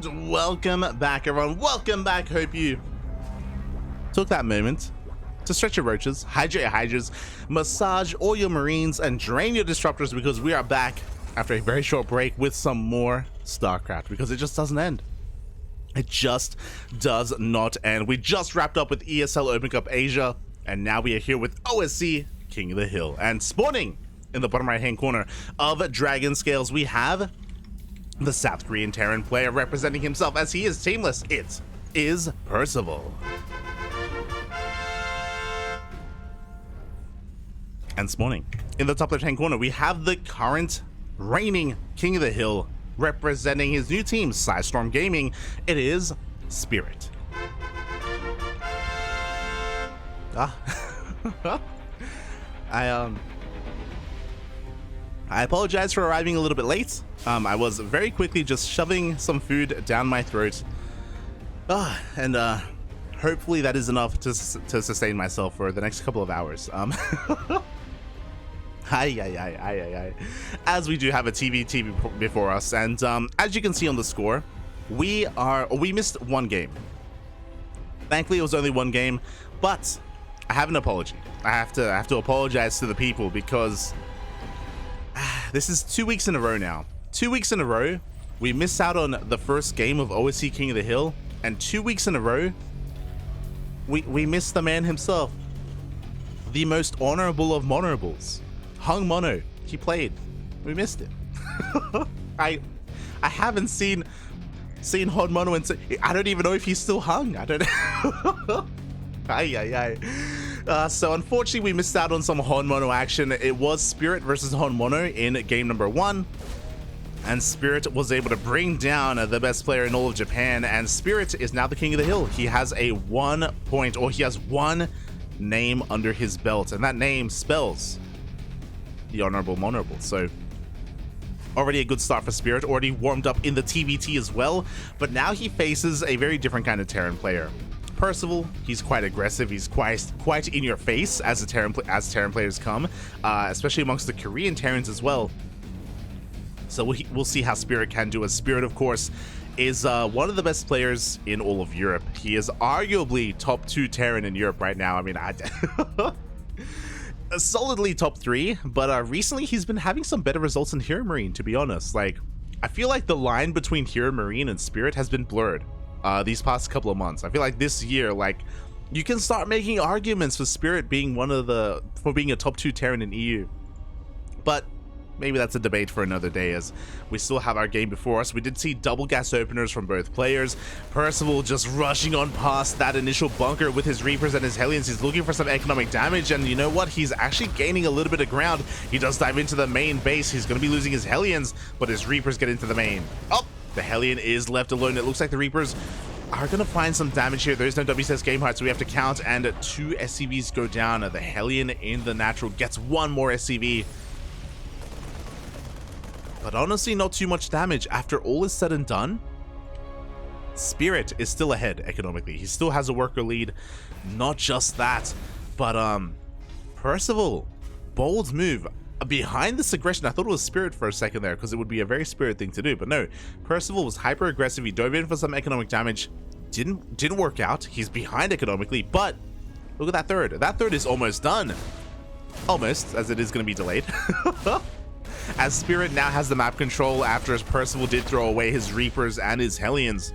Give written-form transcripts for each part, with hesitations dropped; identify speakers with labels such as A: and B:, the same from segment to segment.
A: And welcome back, everyone. Welcome back. Hope you took that moment to stretch your roaches, hydrate your hydras, massage all your marines, and drain your disruptors, because we are back after a very short break with some more StarCraft, because it just doesn't end. It just does not end. We just wrapped up with ESL Open Cup Asia, and now we are here with OSC King of the Hill. And spawning in the bottom right hand corner of Dragon Scales, we have the South Korean Terran player representing himself as he is teamless. It is Percival. And spawning in the top left hand corner, we have the current reigning King of the Hill representing his new team, Storm Gaming. It is Spirit. I apologize for arriving a little bit late. I was very quickly just shoving some food down my throat. And hopefully that is enough to sustain myself for the next couple of hours. As we do have a TV before us, and as you can see on the score, we missed one game. Thankfully, it was only one game, but I have an apology. I have to apologize to the people, because this is 2 weeks in a row now. 2 weeks in a row, we missed out on the first game of OSC King of the Hill, and 2 weeks in a row, we missed the man himself, the most honorable of monorables. Hung Mono, he played. We missed it. I haven't seen Hung Mono, and I don't even know if he's still hung. I don't know. So unfortunately, we missed out on some Hung Mono action. It was Spirit versus Hung Mono in game number 1. And Spirit was able to bring down the best player in all of Japan. And Spirit is now the King of the Hill. He has a 1 point, or he has one name under his belt. And that name spells the Honorable Monorable. So already a good start for Spirit, already warmed up in the TVT as well, but now he faces a very different kind of Terran player. Percival, he's quite aggressive, he's quite in your face as Terran players come, especially amongst the Korean Terrans as well. So we'll see how Spirit can do, as Spirit, of course, is one of the best players in all of Europe. He is arguably top 2 Terran in Europe right now. I mean, solidly top 3, but recently he's been having some better results in Hero Marine, to be honest. Like, I feel like the line between Hero Marine and Spirit has been blurred these past couple of months. I feel like this year, like, you can start making arguments for Spirit being for being a top 2 Terran in EU, but maybe that's a debate for another day, as we still have our game before us. We did see double gas openers from both players. Percival just rushing on past that initial bunker with his Reapers and his Hellions. He's looking for some economic damage, and you know what? He's actually gaining a little bit of ground. He does dive into the main base. He's going to be losing his Hellions, but his Reapers get into the main. Oh, the Hellion is left alone. It looks like the Reapers are going to find some damage here. There's no WCS game height, so we have to count, and 2 SCVs go down. The Hellion in the natural gets 1 more SCV. But honestly, not too much damage. After all is said and done, Spirit is still ahead economically. He still has a worker lead. Not just that, but Percival, bold move. Behind this aggression, I thought it was Spirit for a second there, because it would be a very Spirit thing to do, but no. Percival was hyper aggressive. He dove in for some economic damage. Didn't work out. He's behind economically, but look at that third. That third is almost done. Almost, as it is going to be delayed. As Spirit now has the map control after Percival did throw away his Reapers and his Hellions.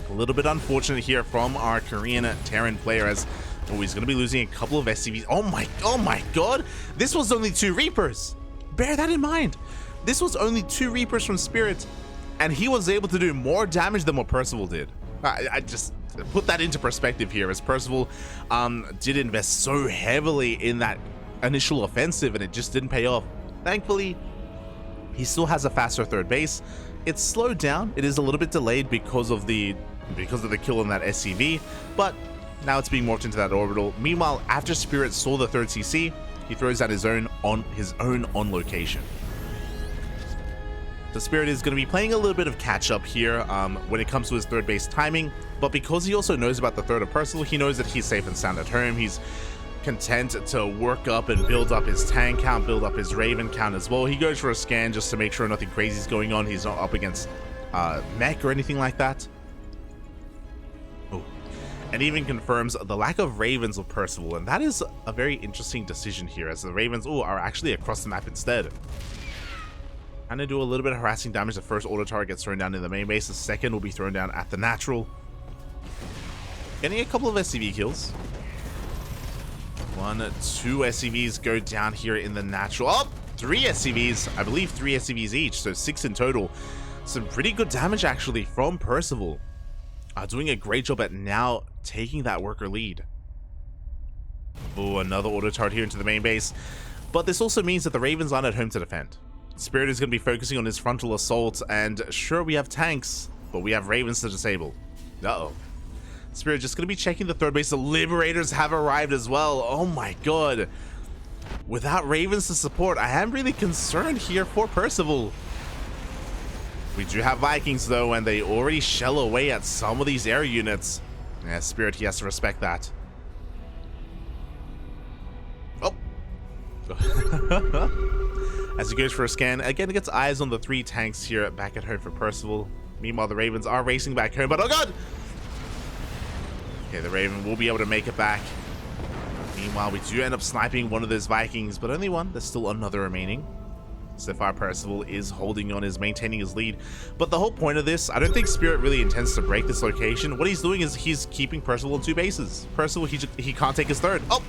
A: A little bit unfortunate here from our Korean Terran player, as he's going to be losing a couple of SCVs. Oh my god! This was only 2 Reapers! Bear that in mind! This was only 2 Reapers from Spirit, and he was able to do more damage than what Percival did. I just put that into perspective here, as Percival did invest so heavily in that initial offensive, and it just didn't pay off. Thankfully, he still has a faster third base. It's slowed down. It is a little bit delayed because of the kill on that SCV, but now it's being morphed into that orbital. Meanwhile, after Spirit saw the third CC, he throws out his own on location. The Spirit is going to be playing a little bit of catch up here when it comes to his third base timing, but because he also knows about the third of Percival, he knows that he's safe and sound at home. He's content to work up and build up his tank count, build up his Raven count as well. He goes for a scan just to make sure nothing crazy is going on. He's not up against mech or anything like that. Oh. And even confirms the lack of ravens with Percival, and that is a very interesting decision here, as the ravens are actually across the map instead. Kind of do a little bit of harassing damage. The first auto turret gets thrown down in the main base, the second will be thrown down at the natural. Getting a couple of SCV kills. 1, 2 SCVs go down here in the natural. Oh, 3 SCVs. I believe 3 SCVs each, so 6 in total. Some pretty good damage actually from Percival. Doing a great job at now taking that worker lead. Oh, another auto turret here into the main base. But this also means that the Ravens aren't at home to defend. Spirit is going to be focusing on his frontal assault, and sure, we have tanks, but we have Ravens to disable. Uh-oh. Spirit just going to be checking the third base. The Liberators have arrived as well. Oh my god. Without Ravens to support, I am really concerned here for Percival. We do have Vikings though, and they already shell away at some of these air units. Yeah, Spirit, he has to respect that. Oh. As he goes for a scan, again he gets eyes on the 3 tanks here back at home for Percival. Meanwhile, the Ravens are racing back home, but oh god! Okay, the Raven will be able to make it back. Meanwhile, we do end up sniping one of those Vikings, but only one. There's still another remaining. So far, Percival is holding on, is maintaining his lead. But the whole point of this, I don't think Spirit really intends to break this location. What he's doing is he's keeping Percival on 2 bases. Percival, he can't take his third. Oh!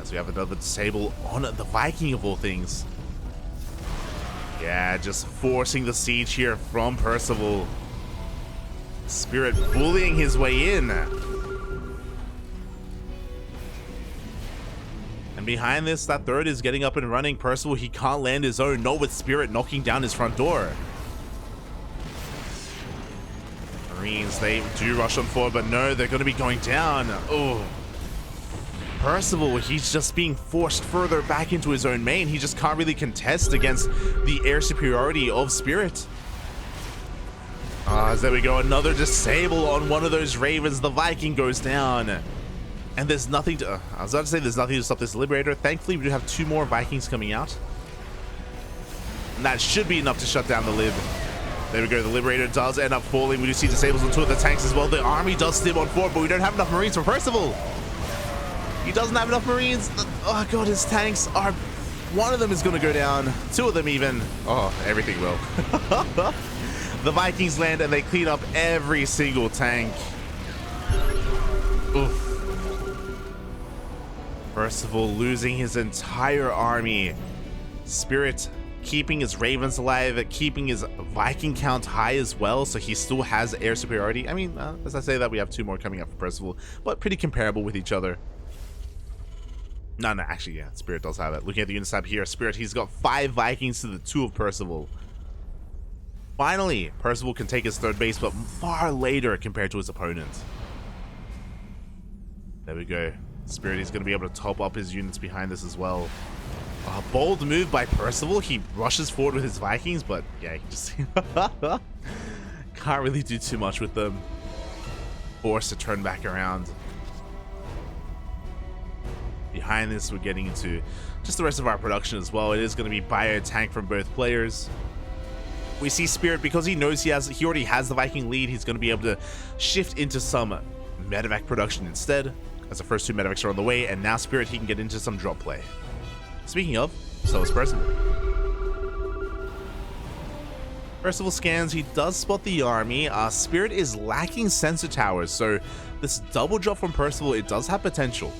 A: As we have another disable on the Viking of all things. Yeah, just forcing the siege here from Percival. Spirit bullying his way in. And behind this, that third is getting up and running. Percival, he can't land his own, not with Spirit knocking down his front door. Marines, they do rush on forward, but no, they're going to be going down. Oh. Percival, he's just being forced further back into his own main. He just can't really contest against the air superiority of Spirit. There we go, another disable on one of those Ravens. The Viking goes down. And there's nothing to... I was about to say there's nothing to stop this Liberator. Thankfully, we do have 2 more Vikings coming out. And that should be enough to shut down the Lib. There we go, the Liberator does end up falling. We do see disables on 2 of the tanks as well. The army does stim on 4, but we don't have enough Marines for Percival. He doesn't have enough Marines. Oh god, his tanks are... One of them is going to go down. 2 of them even. Oh, everything will. The Vikings land and they clean up every single tank. Oof. Percival losing his entire army. Spirit keeping his Ravens alive, keeping his Viking count high as well, so he still has air superiority. I mean, as I say that, we have 2 more coming up for Percival, but pretty comparable with each other. No, actually, yeah, Spirit does have it. Looking at the unit tab here, Spirit, he's got 5 Vikings to the 2 of Percival. Finally, Percival can take his third base, but far later compared to his opponent. There we go. Spirit is going to be able to top up his units behind this as well. A bold move by Percival. He rushes forward with his Vikings, but yeah, he just can't really do too much with them. Forced to turn back around. Behind this, we're getting into just the rest of our production as well. It is going to be bio tank from both players. We see Spirit, because he knows he already has the Viking lead, he's going to be able to shift into some medevac production instead, as the first 2 medevacs are on the way, and now Spirit, he can get into some drop play. Speaking of, so is Percival. Percival scans, he does spot the army. Spirit is lacking sensor towers, so this double drop from Percival, it does have potential.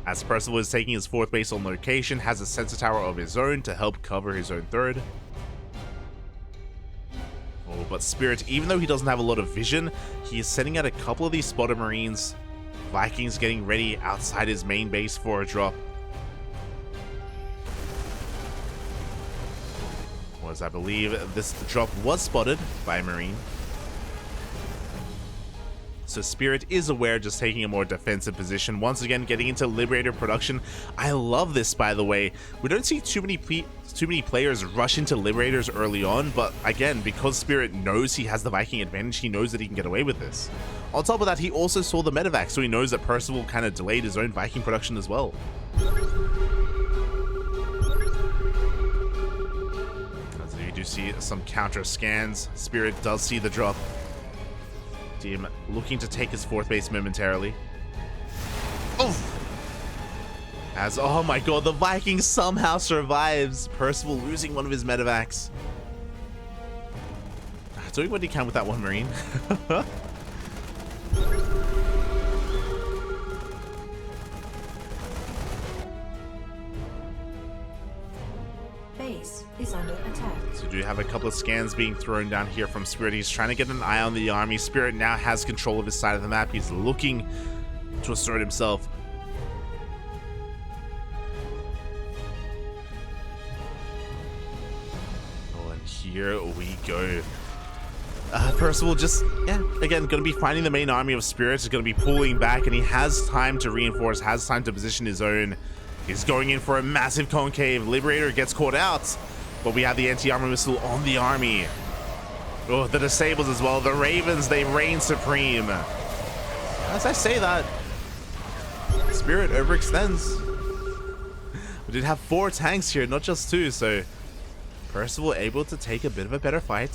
A: As Percival is taking his 4th base on location, has a sensor tower of his own to help cover his own 3rd. Oh, but Spirit, even though he doesn't have a lot of vision, he is sending out a couple of these spotter Marines. Vikings getting ready outside his main base for a drop. Was, I believe, this drop was spotted by a Marine. So Spirit is aware, just taking a more defensive position. Once again, getting into Liberator production. I love this, by the way. We don't see too many players rush into Liberators early on, but again, because Spirit knows he has the Viking advantage, he knows that he can get away with this. On top of that, he also saw the medevac, so he knows that Percival kind of delayed his own Viking production as well. do see some counter scans. Spirit does see the drop. Team looking to take his 4th base momentarily. Oof! As, oh my god, the Viking somehow survives. Percival losing one of his medevacs. Doing what he can with that one Marine.
B: Base is under attack.
A: So we do have a couple of scans being thrown down here from Spirit. He's trying to get an eye on the army. Spirit now has control of his side of the map. He's looking to assert himself. Oh, and here we go. Percival just, again, going to be finding the main army of Spirits. Is going to be pulling back, and he has time to reinforce, has time to position his own. He's going in for a massive concave. Liberator gets caught out, but we have the anti-armor missile on the army. Oh, the disables as well. The Ravens, they reign supreme. As I say that, Spirit overextends. We did have 4 tanks here, not just 2, so Percival able to take a bit of a better fight.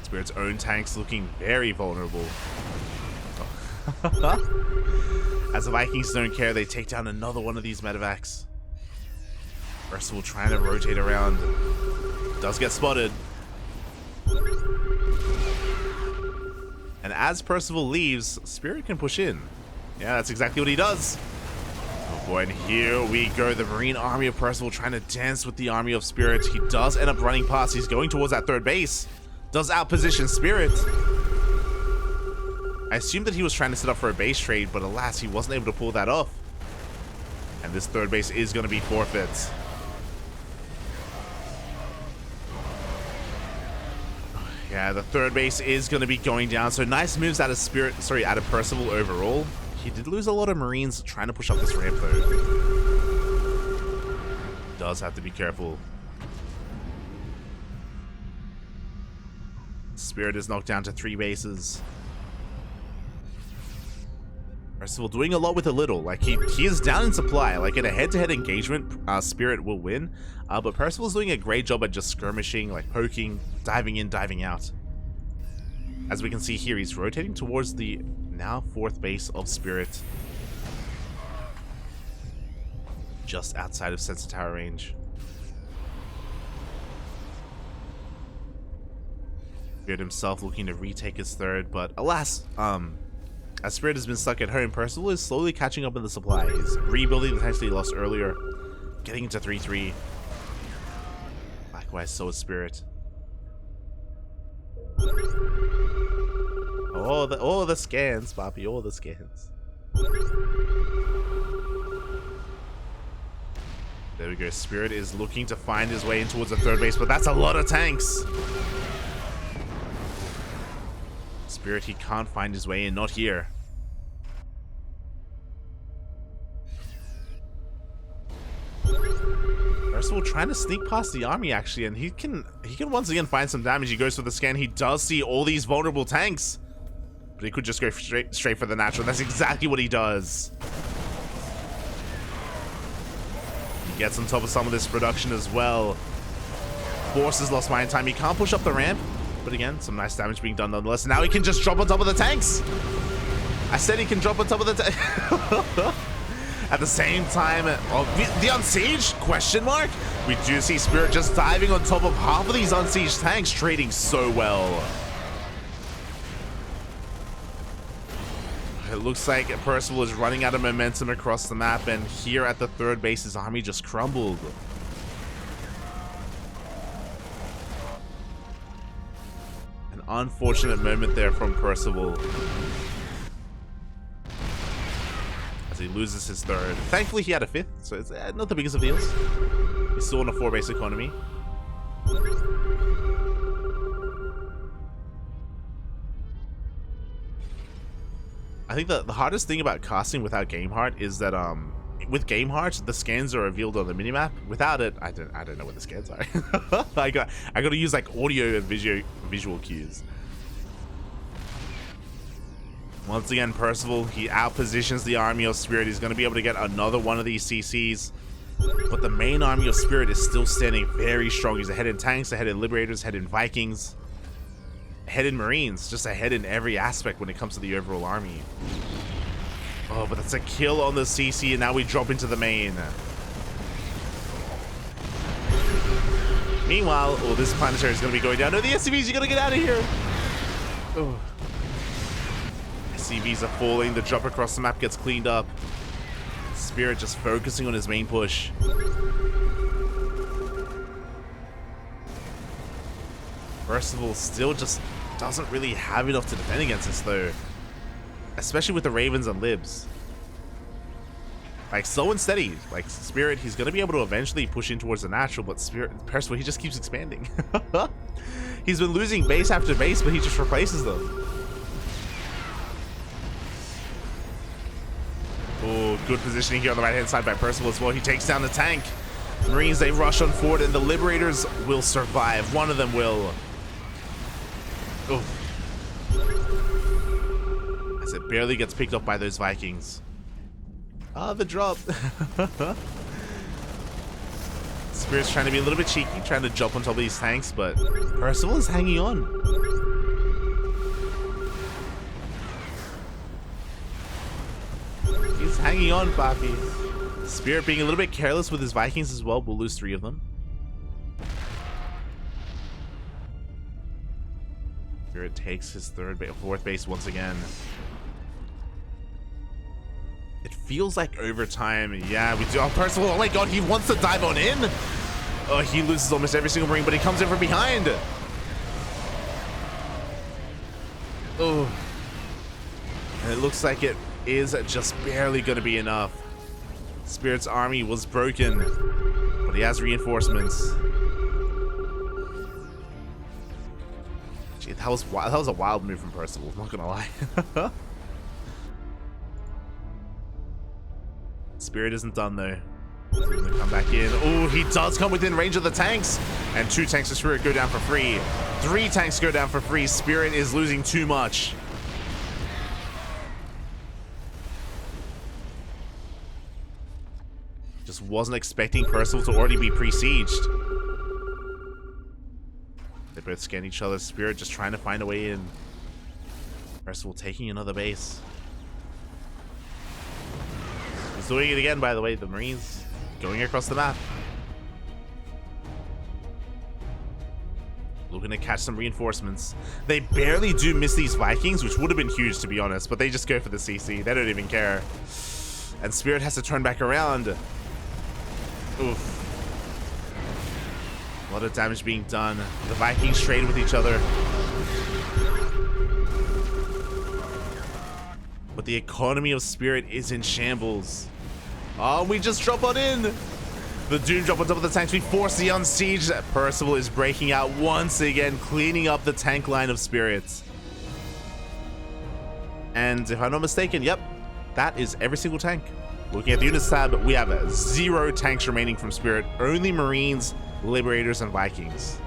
A: Spirit's own tanks looking very vulnerable. As the Vikings don't care, they take down another one of these medevacs. Percival trying to rotate around. Does get spotted. And as Percival leaves, Spirit can push in. Yeah, that's exactly what he does. Oh boy, and here we go. The Marine army of Percival trying to dance with the army of Spirit. He does end up running past. He's going towards that 3rd base. Does outposition Spirit. I assumed that he was trying to set up for a base trade, but alas, he wasn't able to pull that off. And this 3rd base is going to be forfeit. Yeah, the 3rd base is going to be going down. So nice moves out of out of Percival overall. He did lose a lot of Marines trying to push up this ramp though. Does have to be careful. Spirit is knocked down to 3 bases. Percival doing a lot with a little. Like, he is down in supply. Like, in a head-to-head engagement, Spirit will win. But Percival's doing a great job at just skirmishing, like poking, diving in, diving out. As we can see here, he's rotating towards the now 4th base of Spirit. Just outside of Sensor Tower range. Spirit himself looking to retake his 3rd, but alas, as Spirit has been stuck at home, Percival is slowly catching up in the supply. He's rebuilding the tanks that he lost earlier, getting into 3-3. Likewise, so is Spirit. All the scans, Poppy, all the scans. There we go. Spirit is looking to find his way in towards the 3rd base, but that's a lot of tanks. Spirit, he can't find his way in, not here. Percival trying to sneak past the army actually, and he can once again find some damage. He goes for the scan. He does see all these vulnerable tanks, but he could just go straight for the natural. That's exactly what he does. He gets on top of some of this production as well. Forces lost mine time. He can't push up the ramp. But again, some nice damage being done nonetheless. Now he can just drop on top of the tanks. I said he can drop on top of the tanks. At the same time, the Unsieged? Question mark? We do see Spirit just diving on top of half of these Unsieged tanks, trading so well. It looks like Percival is running out of momentum across the map, and here at the 3rd base, his army just crumbled. Unfortunate moment there from Percival as he loses his 3rd. Thankfully he had a 5th, so it's not the biggest of deals. He's still on a 4 base economy. I think the hardest thing about casting without Game Heart is that with Game Heart, the scans are revealed on the minimap. Without it, I don't know what the scans are. I got to use like audio and visual cues. Once again, Percival, he outpositions the army of Spirit. He's going to be able to get another one of these CCs. But the main army of Spirit is still standing very strong. He's ahead in tanks, ahead in Liberators, ahead in Vikings, ahead in Marines, just ahead in every aspect when it comes to the overall army. Oh, but that's a kill on the CC, and now we drop into the main. Meanwhile, oh, this planetary is going to be going down. No, the SCVs, you got to get out of here. Oh. SCVs are falling. The drop across the map gets cleaned up. Spirit just focusing on his main push. Percival still just doesn't really have enough to defend against this, though. Especially with the Ravens and Libs. Like, slow and steady. Like, Spirit, he's going to be able to eventually push in towards the natural, but Percival, he just keeps expanding. He's been losing base after base, but he just replaces them. Oh, good positioning here on the right-hand side by Percival as well. He takes down the tank. Marines, they rush on forward, and the Liberators will survive. One of them will. Oh. As it barely gets picked up by those Vikings. Ah, the drop. Spirit's trying to be a little bit cheeky, trying to jump on top of these tanks, but Percival is hanging on. He's hanging on, Papi. Spirit being a little bit careless with his Vikings as well. We'll lose 3 of them. Spirit takes his 4th base once again. It feels like overtime. Yeah, we do. Oh, Percival, oh my god, he wants to dive on in. Oh, he loses almost every single Marine, but he comes in from behind. Oh. And it looks like it is just barely going to be enough. Spirit's army was broken, but he has reinforcements. Gee, that was a wild move from Percival, I'm not going to lie. Spirit isn't done though. He's gonna come back in. Oh, he does come within range of the tanks. And 2 tanks of Spirit go down for free. 3 tanks go down for free. Spirit is losing too much. Just wasn't expecting Percival to already be pre-sieged. They both scan each other. Spirit just trying to find a way in. Percival taking another base. He's doing it again, by the way. The Marines going across the map. Looking to catch some reinforcements. They barely do miss these Vikings, which would have been huge, to be honest, but they just go for the CC. They don't even care. And Spirit has to turn back around. Oof. A lot of damage being done. The Vikings trade with each other. But the economy of Spirit is in shambles. Oh, we just drop on in. The Doom drop on top of the tanks. We force the unsiege. Percival is breaking out once again, cleaning up the tank line of Spirits. And if I'm not mistaken, yep, that is every single tank. Looking at the units tab, we have 0 tanks remaining from Spirit. Only Marines, Liberators, and Vikings.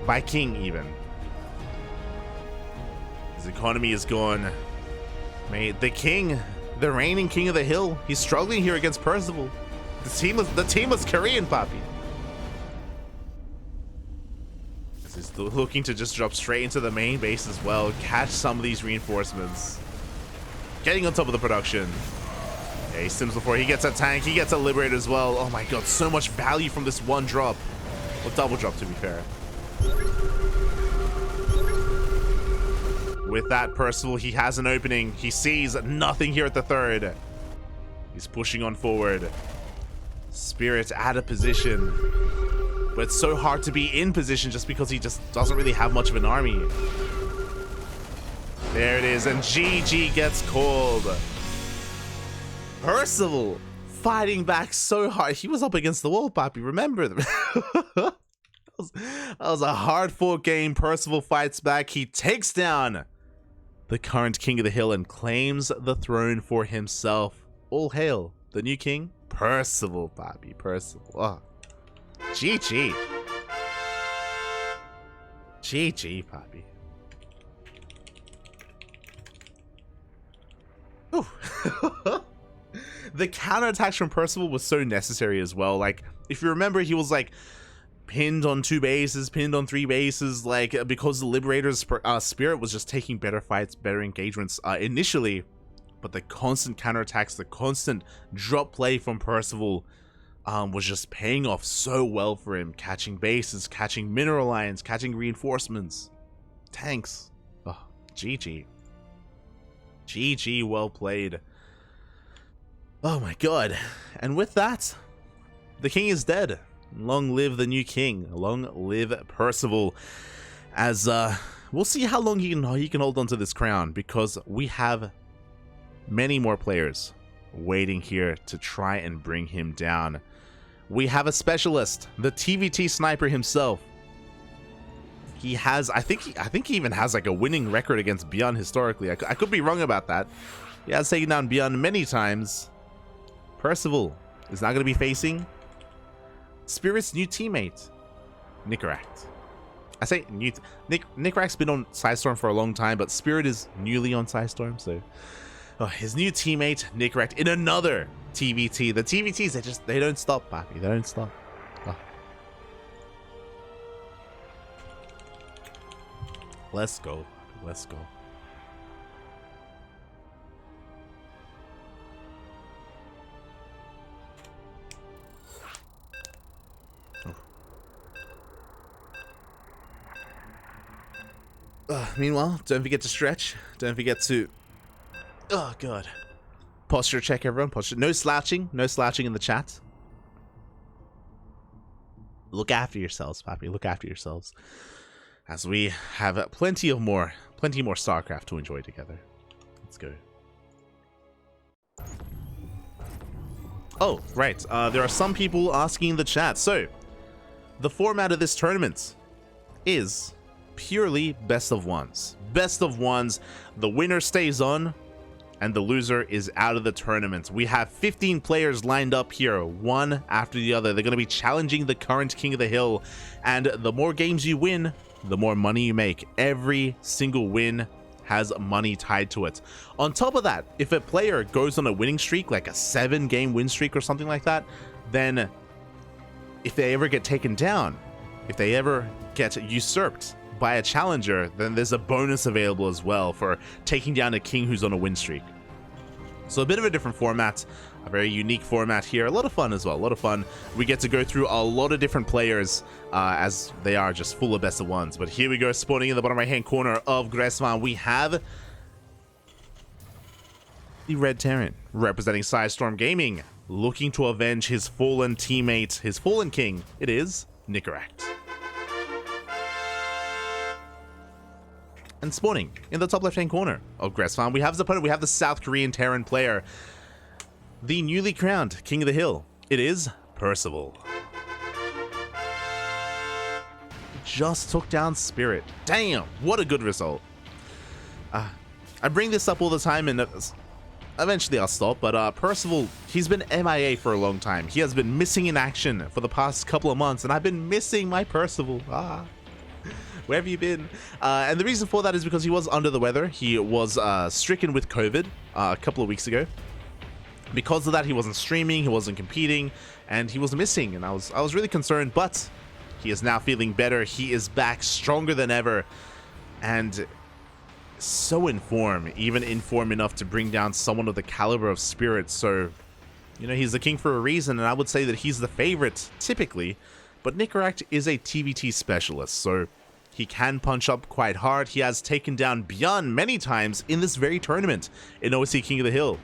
A: Viking, even. His economy is gone. Mate, the king, the reigning king of the hill, he's struggling here against Percival. The teamless Korean Papi. He's looking to just drop straight into the main base as well, catch some of these reinforcements. Getting on top of the production. Yeah, he sims before he gets a tank, he gets a Liberator as well. Oh my god, so much value from this one drop. Well, double drop to be fair. With that, Percival, he has an opening. He sees nothing here at the 3rd. He's pushing on forward. Spirit out of position. But it's so hard to be in position just because he just doesn't really have much of an army. There it is, and GG gets called. Percival fighting back so hard. He was up against the wall, Papi. Remember them. That was a hard-fought game. Percival fights back. He takes down the current king of the hill and claims the throne for himself. All hail the new king, Percival, Papi. Percival. Oh. GG. GG, Papi. Ooh. the counterattacks from Percival was so necessary as well. Like, if you remember, he was like pinned on 2 bases, pinned on 3 bases, like because the Liberator's spirit was just taking better fights, better engagements initially, but the constant counterattacks, the constant drop play from Percival was just paying off so well for him, catching bases, catching mineral lines, catching reinforcements, tanks. Oh, GG. GG, well played. Oh my god. And with that, the king is dead. Long live the new king. Long live Percival. As we'll see how long he can hold on to this crown, because we have many more players waiting here to try and bring him down. We have a specialist, the TVT sniper himself. He has, I think he even has like a winning record against Beyond historically. I could be wrong about that. He has taken down Beyond many times. Percival is now going to be facing Spirit's new teammate, Nicoract. I say new. Nicoract's been on Sidestorm for a long time, but Spirit is newly on Sidestorm, so his new teammate Nicoract in another TVT. The TVTs, they don't stop, papi. They don't stop. Oh. Let's go. Let's go. Meanwhile, don't forget to stretch. Don't forget to... Oh, God. Posture check, everyone. Posture. No slouching. No slouching in the chat. Look after yourselves, papi. Look after yourselves. As we have plenty more StarCraft to enjoy together. Let's go. Oh, right. There are some people asking in the chat. So, the format of this tournament is purely best of ones. Best of ones. The winner stays on, and the loser is out of the tournament. We have 15 players lined up here, one after the other. They're going to be challenging the current King of the Hill, and the more games you win, the more money you make. Every single win has money tied to it. On top of that, if a player goes on a winning streak, like a 7-game win streak or something like that, then if they ever get taken down, if they ever get usurped by a challenger, then there's a bonus available as well for taking down a king who's on a win streak. So a bit of a different format, a very unique format here. A lot of fun as well, a lot of fun. We get to go through a lot of different players as they are just full of best of ones. But here we go, spawning in the bottom right hand corner of Gressman, we have the Red Terran representing Sidestorm Gaming, looking to avenge his fallen teammate, his fallen king. It is Nicoract. And spawning in the top left-hand corner of Gressman, we have his opponent. We have the South Korean Terran player, the newly crowned King of the Hill. It is Percival. Just took down Spirit. Damn, what a good result. I bring this up all the time, and eventually I'll stop, but Percival, he's been MIA for a long time. He has been missing in action for the past couple of months, and I've been missing my Percival. Where have you been? And the reason for that is because he was under the weather. He was stricken with COVID a couple of weeks ago. Because of that, he wasn't streaming, he wasn't competing, and he was missing. And I was really concerned, but he is now feeling better. He is back stronger than ever, and so in form, even in form enough to bring down someone of the caliber of Spirit. So, you know, he's the king for a reason, and I would say that he's the favorite typically. But Nicoract is a TVT specialist, so he can punch up quite hard. He has taken down Beyond many times in this very tournament in OSC King of the Hill.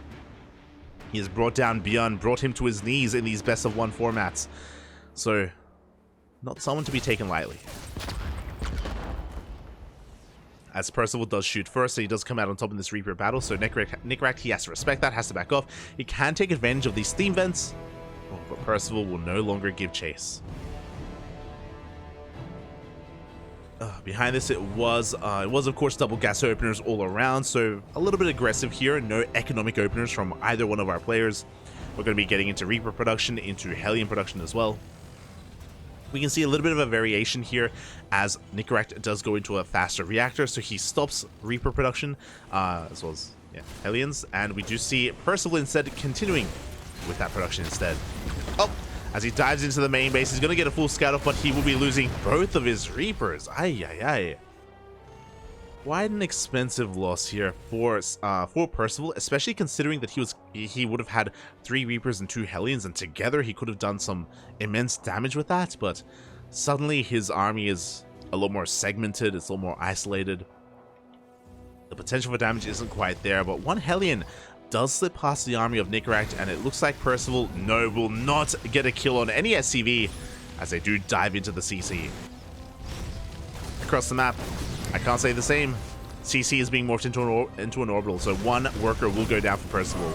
A: He has brought down Beyond, brought him to his knees in these best of one formats. So, not someone to be taken lightly. As Percival does shoot first, so he does come out on top in this Reaper battle. So Nicoract, he has to respect that, has to back off. He can take advantage of these steam vents, but Percival will no longer give chase. Behind this, it was of course double gas openers all around, so a little bit aggressive here. No economic openers from either one of our players. We're going to be getting into Reaper production, into Hellion production as well. We can see a little bit of a variation here as Nicoract does go into a faster reactor, so he stops Reaper production as well as Hellions, and we do see Percival instead continuing with that production instead. Oh, as he dives into the main base, he's going to get a full scout off, but he will be losing both of his Reapers. Ay, ay, ay. Quite an expensive loss here for Percival, especially considering that he would have had 3 Reapers and 2 Hellions, and together he could have done some immense damage with that, but suddenly his army is a lot more segmented, it's a lot more isolated. The potential for damage isn't quite there, but 1 Hellion does slip past the army of Nicoract, and it looks like Percival, no, will not get a kill on any SCV as they do dive into the CC. Across the map, I can't say the same. CC is being morphed into an orbital, so 1 worker will go down for Percival.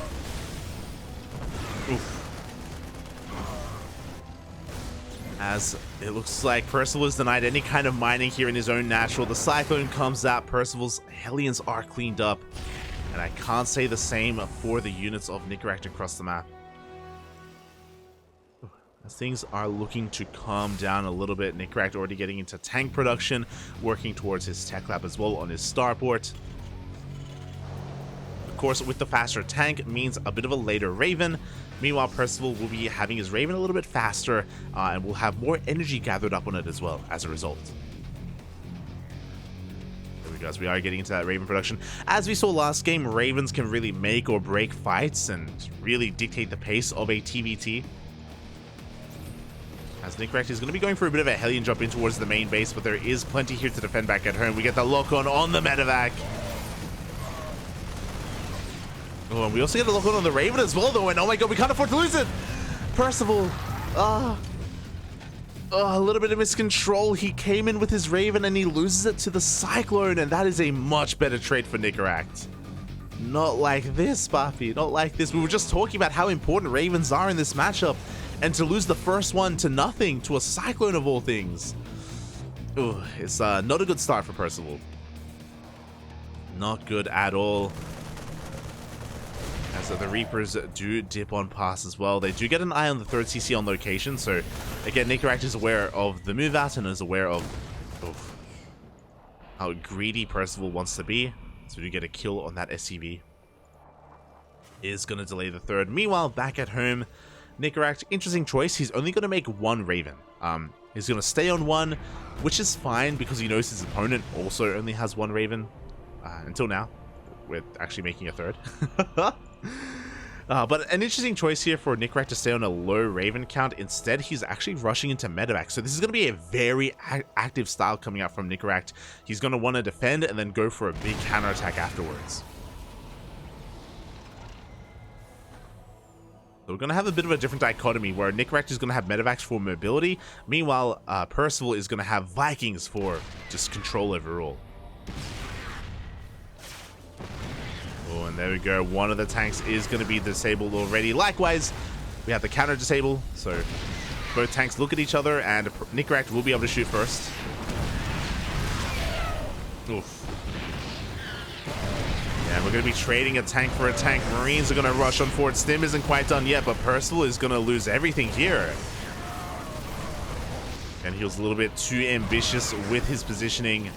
A: Oof. As it looks like Percival is denied any kind of mining here in his own natural. The Cyclone comes out, Percival's Hellions are cleaned up, and I can't say the same for the units of Nicoract across the map. As things are looking to calm down a little bit, Nicoract already getting into tank production, working towards his tech lab as well on his starport. Of course, with the faster tank means a bit of a later Raven. Meanwhile, Percival will be having his Raven a little bit faster, and will have more energy gathered up on it as well as a result. There we go, as we are getting into that Raven production. As we saw last game, Ravens can really make or break fights and really dictate the pace of a TVT. As Nicoract is going to be going for a bit of a Hellion jump in towards the main base, but there is plenty here to defend back at home. We get the lock-on the medevac. Oh, and we also get a lock-on the Raven as well, though, and oh my god, we can't afford to lose it! Percival, a little bit of miscontrol. He came in with his Raven and he loses it to the Cyclone, and that is a much better trade for Nicoract. Not like this, Buffy, not like this. We were just talking about how important Ravens are in this matchup, and to lose the first one to nothing, to a Cyclone of all things. Ooh, it's not a good start for Percival. Not good at all. As the Reapers do dip on pass as well. They do get an eye on the 3rd CC on location, so again, Nicoract is aware of the move out and is aware of how greedy Percival wants to be. So we do get a kill on that SCV. Is going to delay the 3rd. Meanwhile, back at home, Nicoract, interesting choice. He's only going to make 1 Raven. He's going to stay on 1, which is fine because he knows his opponent also only has 1 Raven. Until now, with actually making a 3rd. But an interesting choice here for Nicoract to stay on a low Raven count. Instead, he's actually rushing into medevac. So this is going to be a very active style coming out from Nicoract. He's going to want to defend and then go for a big counterattack afterwards. So we're going to have a bit of a different dichotomy where Nicoract is going to have medevacs for mobility. Meanwhile, Percival is going to have Vikings for just control overall. Oh, and there we go. One of the tanks is going to be disabled already. Likewise, we have the counter disable. So both tanks look at each other, and Nicoract will be able to shoot first. Oof. Yeah, we're going to be trading a tank for a tank. Marines are going to rush on forward. Stim isn't quite done yet, but Percival is going to lose everything here. And he was a little bit too ambitious with his positioning.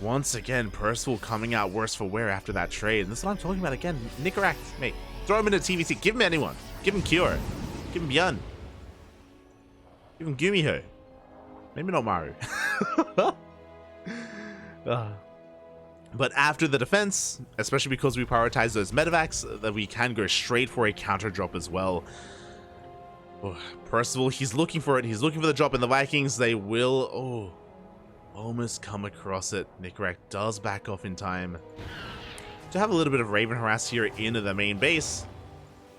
A: Once again, Percival coming out worse for wear after that trade. And this is what I'm talking about again. Nicoract, mate, throw him into TVT. Give him anyone. Give him Cure. Give him Byun. Give him Gumiho. Maybe not Maru. But after the defense, especially because we prioritize those medevacs, that we can go straight for a counter drop as well. Oh, Percival, he's looking for it. He's looking for the drop, and the Vikings, they will... almost come across it. Nicoract does back off in time to have a little bit of Raven harass here into the main base,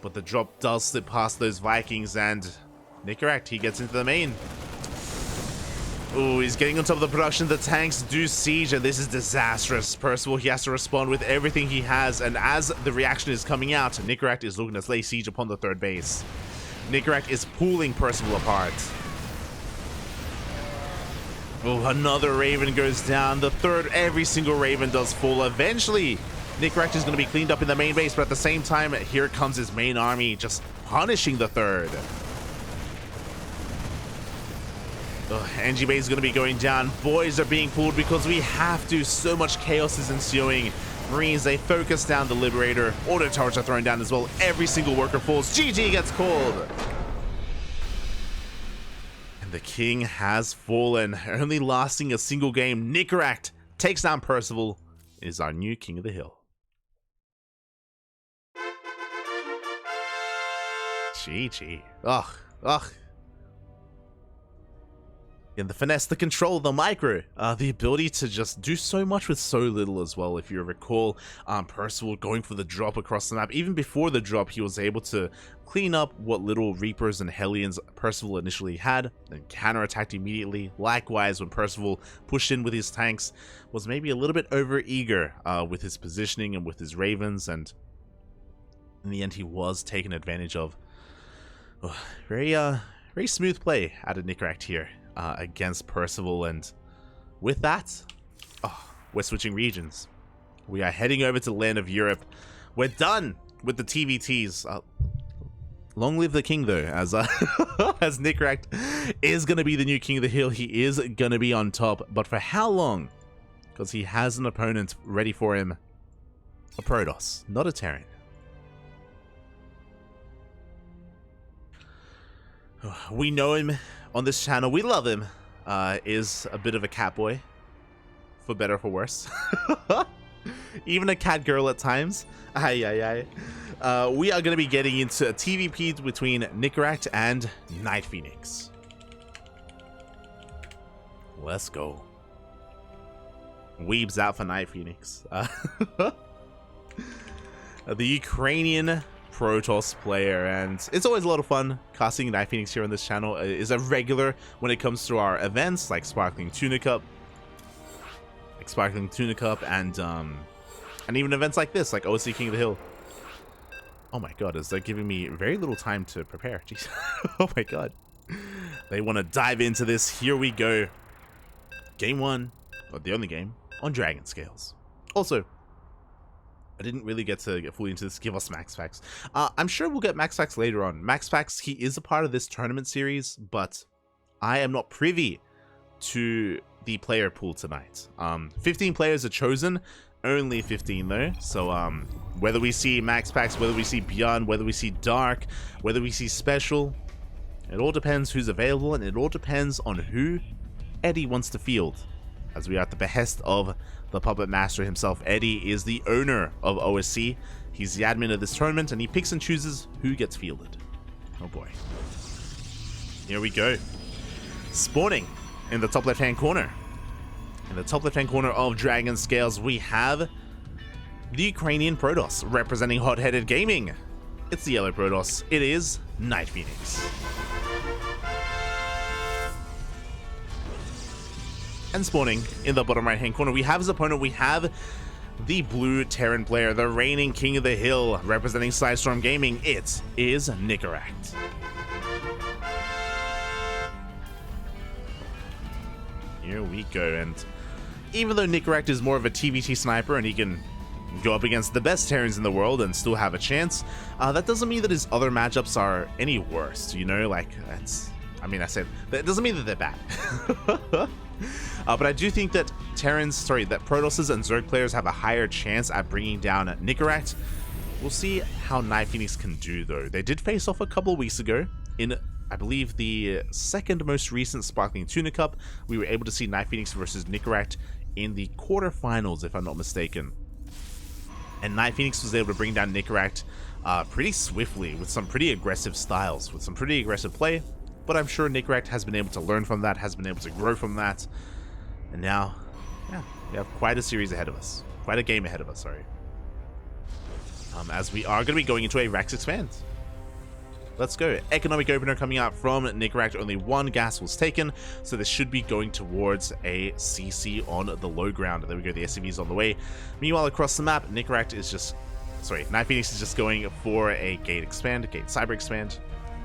A: but the drop does slip past those Vikings, and Nicoract, he gets into the main. Oh, he's getting on top of the production. The tanks do siege, and this is disastrous. Percival, he has to respond with everything he has, and as the reaction is coming out, Nicoract is looking to lay siege upon the 3rd base. Nicoract is pulling Percival apart. Oh, another Raven goes down. The 3rd, every single Raven does fall. Eventually, Nicoract is going to be cleaned up in the main base, but at the same time, here comes his main army, just punishing the 3rd. NG base is going to be going down. Boys are being pulled because we have to. So much chaos is ensuing. Marines, they focus down the Liberator. Auto turrets are thrown down as well. Every single worker falls. GG gets called. And the king has fallen, only lasting a single game. Nicoract takes down Percival, is our new king of the hill. GG. Ugh. And the finesse, the control, the micro, the ability to just do so much with so little as well. If you recall, Percival going for the drop across the map. Even before the drop, he was able to clean up what little Reapers and Hellions Percival initially had, and counterattacked immediately. Likewise, when Percival pushed in with his tanks, was maybe a little bit over-eager with his positioning and with his Ravens, and in the end, he was taken advantage of. Very smooth play out of Nicoract here. Against Percival, and with that, we're switching regions. We are heading over to the land of Europe. We're done with the TVTs. Long live the king, though, as as Nicoract is going to be the new king of the hill. He is going to be on top, but for how long? Because he has an opponent ready for him. A Protoss, not a Terran. We know him on this channel. We love him. Is a bit of a cat boy, for better or for worse. Even a cat girl at times. We are going to be getting into a TVP between Nicoract and NightPhoenix. Let's go. Weebs out for NightPhoenix. The Ukrainian Protoss player, and it's always a lot of fun casting NightPhoenix here on this channel. Is a regular when it comes to our events like Sparkling Tuna Cup, and even events like this, like OSC King of the Hill. Oh my god, is that giving me very little time to prepare? Jeez. Oh my god. They want to dive into this. Here we go. Game 1, or the only game, on Dragon Scales. Also, I didn't really get to get fully into this. Give us Max Packs. I'm sure we'll get Max Packs later on. Max Packs, he is a part of this tournament series, but I am not privy to the player pool tonight. 15 players are chosen, only 15 though. So whether we see Max Packs, whether we see Beyond, whether we see Dark, whether we see Special, it all depends who's available, and it all depends on who Eddie wants to field, as we are at the behest of the puppet master himself. Eddie is the owner of OSC. He's the admin of this tournament, and he picks and chooses who gets fielded. Oh boy. Here we go. Spawning in the top left-hand corner. In the top left-hand corner of Dragon Scales, we have the Ukrainian Protoss representing Hot-Headed Gaming. It's the yellow Protoss. It is NightPhoenix. And spawning in the bottom right hand corner, we have as opponent, we have the blue Terran player, the reigning king of the hill, representing Sidestorm Gaming. It is Nicoract. Here we go, and even though Nicoract is more of a TVT sniper and he can go up against the best Terrans in the world and still have a chance, that doesn't mean that his other matchups are any worse, you know, like, that's, I mean, I said, that doesn't mean that they're bad. But I do think that that Protosses and Zerg players have a higher chance at bringing down Nicoract. We'll see how NightPhoenix can do, though. They did face off a couple weeks ago in, I believe, the second most recent Sparkling Tuna Cup. We were able to see NightPhoenix versus Nicoract in the quarterfinals, if I'm not mistaken. And NightPhoenix was able to bring down Nicoract pretty swiftly with some pretty aggressive styles, with some pretty aggressive play. But I'm sure Nicoract has been able to learn from that, has been able to grow from that. And now, yeah, we have quite a series ahead of us. Quite a game ahead of us, sorry. As we are going to be going into a Rax Expand. Let's go. Economic opener coming out from Nicoract. Only one gas was taken, so this should be going towards a CC on the low ground. There we go, the SCV's on the way. Meanwhile, across the map, NightPhoenix is just going for a gate expand, gate cyber expand.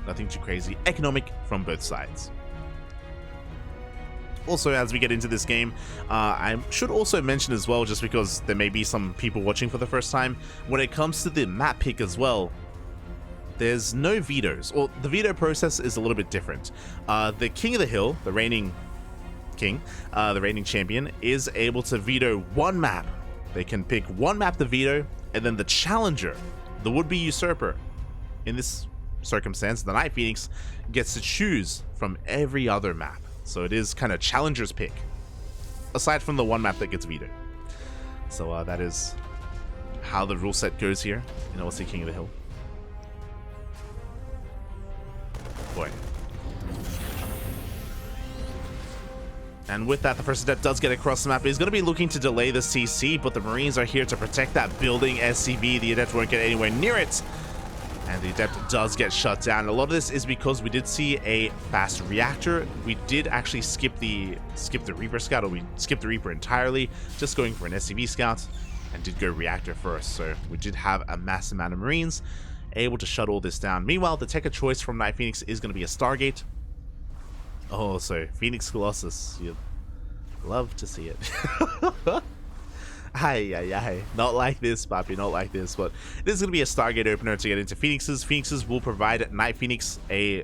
A: Nothing too crazy. Economic from both sides. Also, as we get into this game, I should also mention as well, just because there may be some people watching for the first time, when it comes to the map pick as well, there's no vetoes, or the veto process is a little bit different. The King of the Hill, the reigning king, the reigning champion, is able to veto one map They can pick one map to veto, and then the challenger, the would-be usurper, in this circumstance, the NightPhoenix, gets to choose from every other map. So it is kind of challenger's pick, aside from the one map that gets vetoed. So that is how the rule set goes here in OSC King of the Hill. Boy. And with that, the first adept does get across the map. He's going to be looking to delay the CC, but the Marines are here to protect that building SCV. The adept won't get anywhere near it, and the adept does get shut down. A lot of this is because we did see a fast reactor. We did actually skip the Reaper scout, or we skipped the Reaper entirely, just going for an SCV scout, and did go reactor first. So we did have a massive amount of Marines able to shut all this down. Meanwhile, the tech of choice from NightPhoenix is going to be a Stargate. Oh, so Phoenix Colossus, you'd love to see it. Aye. Not like this, Papi, not like this. But this is going to be a Stargate opener to get into Phoenixes. Phoenixes will provide NightPhoenix a...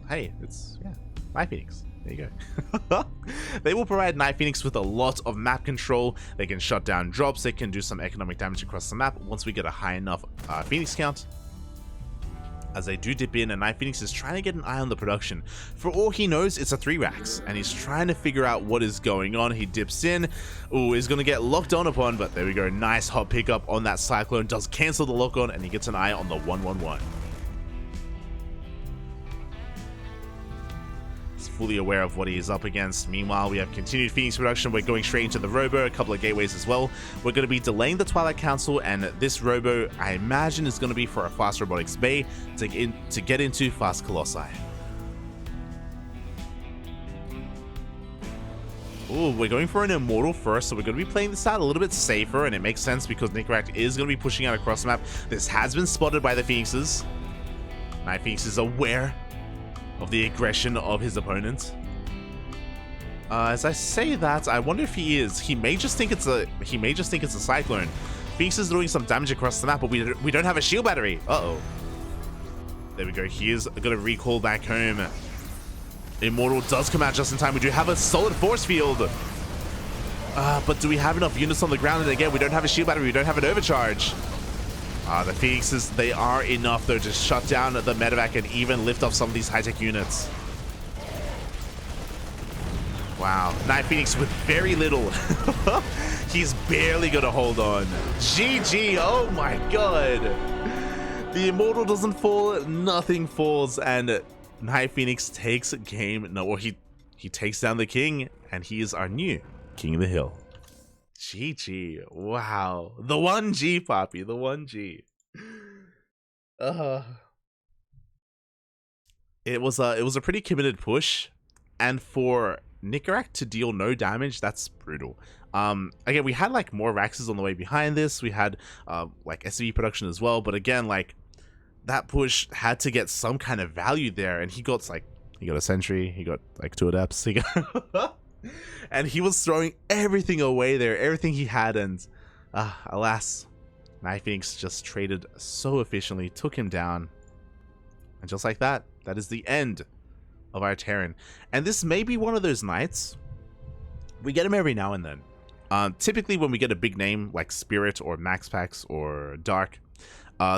A: Hey, it's... yeah, NightPhoenix. There you go. They will provide NightPhoenix with a lot of map control. They can shut down drops. They can do some economic damage across the map once we get a high enough Phoenix count. As they do dip in, and NightPhoenix is trying to get an eye on the production. For all he knows, it's a 3 racks, and he's trying to figure out what is going on. He dips in. Ooh, he's going to get locked on upon, but there we go. Nice hot pickup on that Cyclone. Does cancel the lock on, and he gets an eye on the 111. He's fully aware of what he is up against. Meanwhile, we have continued Phoenix production. We're going straight into the Robo, a couple of gateways as well. We're going to be delaying the Twilight Council, and this Robo, I imagine, is going to be for a fast robotics bay to get into fast Colossi. Ooh, we're going for an Immortal first, so we're going to be playing this out a little bit safer, and it makes sense because Nicoract is going to be pushing out across the map. This has been spotted by the Phoenixes. NightPhoenix is aware of the aggression of his opponent. As I say that, I wonder if he is. He may just think it's a Cyclone. Phoenix is doing some damage across the map, but we don't have a shield battery. Uh-oh. There we go. He is going to recall back home. Immortal does come out just in time. We do have a solid force field. But do we have enough units on the ground? And again, we don't have a shield battery. We don't have an overcharge. The Phoenixes, they are enough, though, to shut down the medevac and even lift off some of these high-tech units. Wow. NightPhoenix with very little. He's barely going to hold on. GG. Oh, my God. The Immortal doesn't fall. Nothing falls. And NightPhoenix takes game. No, or he takes down the King, and he is our new King of the Hill. GG. Wow. The 1G, Poppy. The 1G. It was a pretty committed push, and for Nicoract to deal no damage, that's brutal. Again, we had like more Raxes on the way behind this. We had like SCV production as well, but again, like that push had to get some kind of value there, and he got a sentry, he got like 2 adepts, he got and he was throwing everything away there, everything he had, and alas, NightPhoenix just traded so efficiently, took him down, and just like that, that is the end of our Terran. And this may be one of those nights, we get him every now and then. Typically when we get a big name like Spirit or MaxPax or Dark,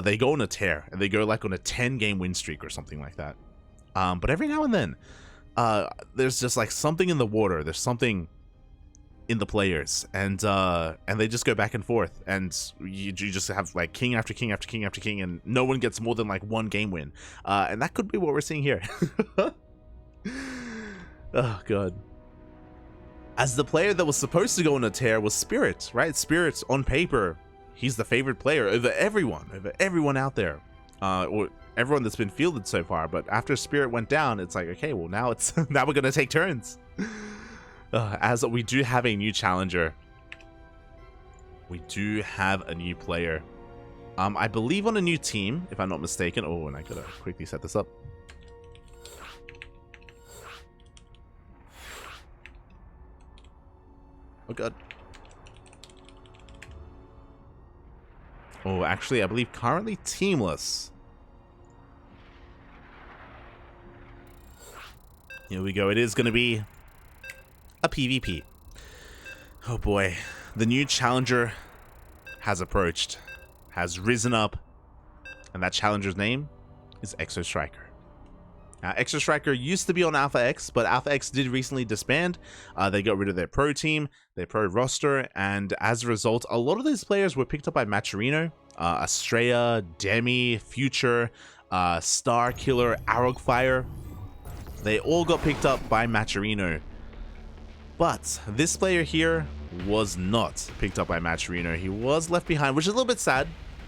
A: they go on a tear, and they go like on a 10-game win streak or something like that. But every now and then, there's just like something in the water, there's something in the players, and they just go back and forth, and you just have like king after king after king after king, and no one gets more than like 1 game win, and that could be what we're seeing here. Oh god. As the player that was supposed to go on a tear was Spirit, right? Spirit, on paper, he's the favorite player over everyone out there, or everyone that's been fielded so far. But after Spirit went down, it's like, okay, well now it's now we're gonna take turns. As we do have a new challenger, we do have a new player. I believe on a new team, if I'm not mistaken. Oh, and I gotta quickly set this up. Oh god. Oh, actually, I believe currently teamless. Here we go. It is going to be a PvP. Oh boy. The new challenger has approached, has risen up, and that challenger's name is Exostriker. Now, Exostriker used to be on Alpha X, but Alpha X did recently disband. They got rid of their pro team, their pro roster, and as a result, a lot of these players were picked up by Maturino, Estrella, Demi, Future, Star Killer, Arrogfire. They all got picked up by Maturino. But this player here was not picked up by Maturino. He was left behind, which is a little bit sad.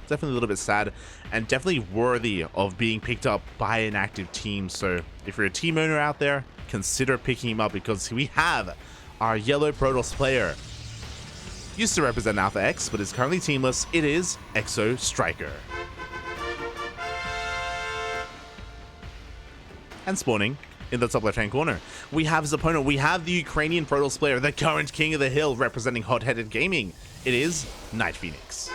A: Definitely a little bit sad, and definitely worthy of being picked up by an active team. So if you're a team owner out there, consider picking him up, because we have our yellow Protoss player. Used to represent Alpha X, but is currently teamless. It is Exostriker. And spawning in the top left-hand corner, we have his opponent. We have the Ukrainian Protoss player, the current king of the hill, representing Hot-Headed Gaming. It is NightPhoenix.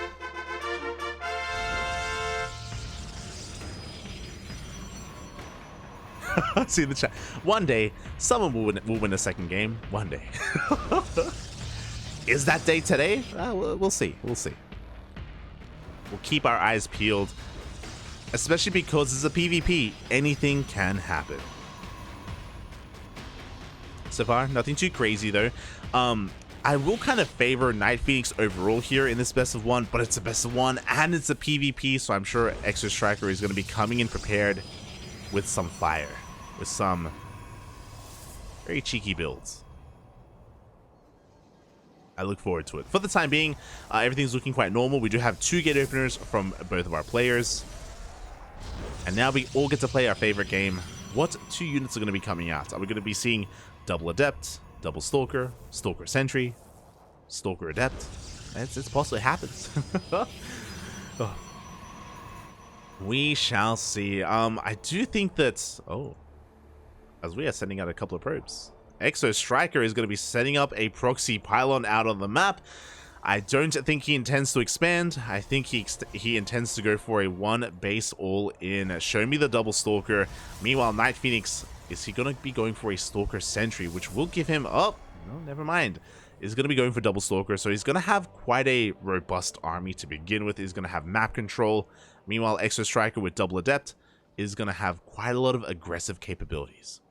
A: See in the chat. One day, someone will win a second game. One day. Is that day today? We'll see. We'll see. We'll keep our eyes peeled, especially because it's a PvP. Anything can happen. So far, nothing too crazy though. I will kind of favor NightPhoenix overall here in this best of one, but it's a best of one and it's a PvP, so I'm sure Exostriker is going to be coming in prepared with some fire, with some very cheeky builds. I look forward to it. For the time being, everything's looking quite normal. We do have 2 gate openers from both of our players. And now we all get to play our favorite game. What 2 units are going to be coming out? Are we going to be seeing double Adept, double Stalker, Stalker Sentry, Stalker Adept? It's possible. It happens. Oh. We shall see. I do think that... Oh. As we are sending out a couple of probes. Exostriker is going to be setting up a proxy pylon out on the map. I don't think he intends to expand. I think he intends to go for a 1 base all-in. Show me the double Stalker. Meanwhile, NightPhoenix, is he going to be going for a Stalker Sentry, which will give him... Oh, no, never mind. Is going to be going for double Stalker, so he's going to have quite a robust army to begin with. He's going to have map control. Meanwhile, Exostriker with double Adept is going to have quite a lot of aggressive capabilities.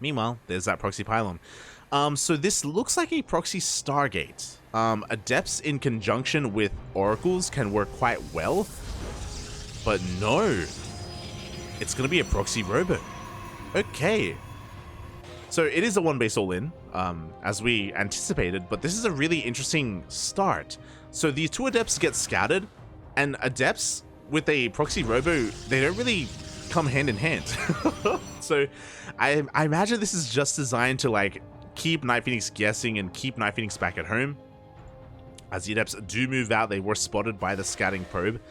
A: Meanwhile, there's that proxy pylon. So this looks like a proxy Stargate. Adepts in conjunction with Oracles can work quite well, but no, it's going to be a proxy Robo. Okay. So it is a 1 base all-in, as we anticipated, but this is a really interesting start. So these 2 Adepts get scouted, and Adepts with a proxy Robo, they don't really come hand in hand. So I imagine this is just designed to like keep NightPhoenix guessing and keep NightPhoenix back at home. As the Adepts do move out, they were spotted by the scouting probe.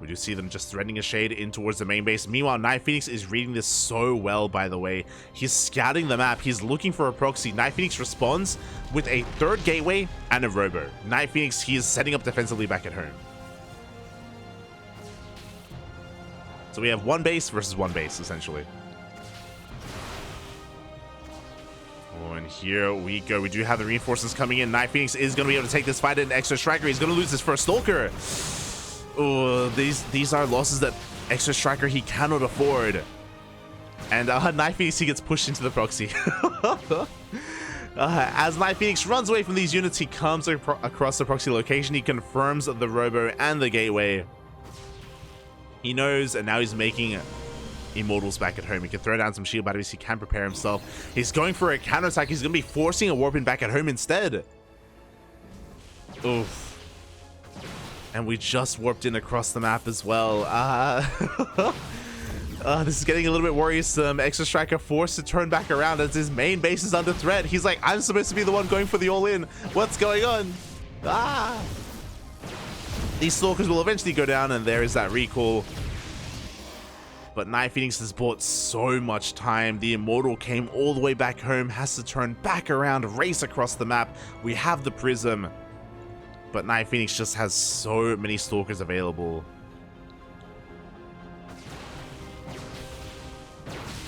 A: We do see them just threading a shade in towards the main base. Meanwhile, NightPhoenix is reading this so well, by the way. He's scouting the map. He's looking for a proxy. NightPhoenix responds with a 3rd gateway and a Robo. NightPhoenix, he is setting up defensively back at home. So we have 1 base versus 1 base, essentially. Oh, and here we go. We do have the reinforcements coming in. NightPhoenix is going to be able to take this fight in Exostriker. He's going to lose his first Stalker. Oh, these are losses that Exostriker, he cannot afford. And NightPhoenix, he gets pushed into the proxy. As NightPhoenix runs away from these units, he comes across the proxy location. He confirms the Robo and the gateway. He knows, and now he's making Immortals back at home. He can throw down some shield batteries. He can prepare himself. He's going for a counterattack. He's going to be forcing a warp in back at home instead. Oof. And we just warped in across the map as well. This is getting a little bit worrisome. Exostriker forced to turn back around as his main base is under threat. He's like, I'm supposed to be the one going for the all-in. What's going on? These Stalkers will eventually go down, and there is that recall. But NightPhoenix has bought so much time. The Immortal came all the way back home, has to turn back around, race across the map. We have the Prism, but NightPhoenix just has so many Stalkers available.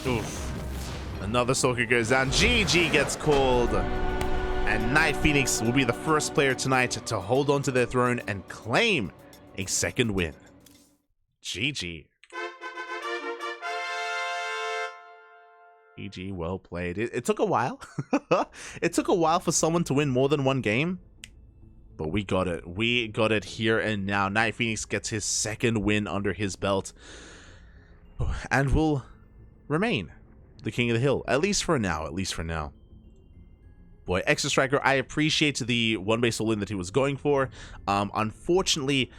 A: Oof. Another Stalker goes down. GG gets called. And NightPhoenix will be the first player tonight to hold on to their throne and claim a second win. GG. GG, well played. It took a while. It took a while for someone to win more than one game. But we got it. We got it here and now. NightPhoenix gets his second win under his belt. And will remain the king of the hill. At least for now. At least for now. Boy, Exostriker, I appreciate the one-base all-in that he was going for. Unfortunately,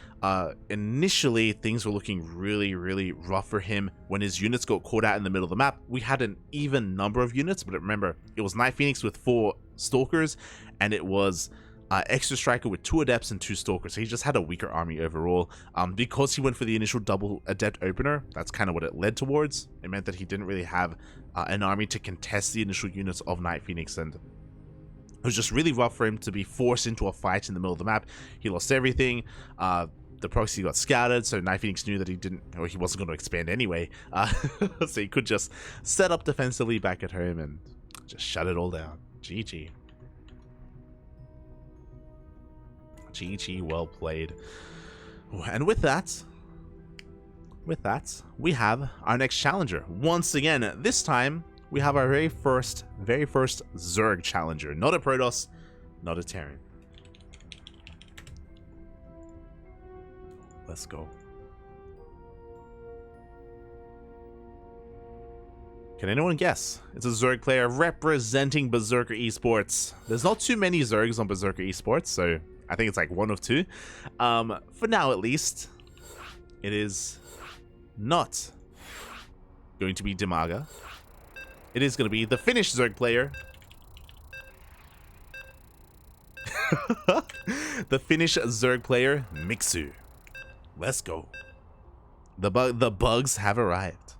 A: initially, things were looking really, really rough for him when his units got caught out in the middle of the map. We had an even number of units, but remember, it was NightPhoenix with 4 Stalkers, and it was Exostriker with 2 Adepts and 2 Stalkers. So he just had a weaker army overall. Because he went for the initial double Adept opener, that's kind of what it led towards. It meant that he didn't really have an army to contest the initial units of NightPhoenix, and it was just really rough for him to be forced into a fight in the middle of the map. He lost everything. The proxy got scouted, so NightPhoenix knew that he wasn't going to expand anyway. So he could just set up defensively back at home and just shut it all down. GG. GG, well played. And with that, we have our next challenger. Once again, this time, we have our very first Zerg challenger. Not a Protoss, not a Terran. Let's go. Can anyone guess? It's a Zerg player representing Berserker Esports. There's not too many Zergs on Berserker Esports, so I think it's like 1 of 2. For now, at least, it is not going to be DIMAGA. It is going to be the Finnish Zerg player. The Finnish Zerg player, Mixu. Let's go. The bugs have arrived.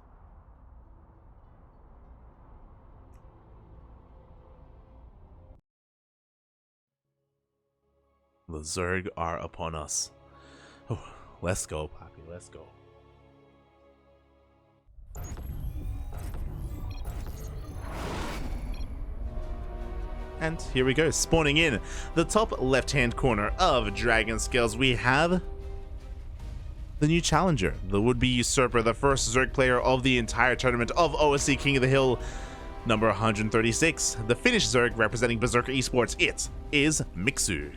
A: The Zerg are upon us. Oh, let's go, Poppy. Let's go. And here we go, spawning in the top left-hand corner of Dragon Scales, we have the new challenger, the would-be usurper, the first Zerg player of the entire tournament of OSC King of the Hill, number 136, the Finnish Zerg representing Berserker Esports. It is Mixu.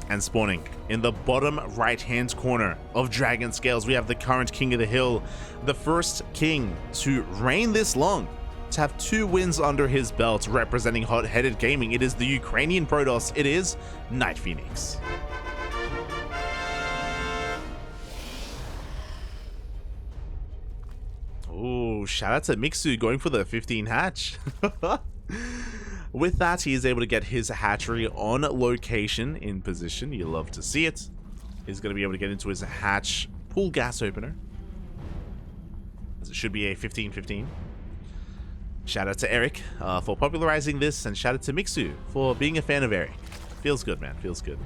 A: And spawning in the bottom right-hand corner of Dragon Scales, we have the current King of the Hill, the first king to reign this long, to have 2 wins under his belt, representing Hot-Headed Gaming. It is the Ukrainian Protoss. It is NightPhoenix. Oh, shout out to Mixu going for the 15 hatch. With that, he is able to get his hatchery on location in position. You love to see it. He's going to be able to get into his hatch pool gas opener, as it should be a 15-15. Shout out to Eric for popularizing this, and shout out to Mixu for being a fan of Eric. Feels good, man. Feels good.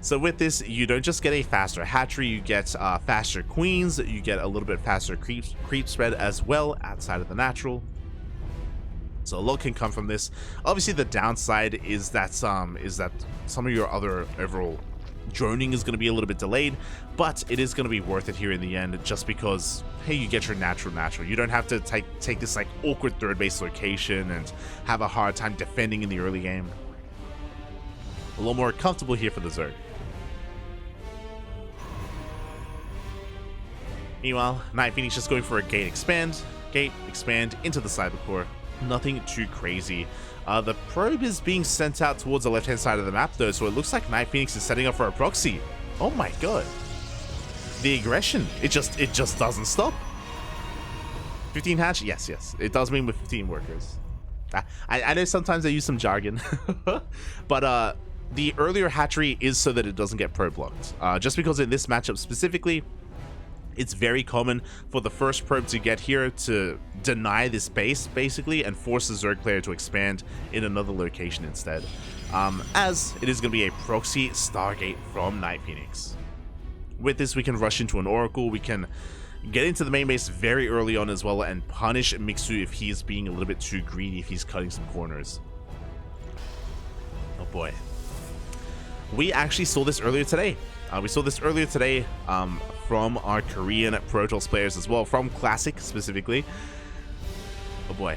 A: So with this, you don't just get a faster hatchery, you get faster queens, you get a little bit faster creep spread as well outside of the natural. So a lot can come from this. Obviously, the downside is that some of your other overall droning is going to be a little bit delayed, but it is going to be worth it here in the end, just because, hey, you get your natural. You don't have to take this like awkward third base location and have a hard time defending in the early game. A little more comfortable here for the Zerg. Meanwhile, NightPhoenix just going for a gate expand into the cyber core. Nothing too crazy. The probe is being sent out towards the left-hand side of the map, though, so it looks like NightPhoenix is setting up for a proxy. Oh my god. The aggression, it just doesn't stop. 15 hatch? Yes. It does mean with 15 workers. I know sometimes they use some jargon, but the earlier hatchery is so that it doesn't get probe blocked. Just because in this matchup specifically, it's very common for the first probe to get here to deny this base, basically, and force the Zerg player to expand in another location instead. As it is going to be a proxy Stargate from NightPhoenix. With this, we can rush into an Oracle, we can get into the main base very early on as well and punish Mixu if he's being a little bit too greedy, if he's cutting some corners. Oh boy. We actually saw this earlier today. From our Korean Pro Toss players as well, from Classic specifically. Oh boy.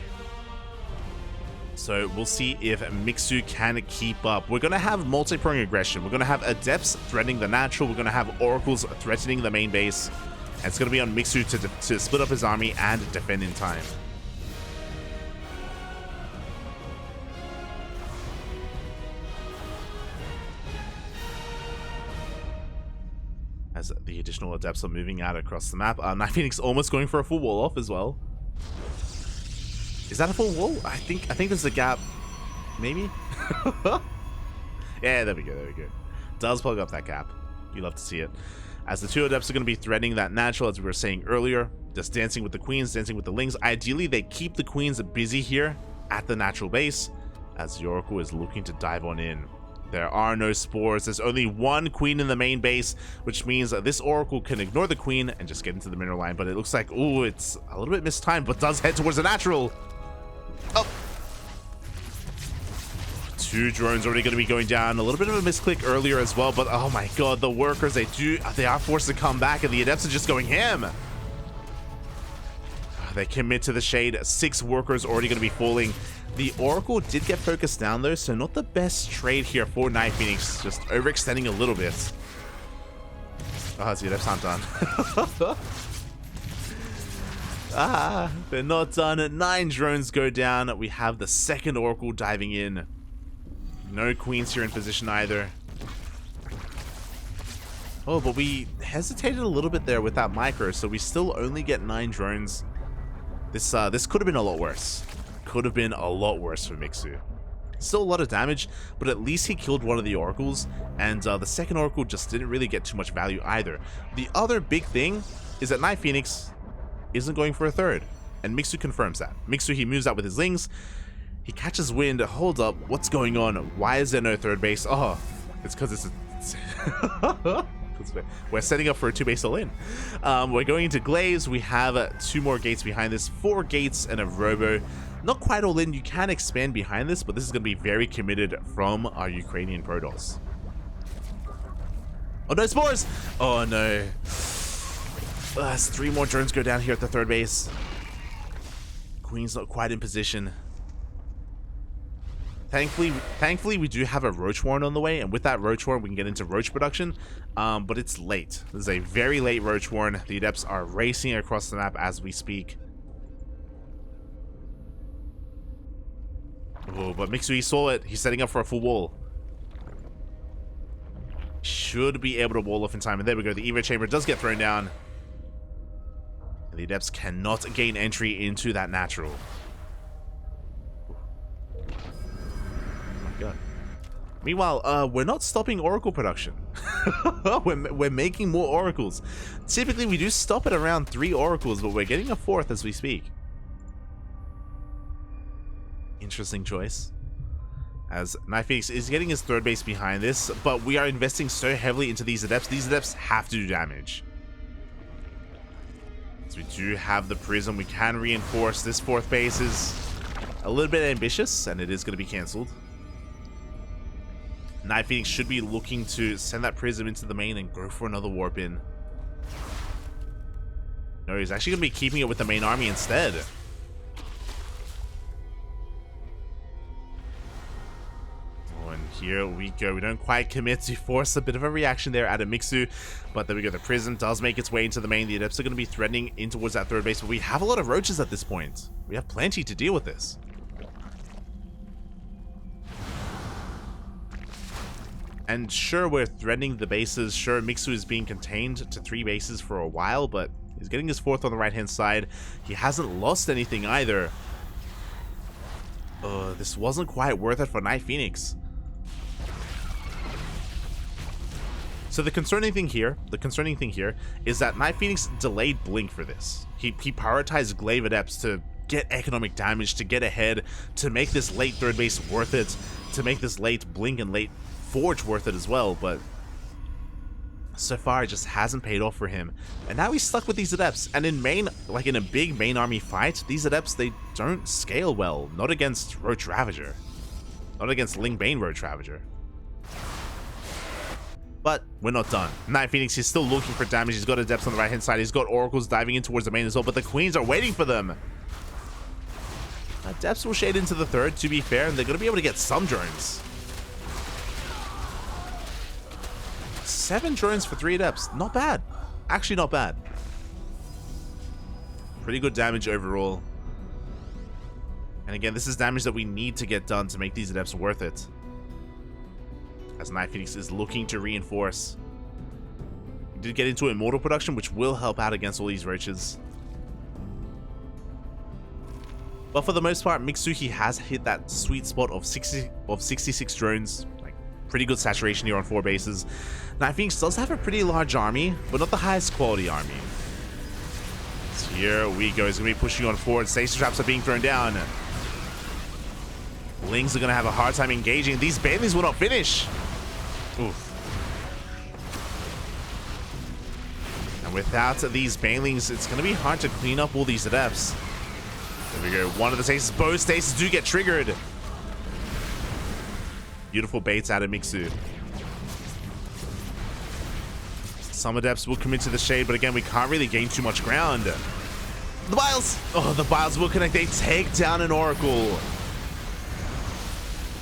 A: So we'll see if Mixu can keep up. We're going to have multi-prong aggression. We're going to have Adepts threatening the natural. We're going to have Oracles threatening the main base. And it's going to be on Mixu to split up his army and defend in time. As the additional Adepts are moving out across the map. NightPhoenix almost going for a full wall off as well. Is that a full wall? I think there's a gap. Maybe? Yeah, there we go. Does plug up that gap. You love to see it. As the two Adepts are going to be threatening that natural, as we were saying earlier. Just dancing with the queens, dancing with the lings. Ideally, they keep the queens busy here at the natural base, as the Oracle is looking to dive on in. There are no spores. There's only one queen in the main base, which means that this Oracle can ignore the queen and just get into the mineral line. But it looks like, ooh, it's a little bit mistimed, but does head towards the natural. Oh. Two drones already going to be going down. A little bit of a misclick earlier as well, but oh my god, the workers, they are forced to come back, and the Adepts are just going ham. They commit to the shade. 6 workers already going to be falling. The Oracle did get focused down though, so not the best trade here for NightPhoenix. Just overextending a little bit. Oh, the Adepts aren't done. They're not done. 9 drones go down. We have the second Oracle diving in. No queens here in position either. Oh, but we hesitated a little bit there with that micro, so we still only get 9 drones. This could have been a lot worse. Could have been a lot worse for Mixu. Still a lot of damage, but at least he killed one of the Oracles, and the second Oracle just didn't really get too much value either. The other big thing is that NightPhoenix isn't going for a third, and Mixu confirms that. Mixu, he moves out with his lings, he catches wind. Hold up, what's going on? Why is there no third base? Oh, it's because it's we're setting up for a 2-base all-in. We're going into Glaze. We have 2 more gates behind this, 4 gates and a robo. Not quite all in. You can expand behind this, but this is going to be very committed from our Ukrainian Protoss. Oh no, spores! Oh no. That's 3 more drones go down here at the third base. Queen's not quite in position. Thankfully, we do have a Roach Warren on the way, and with that Roach Warren, we can get into Roach production, but it's late. This is a very late Roach Warren. The Adepts are racing across the map as we speak. Oh, but Mixu, he saw it. He's setting up for a full wall. Should be able to wall off in time, and there we go. The Evo Chamber does get thrown down. And the Adepts cannot gain entry into that natural. God. Meanwhile, we're not stopping Oracle production. we're making more Oracles. Typically, we do stop at around 3 Oracles, but we're getting a 4th as we speak. Interesting choice. As NightPhoenix is getting his third base behind this, but we are investing so heavily into these Adepts. These Adepts have to do damage. So we do have the Prism. We can reinforce. This 4th base is a little bit ambitious, and it is going to be cancelled. NightPhoenix should be looking to send that Prism into the main and go for another warp in. No, he's actually going to be keeping it with the main army instead. Oh, and here we go. We don't quite commit to force a bit of a reaction there out of Mixu, but there we go. The Prism does make its way into the main. The Adepts are going to be threatening in towards that third base, but we have a lot of roaches at this point. We have plenty to deal with this. And sure, we're threatening the bases. Sure, Mixu is being contained to 3 bases for a while, but he's getting his 4th on the right-hand side. He hasn't lost anything either. This wasn't quite worth it for NightPhoenix. So the concerning thing here is that NightPhoenix delayed Blink for this. He prioritized Glaive Adepts to get economic damage, to get ahead, to make this late third base worth it, to make this late Blink and late Forge worth it as well, but so far it just hasn't paid off for him. And now he's stuck with these Adepts. And in main, like in a big main army fight, these Adepts, they don't scale well. Not against Roach Ravager. Not against Ling Bane Roach Ravager. But we're not done. NightPhoenix is still looking for damage. He's got Adepts on the right hand side. He's got Oracles diving in towards the main as well. But the Queens are waiting for them. Adepts will shade into the third, to be fair. And they're going to be able to get some drones. 7 drones for 3 Adepts. Not bad. Actually not bad. Pretty good damage overall. And again, this is damage that we need to get done to make these Adepts worth it. As NightPhoenix is looking to reinforce. He did get into Immortal production, which will help out against all these roaches. But for the most part, Mixu, he has hit that sweet spot of 66 drones. Like, pretty good saturation here on 4 bases. NightPhoenix does have a pretty large army, but not the highest quality army. So here we go. He's going to be pushing on forward. Stasis traps are being thrown down. Lings are going to have a hard time engaging. These Banelings will not finish. Oof. And without these Banelings, it's going to be hard to clean up all these Adepts. There we go. One of the stasis. Both stasis do get triggered. Beautiful baits out of Mixu. Some Adepts will come into the shade, but again, we can't really gain too much ground. The Biles! Oh, the Biles will connect. They take down an Oracle.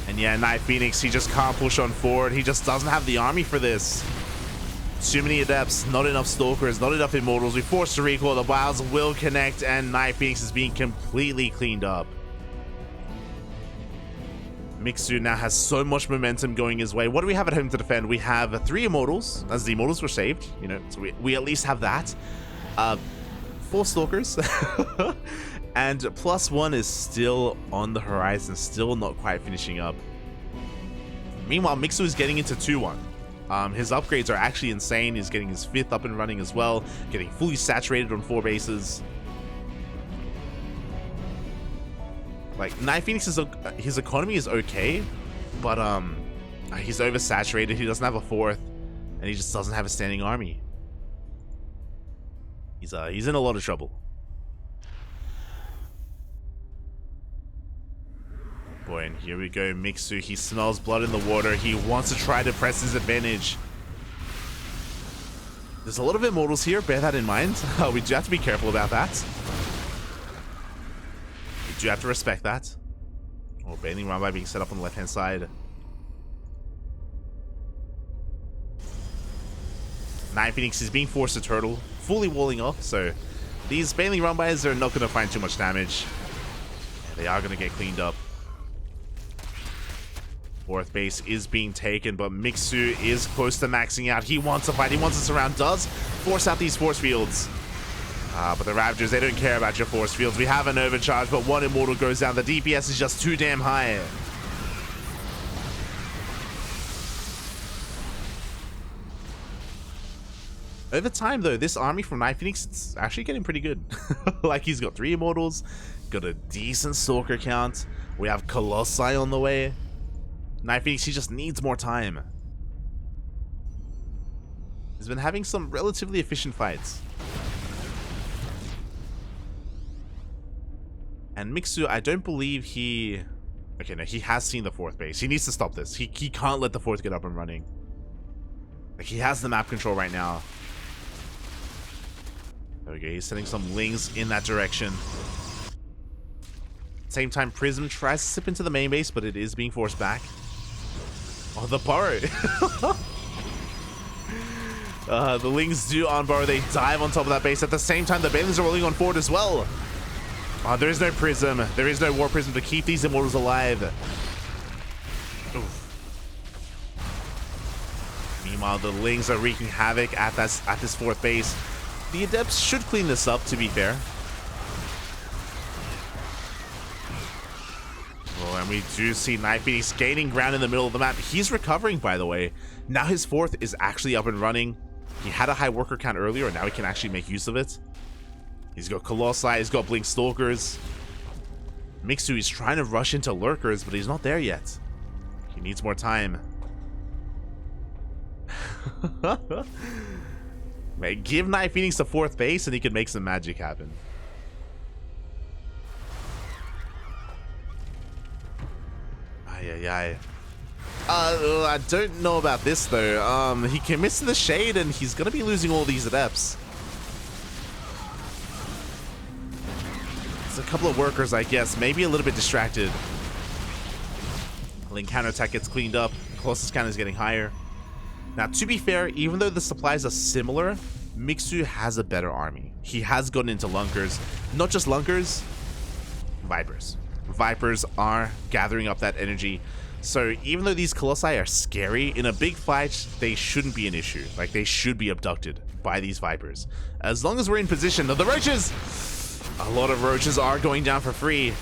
A: And yeah, NightPhoenix, he just can't push on forward. He just doesn't have the army for this. Too many Adepts, not enough Stalkers, not enough Immortals. We forced a recall. The Biles will connect, and NightPhoenix is being completely cleaned up. Mixu now has so much momentum going his way. What do we have at home to defend? We have 3 Immortals, as the Immortals were saved, you know, so we at least have that. 4 Stalkers. And +1 is still on the horizon, still not quite finishing up. Meanwhile, Mixu is getting into 2-1. His upgrades are actually insane. He's getting his 5th up and running as well, getting fully saturated on 4 bases. Like, NightPhoenix, his economy is okay, but he's oversaturated. He doesn't have a 4th, and he just doesn't have a standing army. He's in a lot of trouble. Boy, and here we go, Mixu. He smells blood in the water. He wants to try to press his advantage. There's a lot of Immortals here. Bear that in mind. We do have to be careful about that. Do have to respect that. Oh, Baneling Rambai being set up on the left-hand side. NightPhoenix is being forced to turtle, fully walling off, so these Baneling Rambais are not going to find too much damage. Yeah, they are going to get cleaned up. 4th base is being taken, but Mixu is close to maxing out. He wants to fight. He wants to surround. Does force out these force fields. But the Ravagers, they don't care about your force fields. We have an overcharge, but 1 Immortal goes down. The DPS is just too damn high. Over time, though, this army from NightPhoenix, it's actually getting pretty good. Like, he's got 3 Immortals, got a decent Stalker count. We have Colossi on the way. NightPhoenix, he just needs more time. He's been having some relatively efficient fights. And Mixu, I don't believe he... Okay, no, he has seen the 4th base. He needs to stop this. He can't let the 4th get up and running. Like, he has the map control right now. There we go. He's sending some Lings in that direction. Same time, Prism tries to slip into the main base, but it is being forced back. Oh, the burrow. The Lings do unburrow. They dive on top of that base. At the same time, the Banelings are rolling on forward as well. There is no Prism. There is no War Prism to keep these Immortals alive. Oof. Meanwhile, the Lings are wreaking havoc at this 4th base. The Adepts should clean this up, to be fair. Oh, and we do see NightPhoenix gaining ground in the middle of the map. He's recovering, by the way. Now his 4th is actually up and running. He had a high worker count earlier, and now he can actually make use of it. He's got Colossi, he's got Blink Stalkers. Mixu is trying to rush into Lurkers, but he's not there yet. He needs more time. Man, give NightPhoenix the 4th base and he can make some magic happen. Ay. I don't know about this though. He commits to the shade and he's gonna be losing all these adepts. It's a couple of workers, I guess, maybe a little bit distracted. Link counterattack gets cleaned up. Closest count is getting higher. Now, to be fair, even though the supplies are similar, Mixu has a better army. He has gotten into lunkers. Not just lunkers, vipers. Vipers are gathering up that energy. So even though these colossi are scary, in a big fight, they shouldn't be an issue. Like, they should be abducted by these vipers. As long as we're in position. The roaches! A lot of roaches are going down for free.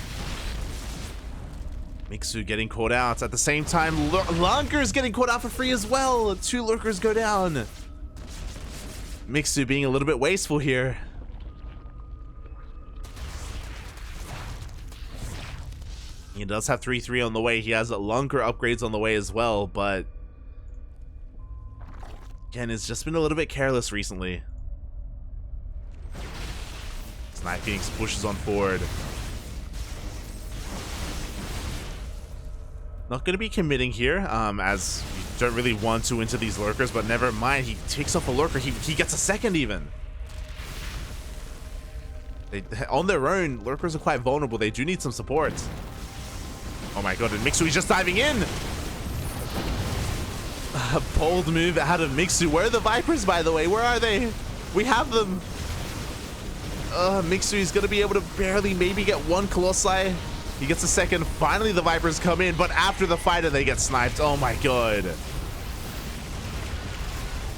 A: Mixu getting caught out. At the same time, Lurkers getting caught out for free as well. 2 Lurkers go down. Mixu being a little bit wasteful here. He does have 3-3 on the way. He has Lunker upgrades on the way as well, but again, it's just been a little bit careless recently. NightPhoenix pushes on forward. Not going to be committing here, as you don't really want to into these lurkers, but never mind. He takes off a lurker. He gets a second even. On their own, lurkers are quite vulnerable. They do need some support. Oh my god, and Mixu is just diving in. A bold move out of Mixu. Where are the Vipers, by the way? Where are they? We have them. Mixu is going to be able to barely maybe get 1 Colossi. He gets a second. Finally, the Vipers come in, but after the fighter, they get sniped. Oh my god.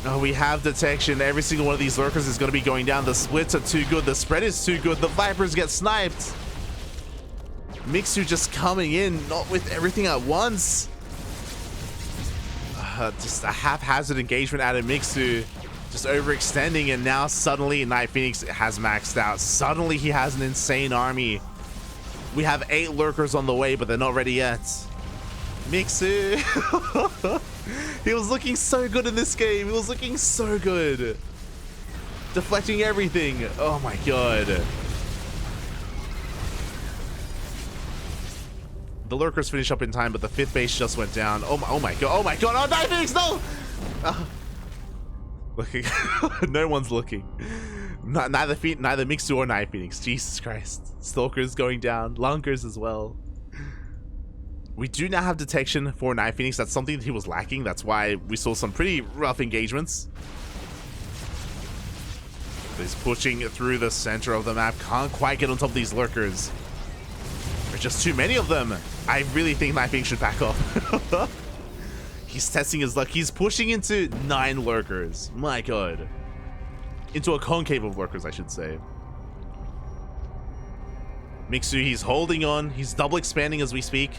A: Oh, we have detection. Every single one of these lurkers is going to be going down. The splits are too good. The spread is too good. The Vipers get sniped. Mixu just coming in, not with everything at once. Just a haphazard engagement out of Mixu. Just overextending, and now suddenly NightPhoenix has maxed out. Suddenly he has an insane army. We have 8 lurkers on the way, but they're not ready yet. Mixu. He was looking so good in this game. He was looking so good. Deflecting everything. Oh my god. The lurkers finish up in time, but the 5th base just went down. Oh my god. Oh my god. Oh, NightPhoenix, no! Looking. No one's looking. Neither Mixu or NightPhoenix. Jesus Christ. Stalkers going down. Lunkers as well. We do now have detection for NightPhoenix. That's something that he was lacking. That's why we saw some pretty rough engagements. He's pushing through the center of the map. Can't quite get on top of these lurkers. There's just too many of them. I really think NightPhoenix should back off. He's testing his luck. He's pushing into 9 lurkers. My god. Into a concave of lurkers, I should say. Mixu, he's holding on. He's double expanding as we speak.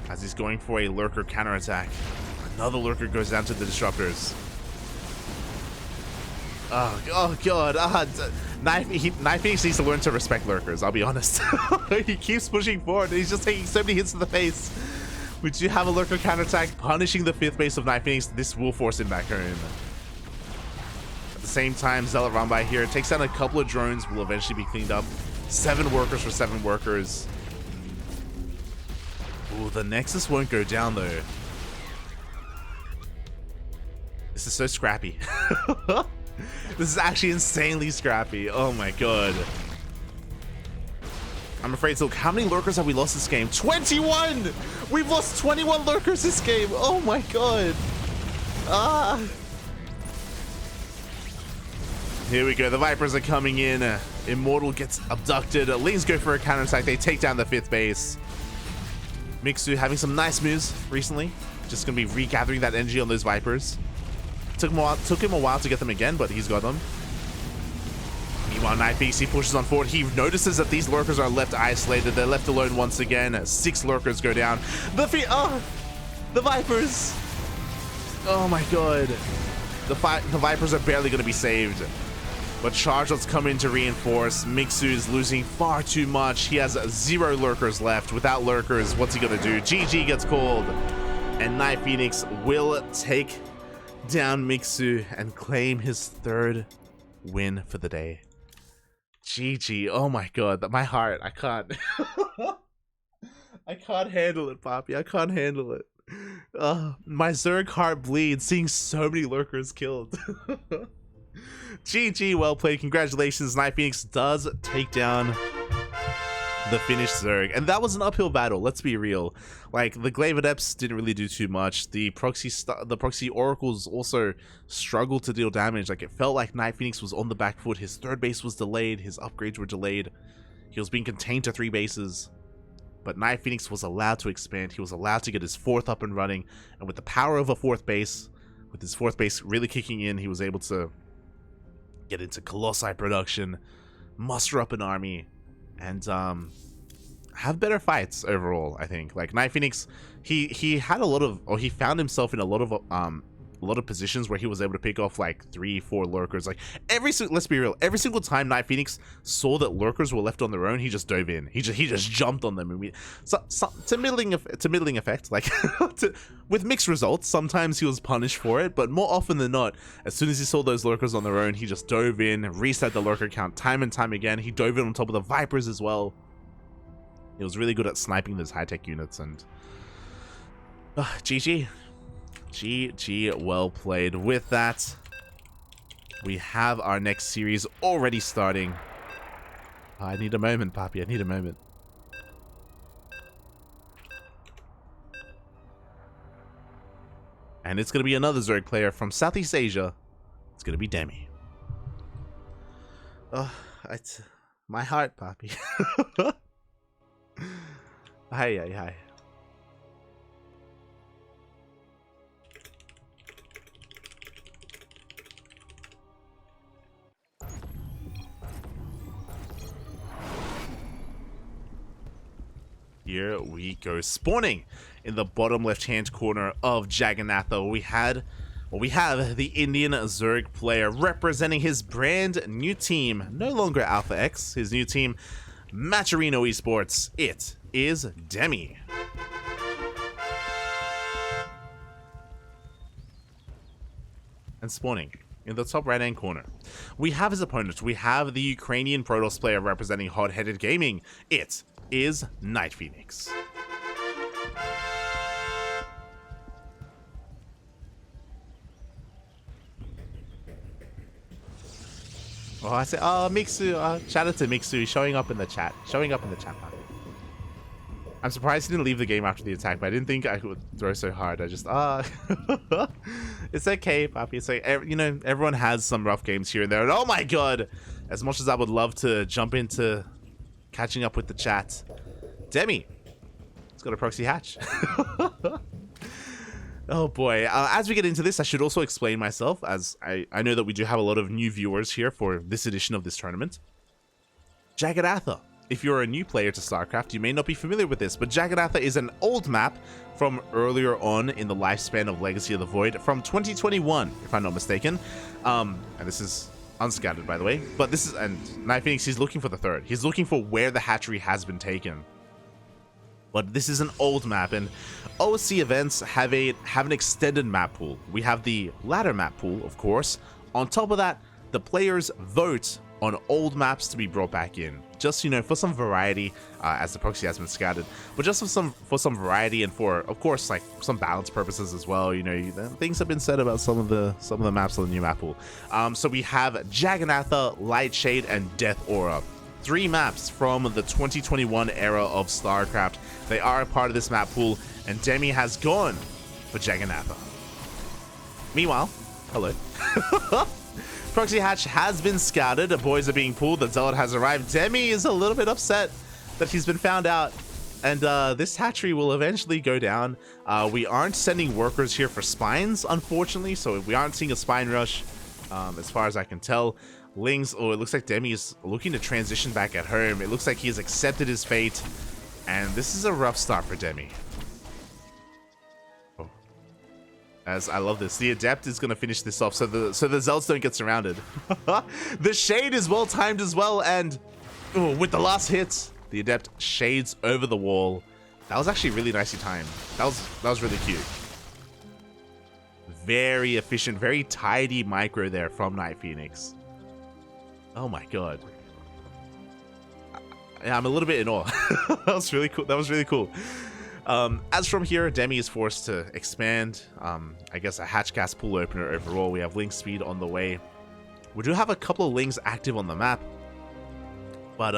A: As he's going for a lurker counterattack. Another lurker goes down to the disruptors. Oh god. NightPhoenix needs to learn to respect lurkers, I'll be honest. He keeps pushing forward and he's just taking so many hits to the face. We do have a lurker counterattack punishing the 5th base of NightPhoenix. This will force him back home. At the same time, Zealot run by here. Takes down a couple of drones, will eventually be cleaned up. 7 workers for 7 workers. Ooh, the Nexus won't go down though. This is so scrappy. This is actually insanely scrappy. Oh my god. I'm afraid to look. How many lurkers have we lost this game? 21! We've lost 21 lurkers this game. Oh my god. Here we go. The Vipers are coming in. Immortal gets abducted. Lings go for a counterattack. They take down the 5th base. Mixu having some nice moves recently. Just going to be regathering that energy on those Vipers. Took him a while to get them again, but he's got them. Meanwhile, NightPhoenix, he pushes on forward. He notices that these lurkers are left isolated. They're left alone once again. 6 lurkers go down. The Vipers! Oh my god. The Vipers are barely going to be saved. But Chargelet's coming to reinforce. Mixu is losing far too much. He has 0 lurkers left. Without lurkers, what's he gonna do? GG gets called. And NightPhoenix will take down Mixu and claim his 3rd win for the day. GG. Oh my god, my heart. I can't. I can't handle it, Poppy. I can't handle it. My Zerg heart bleeds seeing so many lurkers killed. GG, well played. Congratulations. NightPhoenix does take down the finished Zerg. And that was an uphill battle, let's be real. Like, the Glaive Adepts didn't really do too much. The proxy Oracles also struggled to deal damage. Like, it felt like NightPhoenix was on the back foot. His 3rd base was delayed. His upgrades were delayed. He was being contained to 3 bases. But NightPhoenix was allowed to expand. He was allowed to get his 4th up and running. And with the power of a 4th base, with his 4th base really kicking in, he was able to get into Colossi production, muster up an army, and have better fights overall, I think. Like, NightPhoenix, he had a lot of, or he found himself in a lot of positions where he was able to pick off like 3-4 lurkers. Like, let's be real, every single time NightPhoenix saw that lurkers were left on their own, he just dove in. He just jumped on them, and to middling effect. Like, with mixed results, sometimes he was punished for it, but more often than not, as soon as he saw those lurkers on their own, he just dove in, reset the lurker count time and time again. He dove in on top of the Vipers as well. He was really good at sniping those high-tech units, and GG. GG, well played. With that, we have our next series already starting. I need a moment, Papi. I need a moment. And it's going to be another Zerg player from Southeast Asia. It's going to be Demi. Oh, it's my heart, Papi. Hi. Here we go. Spawning in the bottom left-hand corner of Jagannatha, we have the Indian Zerg player representing his brand new team, no longer Alpha X, his new team, Maturino Esports. It is Demi. And spawning in the top right-hand corner, we have his opponent. We have the Ukrainian Protoss player representing Hot-Headed Gaming. It is NightPhoenix. Oh, I say, oh, Mixu, shout out to Mixu, showing up in the chat. I'm surprised he didn't leave the game after the attack, but I didn't think I would throw so hard. I just, it's okay, Papi. It's like, you know, everyone has some rough games here and there. And oh my god, as much as I would love to jump into catching up with the chat, Demi, he's got a proxy hatch. Oh boy, as we get into this, I should also explain myself, as I know that we do have a lot of new viewers here for this edition of this tournament. Jagannatha. If you're a new player to StarCraft, you may not be familiar with this, but Jagannatha is an old map from earlier on in the lifespan of Legacy of the Void, from 2021, if I'm not mistaken. And this is unscattered, by the way, but this is, and NightPhoenix, he's looking for the 3rd. He's looking for where the hatchery has been taken. But this is an old map, and OSC events have an extended map pool. We have the ladder map pool, of course. On top of that, the players vote on old maps to be brought back in, just, you know, for some variety, as the proxy has been scattered, but just for some variety, and for, of course, like some balance purposes as well. You know, things have been said about some of the maps on the new map pool. So we have Jagannatha, Lightshade, and Death Aura. 3 maps from the 2021 era of StarCraft. They are a part of this map pool, and Demi has gone for Jagannatha. Meanwhile, hello. Proxy hatch has been scouted. The boys are being pulled. The Zealot has arrived. Demi is a little bit upset that he's been found out, and this hatchery will eventually go down. We aren't sending workers here for spines, unfortunately, so we aren't seeing a spine rush, as far as I can tell. Lings, oh, it looks like Demi is looking to transition back at home. It looks like he has accepted his fate, and this is a rough start for Demi. Oh. As I love this. The Adept is going to finish this off so the Zealots don't get surrounded. The Shade is well timed as well, and ooh, with the last hit, the Adept shades over the wall. That was actually really nicely timed. That was really cute. Very efficient, very tidy micro there from NightPhoenix. Oh my god. Yeah, I'm a little bit in awe. That was really cool. That was really cool. As from here, Demi is forced to expand. I guess a Hatchcast pool opener overall. We have Link Speed on the way. We do have a couple of Lings active on the map. But,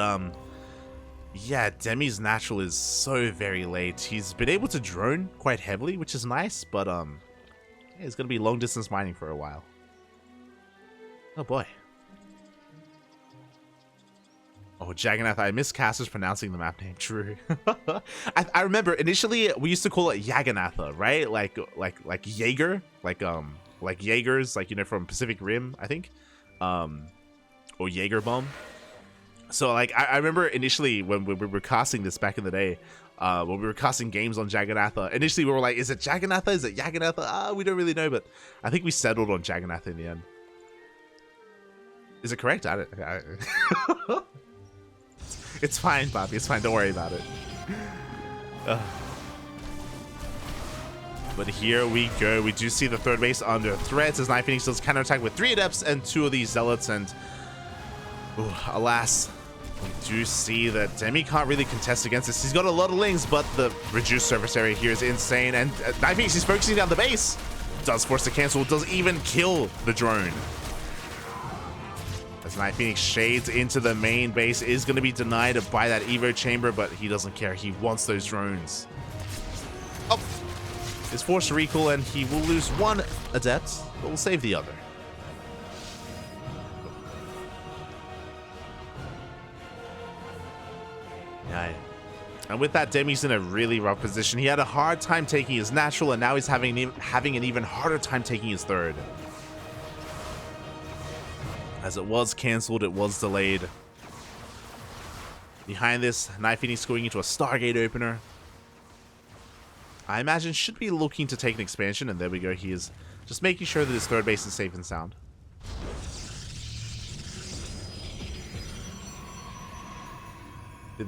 A: yeah, Demi's natural is so very late. He's been able to drone quite heavily, which is nice. But, yeah, it's going to be long distance mining for a while. Oh, boy. Oh, Jagannath. I miss Caster's pronouncing the map name. True. I remember initially we used to call it Yaganatha, right? Like Jaeger, like Jaegers, like, you know, from Pacific Rim, I think, or Jaeger Bomb. So like I remember initially when we were casting this back in the day, when we were casting games on Jaganatha. Initially we were like, is it Jaganatha? Is it Yaganatha? We don't really know, but I think we settled on Jaganatha in the end. Is it correct? I It's fine, Bobby. It's fine. Don't worry about it. But here we go. We do see the third base under threat as NightPhoenix does counterattack with 3 Adepts and 2 of these Zealots. And ooh, alas, we do see that Demi can't really contest against this. He's got a lot of Lings, but the reduced surface area here is insane. And NightPhoenix is focusing down the base. Does force to cancel. Does even kill the drone. As NightPhoenix shades into the main base, is going to be denied by that Evo chamber, but he doesn't care. He wants those drones. Oh, is forced to recall, and he will lose 1 Adept, but will save the other. Yeah. And with that, Demi's in a really rough position. He had a hard time taking his natural, and now he's having an even harder time taking his third. As it was cancelled, it was delayed. Behind this, NightPhoenix going into a Stargate opener. I imagine should be looking to take an expansion, and there we go. He is just making sure that his third base is safe and sound.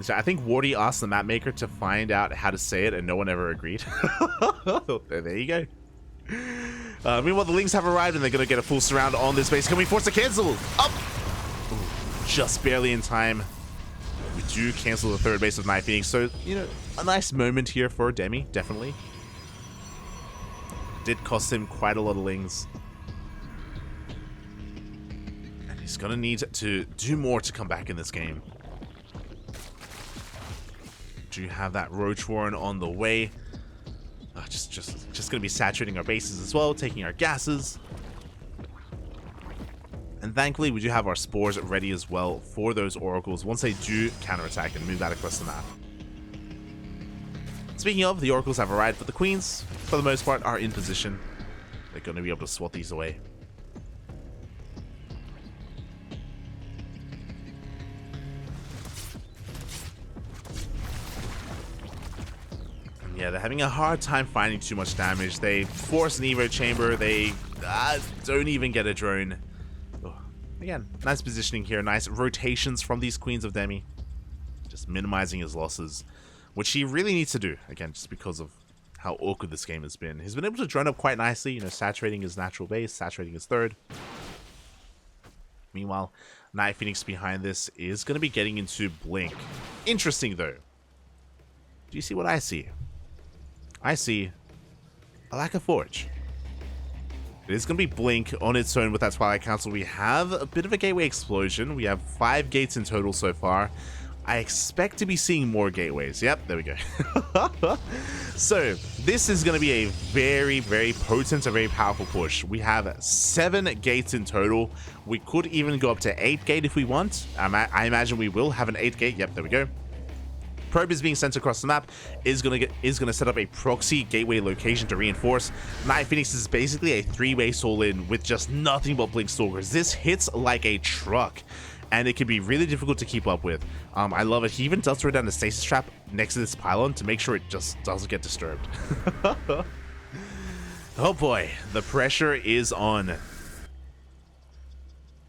A: I think Wardy asked the map maker to find out how to say it, and no one ever agreed. There you go. Meanwhile, the Lings have arrived, and they're going to get a full surround on this base. Can we force to cancel? Up! Ooh, just barely in time. We do cancel the third base of NightPhoenix, so, you know, a nice moment here for Demi, definitely. Did cost him quite a lot of Lings. And he's going to need to do more to come back in this game. Do have that Roach Warren on the way. Just gonna be saturating our bases as well, taking our gases. And thankfully we do have our spores ready as well for those oracles once they do counterattack and move that across the map. Speaking of, the oracles have arrived, but the queens, for the most part, are in position. They're gonna be able to swat these away. Yeah, they're having a hard time finding too much damage. They force an Evo chamber. They don't even get a drone. Oh, again, nice positioning here. Nice rotations from these Queens of Demi. Just minimizing his losses, which he really needs to do. Again, just because of how awkward this game has been. He's been able to drone up quite nicely, you know, saturating his natural base, saturating his third. Meanwhile, NightPhoenix behind this is going to be getting into Blink. Interesting, though. Do you see what I see? I see a lack of Forge. It is going to be Blink on its own with that Twilight Council. We have a bit of a gateway explosion. We have 5 gates in total so far. I expect to be seeing more gateways. Yep, there we go. So, this is going to be a very, very potent and very powerful push. We have 7 gates in total. We could even go up to 8 gate if we want. I imagine we will have an 8 gate. Yep, there we go. Probe is being sent across the map, is gonna set up a proxy gateway location to reinforce. NightPhoenix is basically a 3-base all-in with just nothing but Blink Stalkers. This hits like a truck, and it can be really difficult to keep up with. I love it. He even does throw down the stasis trap next to this pylon to make sure it just doesn't get disturbed. Oh boy, the pressure is on.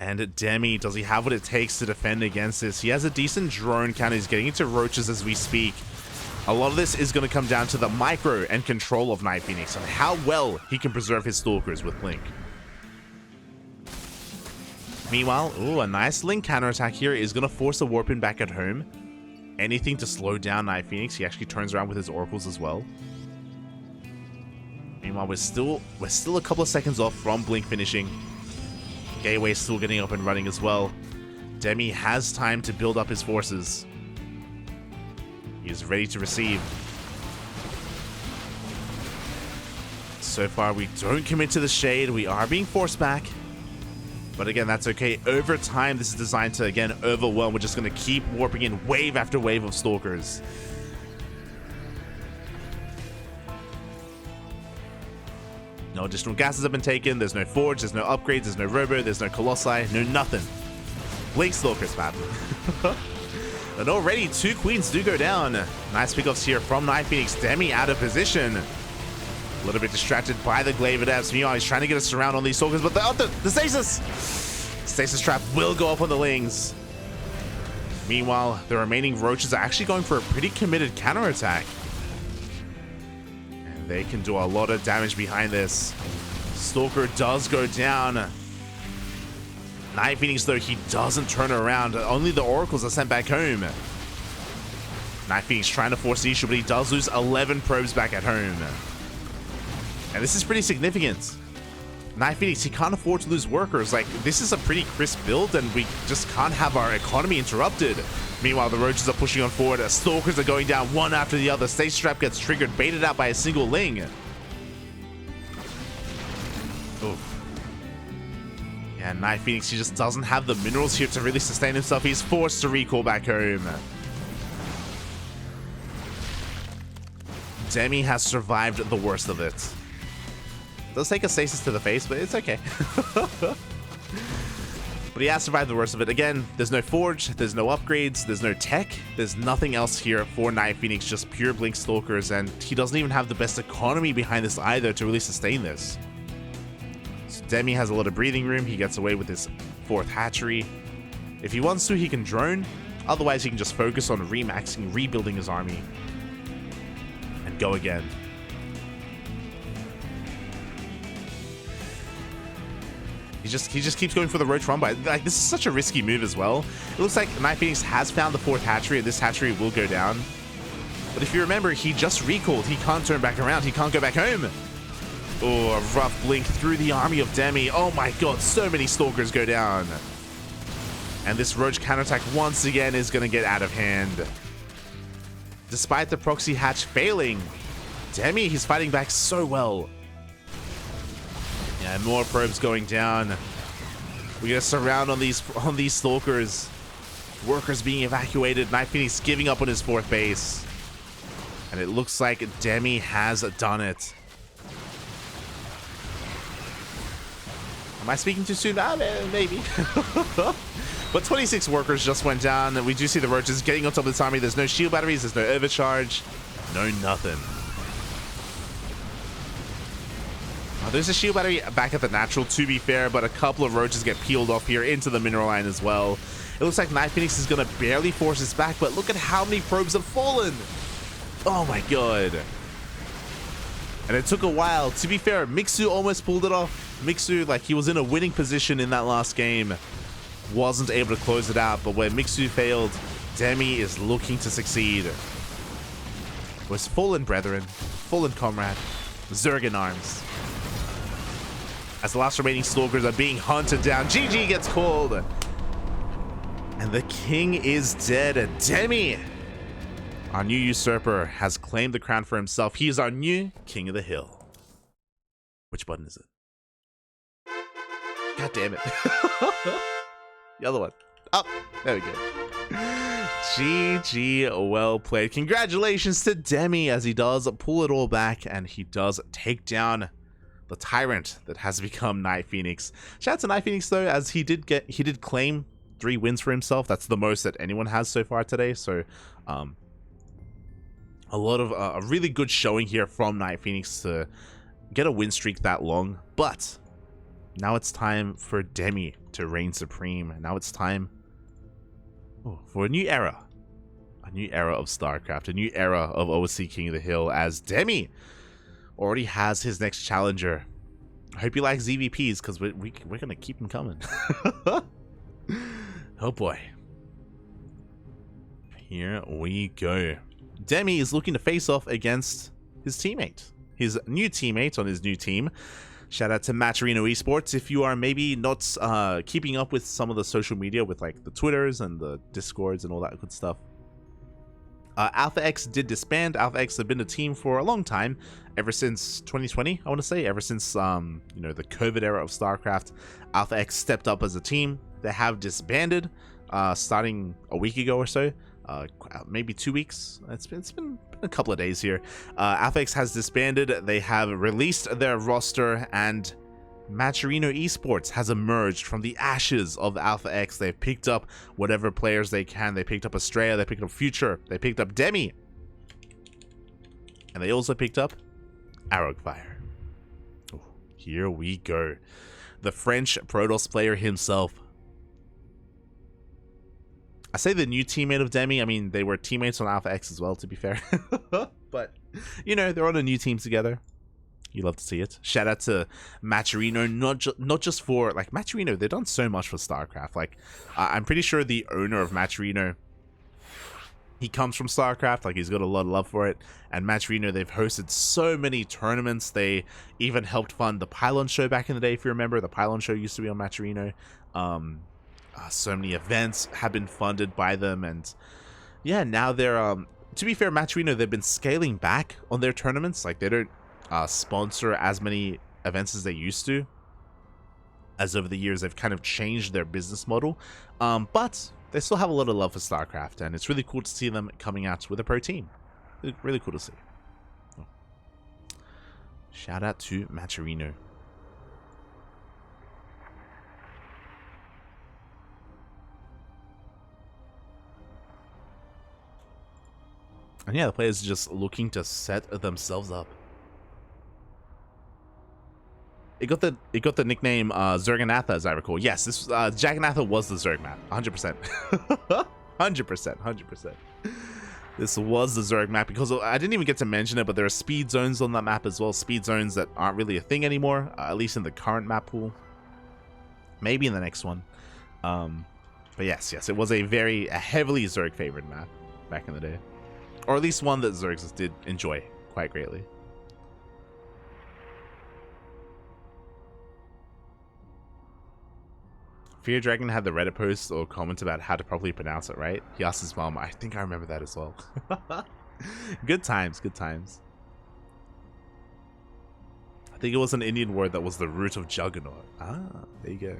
A: And Demi, does he have what it takes to defend against this? He has a decent drone counter. He's getting into roaches as we speak. A lot of this is going to come down to the micro and control of NightPhoenix and how well he can preserve his stalkers with Blink. Meanwhile, ooh, a nice Link counterattack here is going to force a Warpin back at home. Anything to slow down NightPhoenix. He actually turns around with his oracles as well. Meanwhile, we're still a couple of seconds off from Blink finishing. Gateway still getting up and running as well. Demi has time to build up his forces. He is ready to receive. So far, we don't commit to the shade. We are being forced back. But again, that's okay. Over time, this is designed to, again, overwhelm. We're just going to keep warping in wave after wave of stalkers. No additional gases have been taken. There's no forge, there's no upgrades, there's no robo, there's no colossi, no nothing. Blink stalkers, man. And already 2 queens do go down. Nice pickoffs here from NightPhoenix. Demi out of position. A little bit distracted by the glaive adepts. Meanwhile, he's trying to get us around on these stalkers, but the stasis! Stasis trap will go up on the Lings. Meanwhile, the remaining roaches are actually going for a pretty committed counterattack. And they can do a lot of damage behind this. Stalker does go down. NightPhoenix, though, he doesn't turn around. Only the oracles are sent back home. NightPhoenix trying to force the issue, but he does lose 11 probes back at home. And this is pretty significant. NightPhoenix, he can't afford to lose workers. Like, this is a pretty crisp build, and we just can't have our economy interrupted. Meanwhile, the roaches are pushing on forward. Stalkers are going down one after the other. Stasis trap gets triggered, baited out by a single Ling. Oof. Yeah, NightPhoenix, he just doesn't have the minerals here to really sustain himself. He's forced to recall back home. Demi has survived the worst of it. Does take a stasis to the face, but it's okay. But he has survived the worst of it. Again, there's no forge, there's no upgrades, there's no tech, there's nothing else here for NightPhoenix, just pure Blink stalkers, and he doesn't even have the best economy behind this either to really sustain this. So Demi has a lot of breathing room. He gets away with his 4th hatchery. If he wants to, he can drone. Otherwise, he can just focus on remaxing, rebuilding his army, and go again. He just keeps going for the roach run by. Like, this is such a risky move as well. It looks like NightPhoenix has found the 4th hatchery, and this hatchery will go down. But if you remember, he just recalled. He can't turn back around. He can't go back home. Oh, a rough blink through the army of Demi. Oh my god, so many stalkers go down. And this roach counterattack once again is going to get out of hand. Despite the proxy hatch failing, Demi, he's fighting back so well. Yeah, more probes going down. We get a surround on these stalkers. Workers being evacuated. NightPhoenix giving up on his 4th base. And it looks like Demi has done it. Am I speaking too soon? Maybe. But 26 workers just went down. We do see the roaches getting on top of this army. There's no shield batteries. There's no overcharge. No nothing. There's a shield battery back at the natural, to be fair, but a couple of roaches get peeled off here into the mineral line as well. It looks like NightPhoenix is going to barely force us back, but look at how many probes have fallen. Oh my god. And it took a while. To be fair, Mixu almost pulled it off. Mixu, like, he was in a winning position in that last game. Wasn't able to close it out, but where Mixu failed, Demi is looking to succeed. Was fallen brethren, fallen comrade, Zerg in arms. As the last remaining stalkers are being hunted down, GG gets called. And the king is dead. Demi, our new usurper, has claimed the crown for himself. He is our new king of the hill. Which button is it? God damn it. The other one. Oh, there we go. GG, well played. Congratulations to Demi as he does pull it all back and he does take down the tyrant that has become NightPhoenix. Shout out to NightPhoenix though, as he did claim 3 wins for himself. That's the most that anyone has so far today. So a lot of a really good showing here from NightPhoenix to get a win streak that long, but now it's time for Demi to reign supreme. Now it's time for a new era. A new era of StarCraft, a new era of OSC King of the Hill, as Demi already has his next challenger. I hope you like ZVPs, because we're going to keep them coming. Oh boy. Here we go. Demi is looking to face off against his teammate. His new teammate on his new team. Shout out to Matcherino Esports. If you are maybe not keeping up with some of the social media, with like the Twitters and the Discords and all that good stuff, Alpha X did disband. Alpha X have been a team for a long time, ever since 2020, I want to say, ever since you know, the COVID era of StarCraft. Alpha X stepped up as a team. They have disbanded starting a week ago or so, maybe 2 weeks. It's been a couple of days here. Alpha X has disbanded. They have released their roster, and Matcherino Esports has emerged from the ashes of Alpha X. They've picked up whatever players they can. They picked up Estrella, they picked up Future, they picked up Demi, and they also picked up Arrogfire. Ooh, here we go. The French Protoss player himself. I say the new teammate of Demi. I mean, they were teammates on Alpha X as well, to be fair. But, you know, they're on a new team together. You love to see it. Shout out to Matcherino, not just for, like, Matcherino, they've done so much for StarCraft. Like, I'm pretty sure the owner of Matcherino, he comes from StarCraft. Like, he's got a lot of love for it. And Matcherino, they've hosted so many tournaments. They even helped fund the Pylon Show back in the day, if you remember. The Pylon Show used to be on Matcherino. So many events have been funded by them. And, yeah, now they're, to be fair, Matcherino, they've been scaling back on their tournaments. Like, they don't sponsor as many events as they used to, as over the years they've kind of changed their business model, but they still have a lot of love for StarCraft, and it's really cool to see them coming out with a pro team. Really cool to see. Shout out to Matcherino. And yeah, the players are just looking to set themselves up. It got the nickname Zerganatha, as I recall. Yes, this Jaganatha was the Zerg map, 100%, 100%. This was the Zerg map, because I didn't even get to mention it, but there are speed zones on that map as well. Speed zones that aren't really a thing anymore, at least in the current map pool. Maybe in the next one. But yes, it was a heavily Zerg favored map back in the day, or at least one that Zergs did enjoy quite greatly. Fear Dragon had the Reddit post or comment about how to properly pronounce it, right? He asked his mom. I think I remember that as well. Good times, good times. I think it was an Indian word that was the root of Juggernaut. Ah, there you go.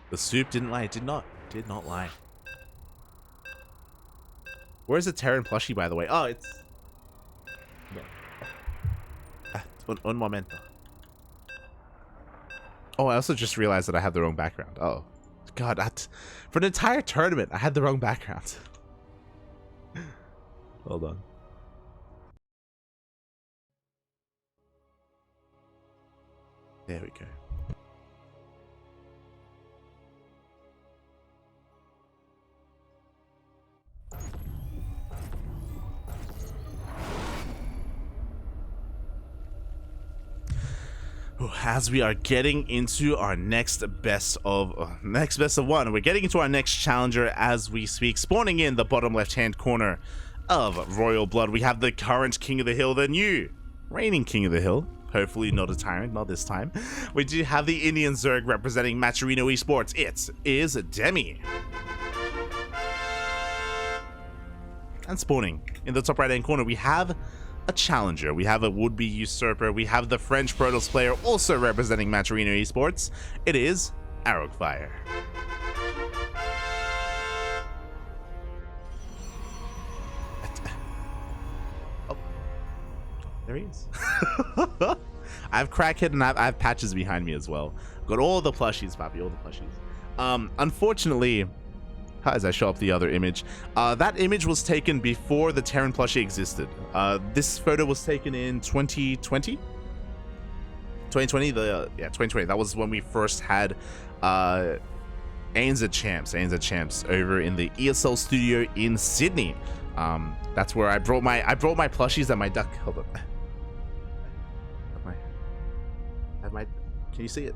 A: The soup didn't lie. It did not lie. Where's the Terran plushie, by the way? Oh, it's... Un momento. Oh, I also just realized that I had the wrong background. Oh, God. For an entire tournament, I had the wrong background. Hold on. There we go. As we are getting into our next best of one, we're getting into our next challenger as we speak. Spawning in the bottom left-hand corner of Royal Blood, we have the current King of the Hill, the new reigning King of the Hill. Hopefully not a tyrant, not this time. We do have the Indian Zerg representing Matcherino Esports. It is Demi. And spawning in the top right-hand corner, we have a challenger. We have a would-be usurper. We have the French Protoss player also representing Matcherino Esports. It is Arrogfire. Oh, there he is. I have Crackhead and I have Patches behind me as well. Got all the plushies, Papi, all the plushies. Unfortunately, as I show up the other image. That image was taken before the Terran plushie existed. This photo was taken in 2020. 2020, 2020. That was when we first had ANZ Champs over in the ESL studio in Sydney. That's where I brought my plushies and my duck. Hold on. Have my can you see it?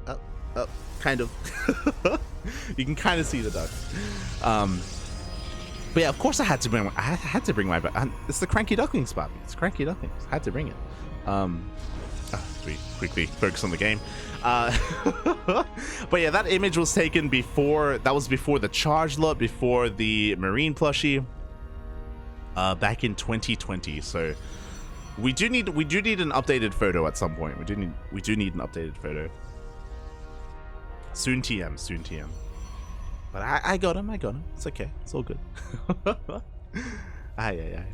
A: Up, kind of. You can kind of see the duck. But yeah, of course I had to bring my it's the CranKy Ducklings, Bobby. It's CranKy Ducklings. I had to bring it. We quickly focus on the game. But yeah, that image was taken before. That was before the charge lot, before the Marine plushie. Back in 2020. So we do need an updated photo at some point. We do need an updated photo. Soon TM. But I got him. It's okay. It's all good. Aye.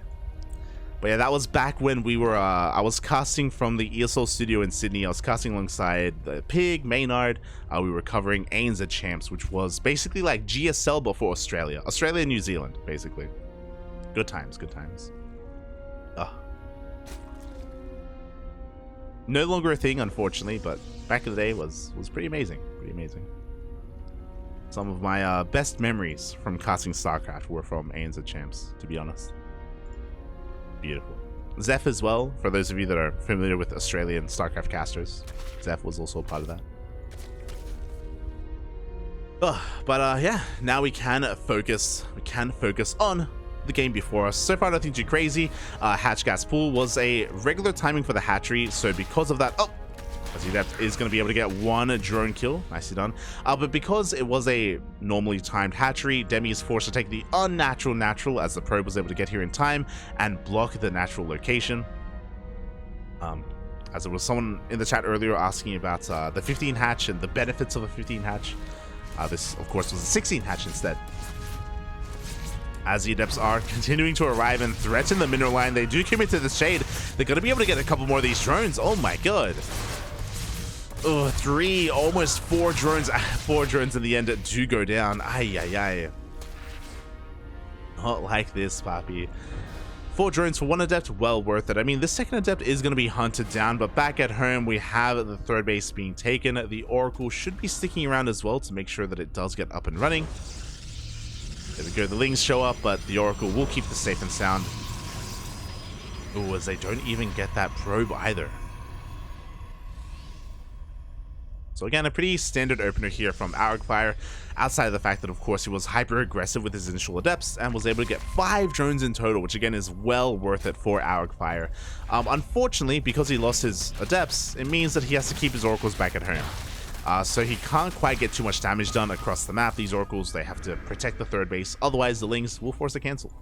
A: But yeah, that was back when we were, I was casting from the ESL studio in Sydney. I was casting alongside the Pig, Maynard. We were covering ANZ Champs, which was basically like GSL before Australia. Australia and New Zealand, basically. Good times. No longer a thing, unfortunately, but back in the day was pretty amazing. Some of my best memories from casting StarCraft were from ANZ Champs, to be honest. Beautiful. Zeph as well, for those of you that are familiar with Australian StarCraft casters. Zeph was also a part of that. Yeah, now we can focus on the game before us. So far, nothing too crazy. Hatch gas pool was a regular timing for the hatchery, so because of that, Adept is going to be able to get one drone kill. Nicely done. But because it was a normally timed hatchery, Demi is forced to take the unnatural natural, as the probe was able to get here in time and block the natural location. As there was someone in the chat earlier asking about the 15 hatch and the benefits of a 15 hatch. This, of course, was a 16 hatch instead. As the Adepts are continuing to arrive and threaten the mineral line, they do commit to the shade. They're going to be able to get a couple more of these drones. Oh my god. Oh, 3, almost 4 drones. 4 drones in the end do go down. Ay. Not like this, Papi. 4 drones for 1 Adept, well worth it. I mean, this second Adept is going to be hunted down, but back at home, we have the third base being taken. The Oracle should be sticking around as well to make sure that it does get up and running. There we go, the Lings show up, but the Oracle will keep the safe and sound. Ooh, as they don't even get that probe either. So again, a pretty standard opener here from Arrogfire, outside of the fact that, of course, he was hyper-aggressive with his initial Adepts and was able to get 5 drones in total, which again is well worth it for Arrogfire. Unfortunately, because he lost his Adepts, it means that he has to keep his Oracles back at home. So he can't quite get too much damage done across the map. These Oracles, they have to protect the third base, otherwise the Lings will force a cancel.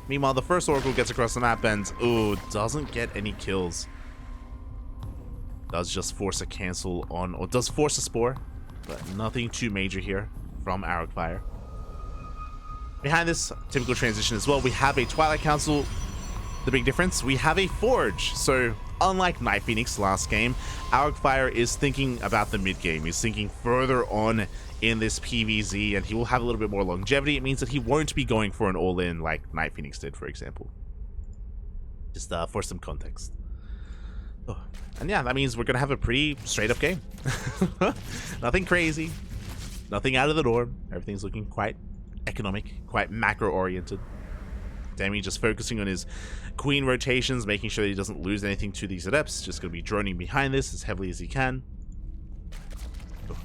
A: Meanwhile, the first Oracle gets across the map and, ooh, doesn't get any kills. Does just force a cancel on, or does force a spore, but nothing too major here from Arrogfire. Behind this typical transition as well, we have a Twilight Council. The big difference, we have a Forge. So unlike NightPhoenix last game, Arrogfire is thinking about the mid game. He's thinking further on in this PvZ, and he will have a little bit more longevity. It means that he won't be going for an all-in like NightPhoenix did, for example. Just for some context. Oh. And yeah, that means we're going to have a pretty straight-up game. Nothing crazy. Nothing out of the norm. Everything's looking quite economic, quite macro-oriented. Demi just focusing on his queen rotations, making sure that he doesn't lose anything to these Adepts. Just going to be droning behind this as heavily as he can. Oh.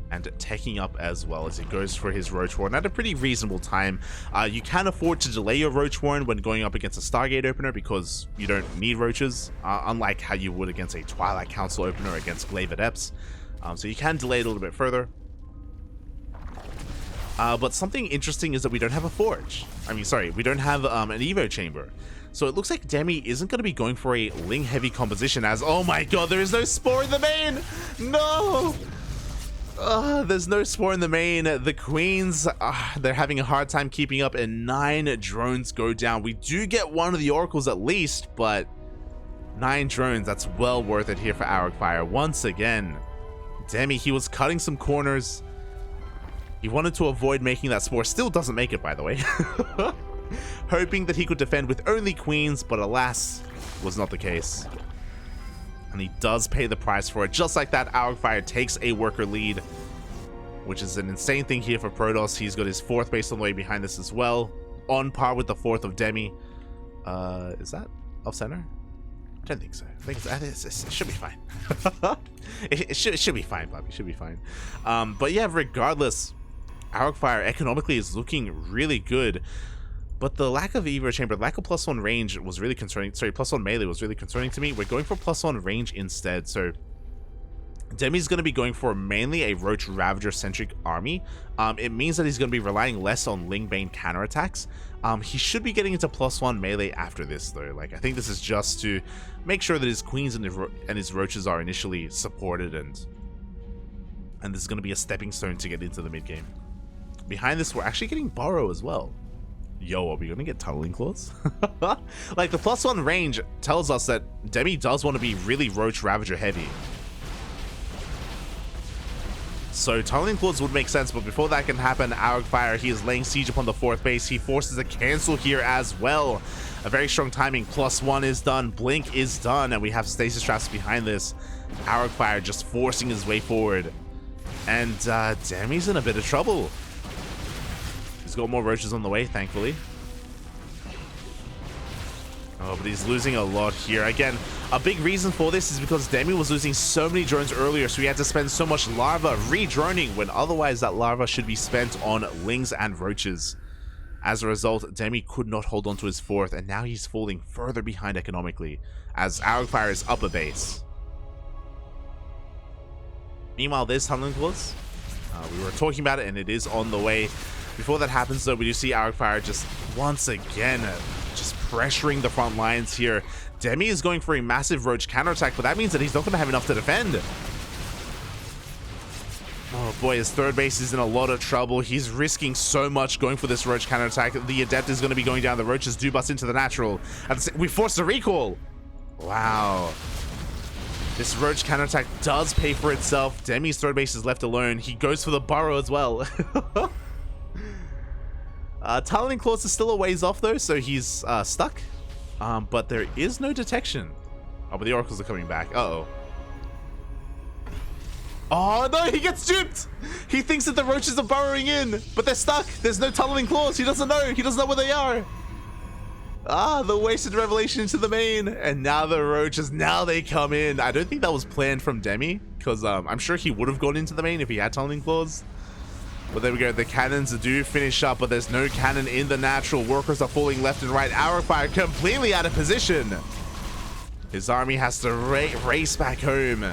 A: And taking up as well as he goes for his Roach Warren at a pretty reasonable time. You can afford to delay your Roach Warren when going up against a Stargate opener because you don't need Roaches, unlike how you would against a Twilight Council opener against Glaive Adepts. So you can delay it a little bit further. But something interesting is that we don't have a Forge. We don't have an Evo Chamber. So it looks like Demi isn't going to be going for a Ling heavy composition as, oh my god, there is no Spore in the main! No! There's no Spore in the main. The Queens, they're having a hard time keeping up, and 9 drones go down. We do get one of the Oracles at least, but 9 drones, that's well worth it here for Arrogfire. Once again, Demi, he was cutting some corners. He wanted to avoid making that spore. Still doesn't make it, by the way. Hoping that he could defend with only queens, but alas, was not the case. And he does pay the price for it. Just like that, Arrogfire takes a worker lead, which is an insane thing here for Protoss. He's got his 4th base on the way behind this as well, on par with the 4th of Demi. Is that off center? I don't think so. I think it should be fine. it should be fine, Bobby. Should be fine. But yeah, regardless, Arrogfire economically is looking really good. But the lack of Evo Chamber, lack of +1 range was really concerning. Sorry, +1 melee was really concerning to me. We're going for +1 range instead. So Demi's going to be going for mainly a Roach Ravager centric army. It means that he's going to be relying less on Lingbane counterattacks. He should be getting into +1 melee after this though. Like, I think this is just to make sure that his queens and his roaches are initially supported, and this is going to be a stepping stone to get into the mid game. Behind this, we're actually getting Burrow as well. Yo, are we going to get Tunneling Claws? Like, the +1 range tells us that Demi does want to be really Roach Ravager heavy. So Tunneling Claws would make sense, but before that can happen, Arrogfire, he is laying siege upon the 4th base. He forces a cancel here as well. A very strong timing. +1 is done. Blink is done, and we have stasis traps behind this. Arrogfire just forcing his way forward. And Demi's in a bit of trouble. He's got more roaches on the way, thankfully. Oh, but he's losing a lot here. Again, a big reason for this is because Demi was losing so many drones earlier, so he had to spend so much larva re-droning when otherwise that larva should be spent on lings and roaches. As a result, Demi could not hold on to his 4th, and now he's falling further behind economically as Arrogfire is up a base. Meanwhile, there's Tunneling Claws. We were talking about it, and it is on the way. Before that happens, though, we do see Arrogfire just once again just pressuring the front lines here. Demi is going for a massive Roach counterattack, but that means that he's not going to have enough to defend. Oh boy, his 3rd base is in a lot of trouble. He's risking so much going for this Roach counterattack. The Adept is going to be going down. The Roaches do bust into the natural. We forced a recall. Wow. This Roach counterattack does pay for itself. Demi's 3rd base is left alone. He goes for the Burrow as well. Tunneling Claws is still a ways off though, so he's stuck. But there is no detection. Oh, but the oracles are coming back. Uh-oh. Oh no, he gets duped! He thinks that the roaches are burrowing in, but they're stuck. There's no Tunneling Claws. He doesn't know. He doesn't know where they are. Ah, the wasted revelation into the main. And now the roaches, now they come in. I don't think that was planned from Demi, because I'm sure he would have gone into the main if he had Tunneling Claws. But there we go, the cannons do finish up, but there's no cannon in the natural. Workers are falling left and right. Arrogfire completely out of position. His army has to race back home.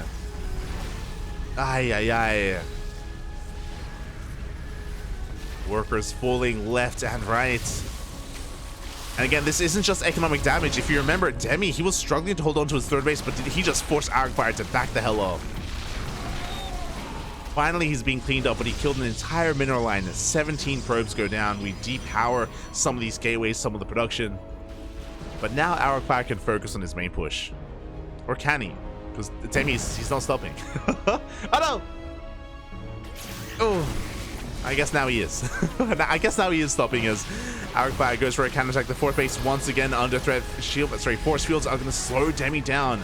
A: Ay, ay, ay. Workers falling left and right. And again, this isn't just economic damage. If you remember, Demi, he was struggling to hold on to his 3rd base, but he just forced Arrogfire to back the hell off. Finally, he's being cleaned up, but he killed an entire mineral line. 17 probes go down. We depower some of these gateways, some of the production. But now Arrogfire can focus on his main push. Or can he? Because Demi, he's not stopping. Oh no! Oh, I guess now he is. I guess now he is stopping as Arrogfire goes for a counterattack. The 4th base once again under threat. Force fields are going to slow Demi down.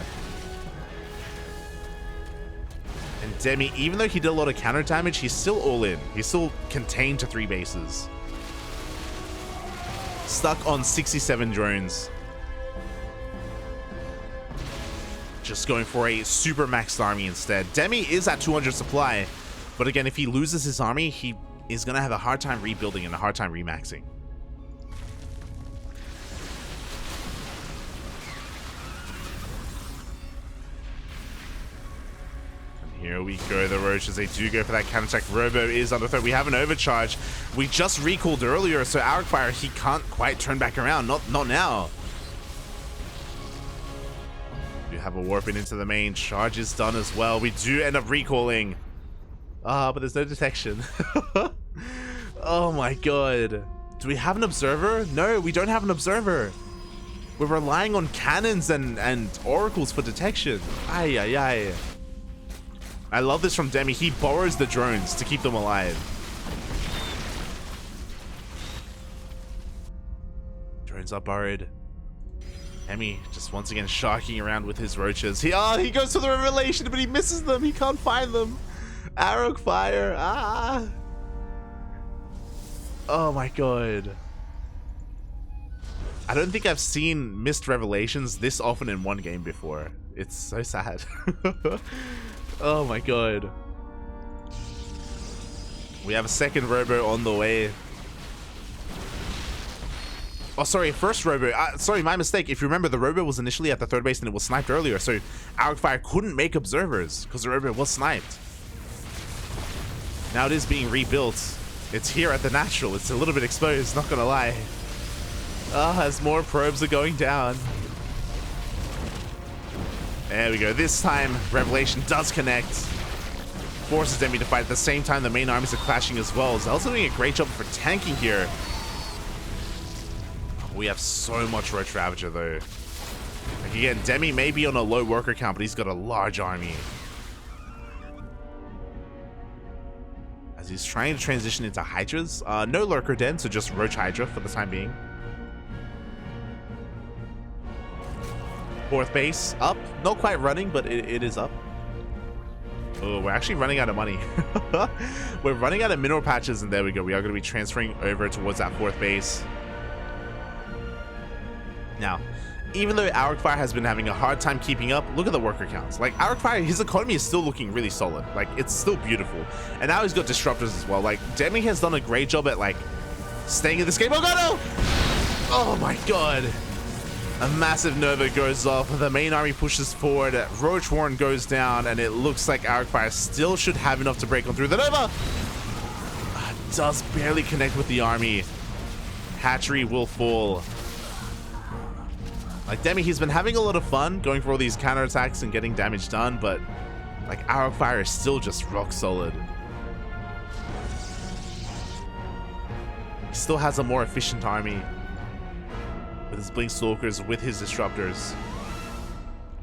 A: And Demi, even though he did a lot of counter damage, he's still all in. He's still contained to 3 bases. Stuck on 67 drones. Just going for a super maxed army instead. Demi is at 200 supply, but again, if he loses his army, he is going to have a hard time rebuilding and a hard time remaxing. Here we go, the Roaches, they do go for that counterattack. Robo is under threat. We have an overcharge. We just recalled earlier, so Arrogfire, he can't quite turn back around. Not now. We have a warp into the main. Charge is done as well. We do end up recalling. Ah, but there's no detection. Oh my god. Do we have an observer? No, we don't have an observer. We're relying on cannons and oracles for detection. Ay, ay, ay. I love this from Demi. He borrows the drones to keep them alive. Drones are burrowed. Demi just once again sharking around with his roaches. He goes for the revelation, but he misses them. He can't find them. Arrogfire. Oh my god. I don't think I've seen missed revelations this often in one game before. It's so sad. Oh my god. We have a second robo on the way. Oh, sorry, first robo. Sorry, my mistake. If you remember, the robo was initially at the third base and it was sniped earlier, so Arrogfire couldn't make observers because the robo was sniped. Now it is being rebuilt. It's here at the natural. It's a little bit exposed, not gonna lie. As more probes are going down. There we go. This time, Revelation does connect. Forces Demi to fight. At the same time, the main armies are clashing as well. Zell's doing a great job for tanking here. We have so much Roach Ravager though. Like again, Demi may be on a low worker count, but he's got a large army. As he's trying to transition into Hydras. No Lurker Den, so just Roach Hydra for the time being. Fourth base up. Not quite running, but it is up. Oh, we're actually running out of money. We're running out of mineral patches, and there we go. We are going to be transferring over towards that fourth base. Now, even though Arrogfire has been having a hard time keeping up, look at the worker counts. Like, Arrogfire, his economy is still looking really solid. Like, it's still beautiful. And now he's got disruptors as well. Like, Demi has done a great job at, like, staying in this game. Oh, God, no! Oh, my God. A massive Nova goes off. The main army pushes forward. Roach Warren goes down, and it looks like Arrogfire still should have enough to break on through. The Nova does barely connect with the army. Hatchery will fall. Like, Demi, he's been having a lot of fun going for all these counterattacks and getting damage done, but, like, Arrogfire is still just rock solid. He still has a more efficient army with his Blink Stalkers, with his Disruptors.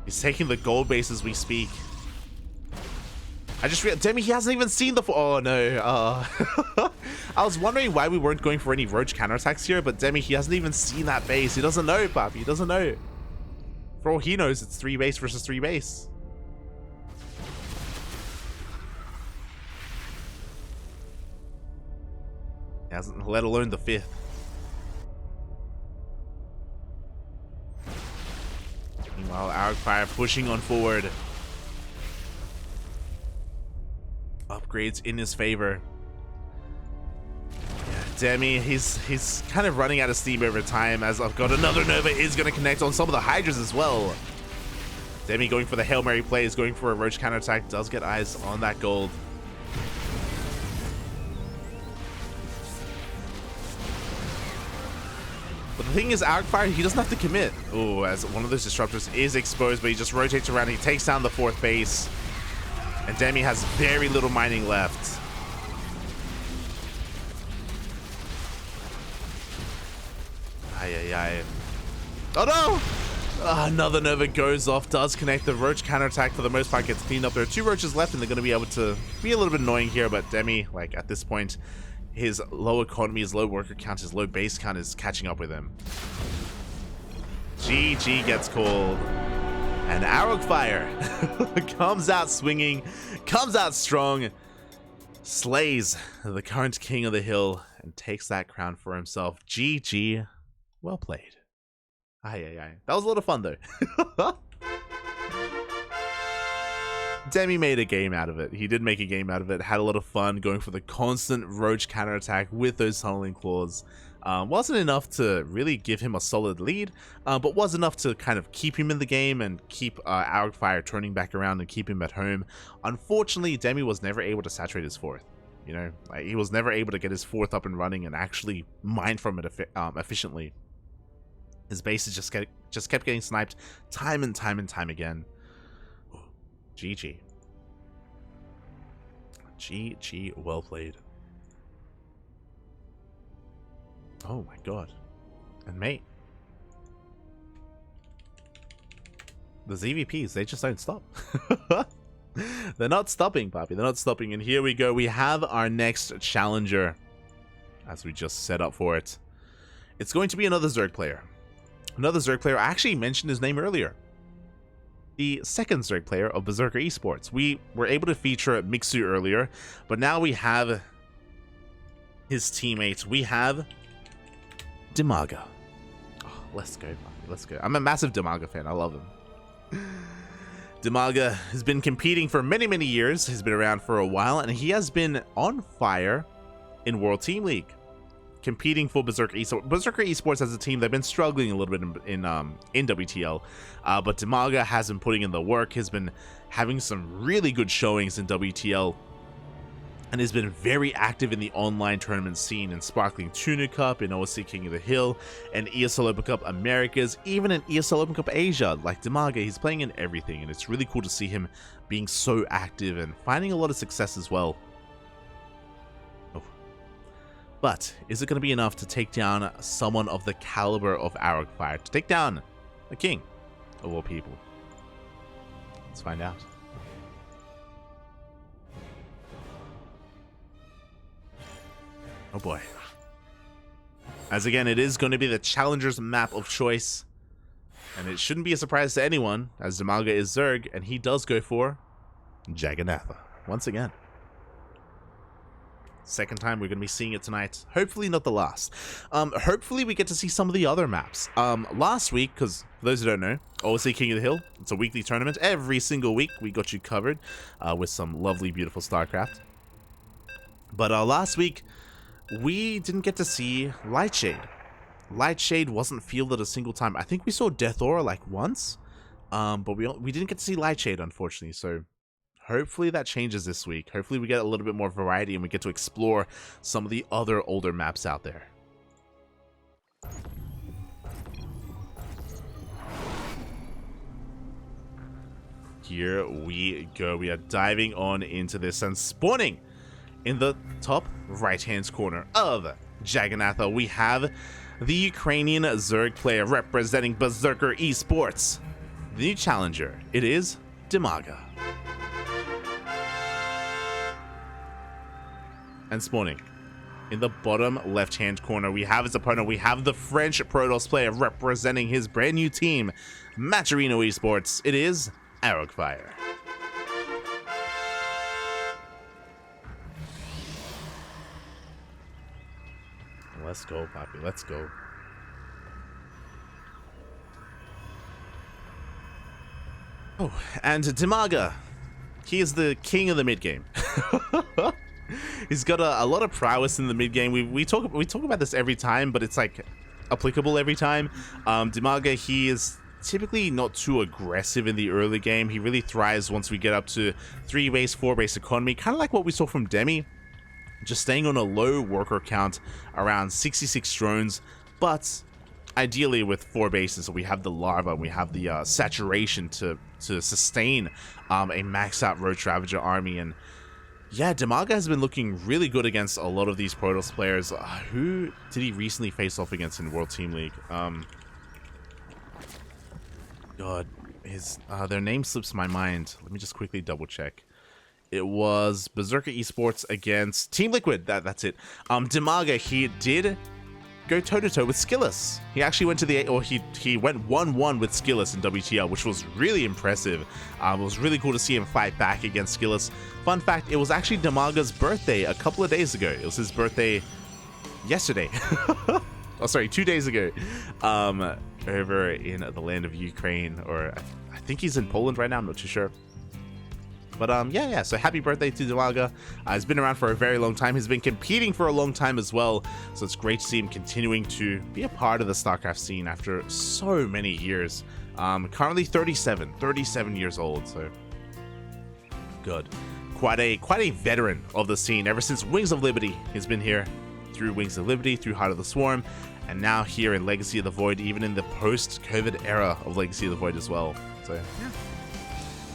A: He's taking the gold base as we speak. I just realized, Demi, he hasn't even seen the... Oh, no. I was wondering why we weren't going for any Roach counterattacks here, but Demi, he hasn't even seen that base. He doesn't know, Papi. He doesn't know. For all he knows, it's 3 base versus 3 base. He hasn't, let alone the 5th. Meanwhile, Arrogfire pushing on forward. Upgrades in his favor. Yeah, Demi, he's kind of running out of steam over time, as I've got another Nova is going to connect on some of the Hydras as well. Demi going for the Hail Mary plays, going for a Roach counterattack, does get eyes on that gold. But the thing is, Arrogfire, he doesn't have to commit. Oh, as one of those Disruptors is exposed, but he just rotates around, he takes down the 4th base. And Demi has very little mining left. Ay. Oh no! Another Nova goes off, does connect. The Roach counterattack for the most part gets cleaned up. There are 2 Roaches left, and they're going to be able to be a little bit annoying here, but Demi, like, at this point, his low economy, his low worker count, his low base count is catching up with him. GG gets called. And Arrogfire comes out swinging, comes out strong, slays the current king of the hill, and takes that crown for himself. GG. Well played. Ay. That was a lot of fun, though. Demi made a game out of it. He did make a game out of it. Had a lot of fun going for the constant Roach counterattack with those Tunneling Claws. Wasn't enough to really give him a solid lead, but was enough to kind of keep him in the game and keep Arrogfire turning back around and keep him at home. Unfortunately, Demi was never able to saturate his 4th. You know, like, he was never able to get his 4th up and running and actually mine from it efficiently. His bases just kept getting sniped time and time again. GG. GG, well played. Oh my god. And mate, the ZVPs, they just don't stop. They're not stopping, Papi. They're not stopping. And here we go. We have our next challenger, as we just set up for it. It's going to be another Zerg player. Another Zerg player. I actually mentioned his name earlier. The second Zerg player of Berserker Esports. We were able to feature Mixu earlier, but now we have his teammates. We have DIMAGA. Oh, let's go, buddy. Let's go. I'm a massive DIMAGA fan. I love him. DIMAGA has been competing for many, many years. He's been around for a while, and he has been on fire in World Team League, competing for Berserker Esports. Berserker Esports as a team, they've been struggling a little bit in WTL, but DIMAGA has been putting in the work. Has been having some really good showings in WTL, and has been very active in the online tournament scene in Sparkling Tuna Cup, in OSC King of the Hill, and ESL Open Cup Americas, even in ESL Open Cup Asia. Like DIMAGA, he's playing in everything, and it's really cool to see him being so active and finding a lot of success as well. But is it going to be enough to take down someone of the caliber of Arrogfire? To take down a king of all people? Let's find out. Oh boy. As again, it is going to be the Challenger's map of choice. And it shouldn't be a surprise to anyone, as DIMAGA is Zerg, and he does go for Jagannatha once again. Second time we're going to be seeing it tonight. Hopefully not the last. Hopefully we get to see some of the other maps. Last week, because for those who don't know, OSC King of the Hill, it's a weekly tournament. Every single week we got you covered with some lovely, beautiful StarCraft. But last week, we didn't get to see Lightshade. Lightshade wasn't fielded a single time. I think we saw Death Aura like once, but we didn't get to see Lightshade, unfortunately, so hopefully that changes this week. Hopefully we get a little bit more variety and we get to explore some of the other older maps out there. Here we go. We are diving on into this and spawning in the top right-hand corner of Jagannatha. We have the Ukrainian Zerg player representing Berserker Esports. The new challenger, it is DIMAGA. And spawning in the bottom left-hand corner, we have his opponent. We have the French Protoss player representing his brand new team, Matcherino Esports. It is Arrogfire. Let's go, Poppy. Let's go. Oh, and DIMAGA. He is the king of the mid-game. He's got a lot of prowess in the mid-game. We talk about this every time, but it's like applicable every time. DIMAGA, he is typically not too aggressive in the early game. He really thrives once we get up to 3-base, 4-base economy, kind of like what we saw from Demi. Just staying on a low worker count around 66 drones, but ideally with 4 bases, so we have the larva and we have the saturation to sustain a max out Roach Ravager army. And yeah, DIMAGA has been looking really good against a lot of these Protoss players. Who did he recently face off against in World Team League? God, their name slips my mind. Let me just quickly double check. It was Berserker Esports against Team Liquid. That's it. DIMAGA, he did go toe-to-toe with Skillus. He actually went to he went 1-1 with Skillus in WTL, which was really impressive. It was really cool to see him fight back against Skillus. Fun fact, it was actually DIMAGA's birthday a couple of days ago. It was his birthday yesterday. Oh, sorry, 2 days ago. Over in the land of Ukraine, or I think he's in Poland right now. I'm not too sure. But yeah, so happy birthday to DIMAGA. He's been around for a very long time. He's been competing for a long time as well. So it's great to see him continuing to be a part of the StarCraft scene after so many years. Currently 37 years old, so good. Quite a veteran of the scene. Ever since Wings of Liberty, he's been here through Wings of Liberty, through Heart of the Swarm, and now here in Legacy of the Void, even in the post-COVID era of Legacy of the Void as well. So yeah.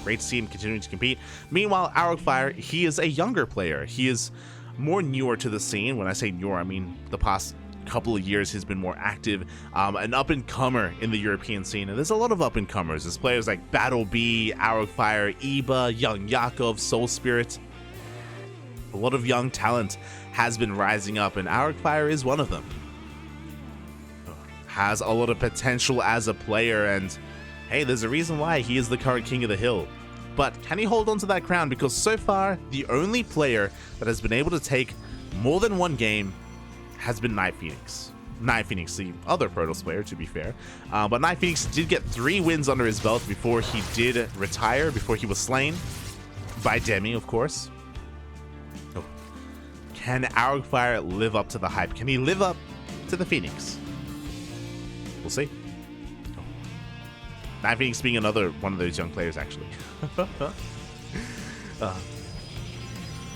A: Great to see him continuing to compete. Meanwhile, Arrogfire, he is a younger player. He is more newer to the scene. When I say newer, I mean the past couple of years he's been more active. An up-and-comer in the European scene. And there's a lot of up-and-comers. There's players like Battle B, Arrogfire, Eba, Young Yakov, Soul Spirit. A lot of young talent has been rising up, and Arrogfire is one of them. has a lot of potential as a player, and hey, there's a reason why he is the current king of the hill. But can he hold on to that crown? Because so far, the only player that has been able to take more than one game has been NightPhoenix. NightPhoenix, the other Protoss player, to be fair. But NightPhoenix did get 3 wins under his belt before he did retire, before he was slain by Demi, of course. Oh. Can Arrogfire live up to the hype? Can he live up to the Phoenix? We'll see. NightPhoenix being another one of those young players, actually.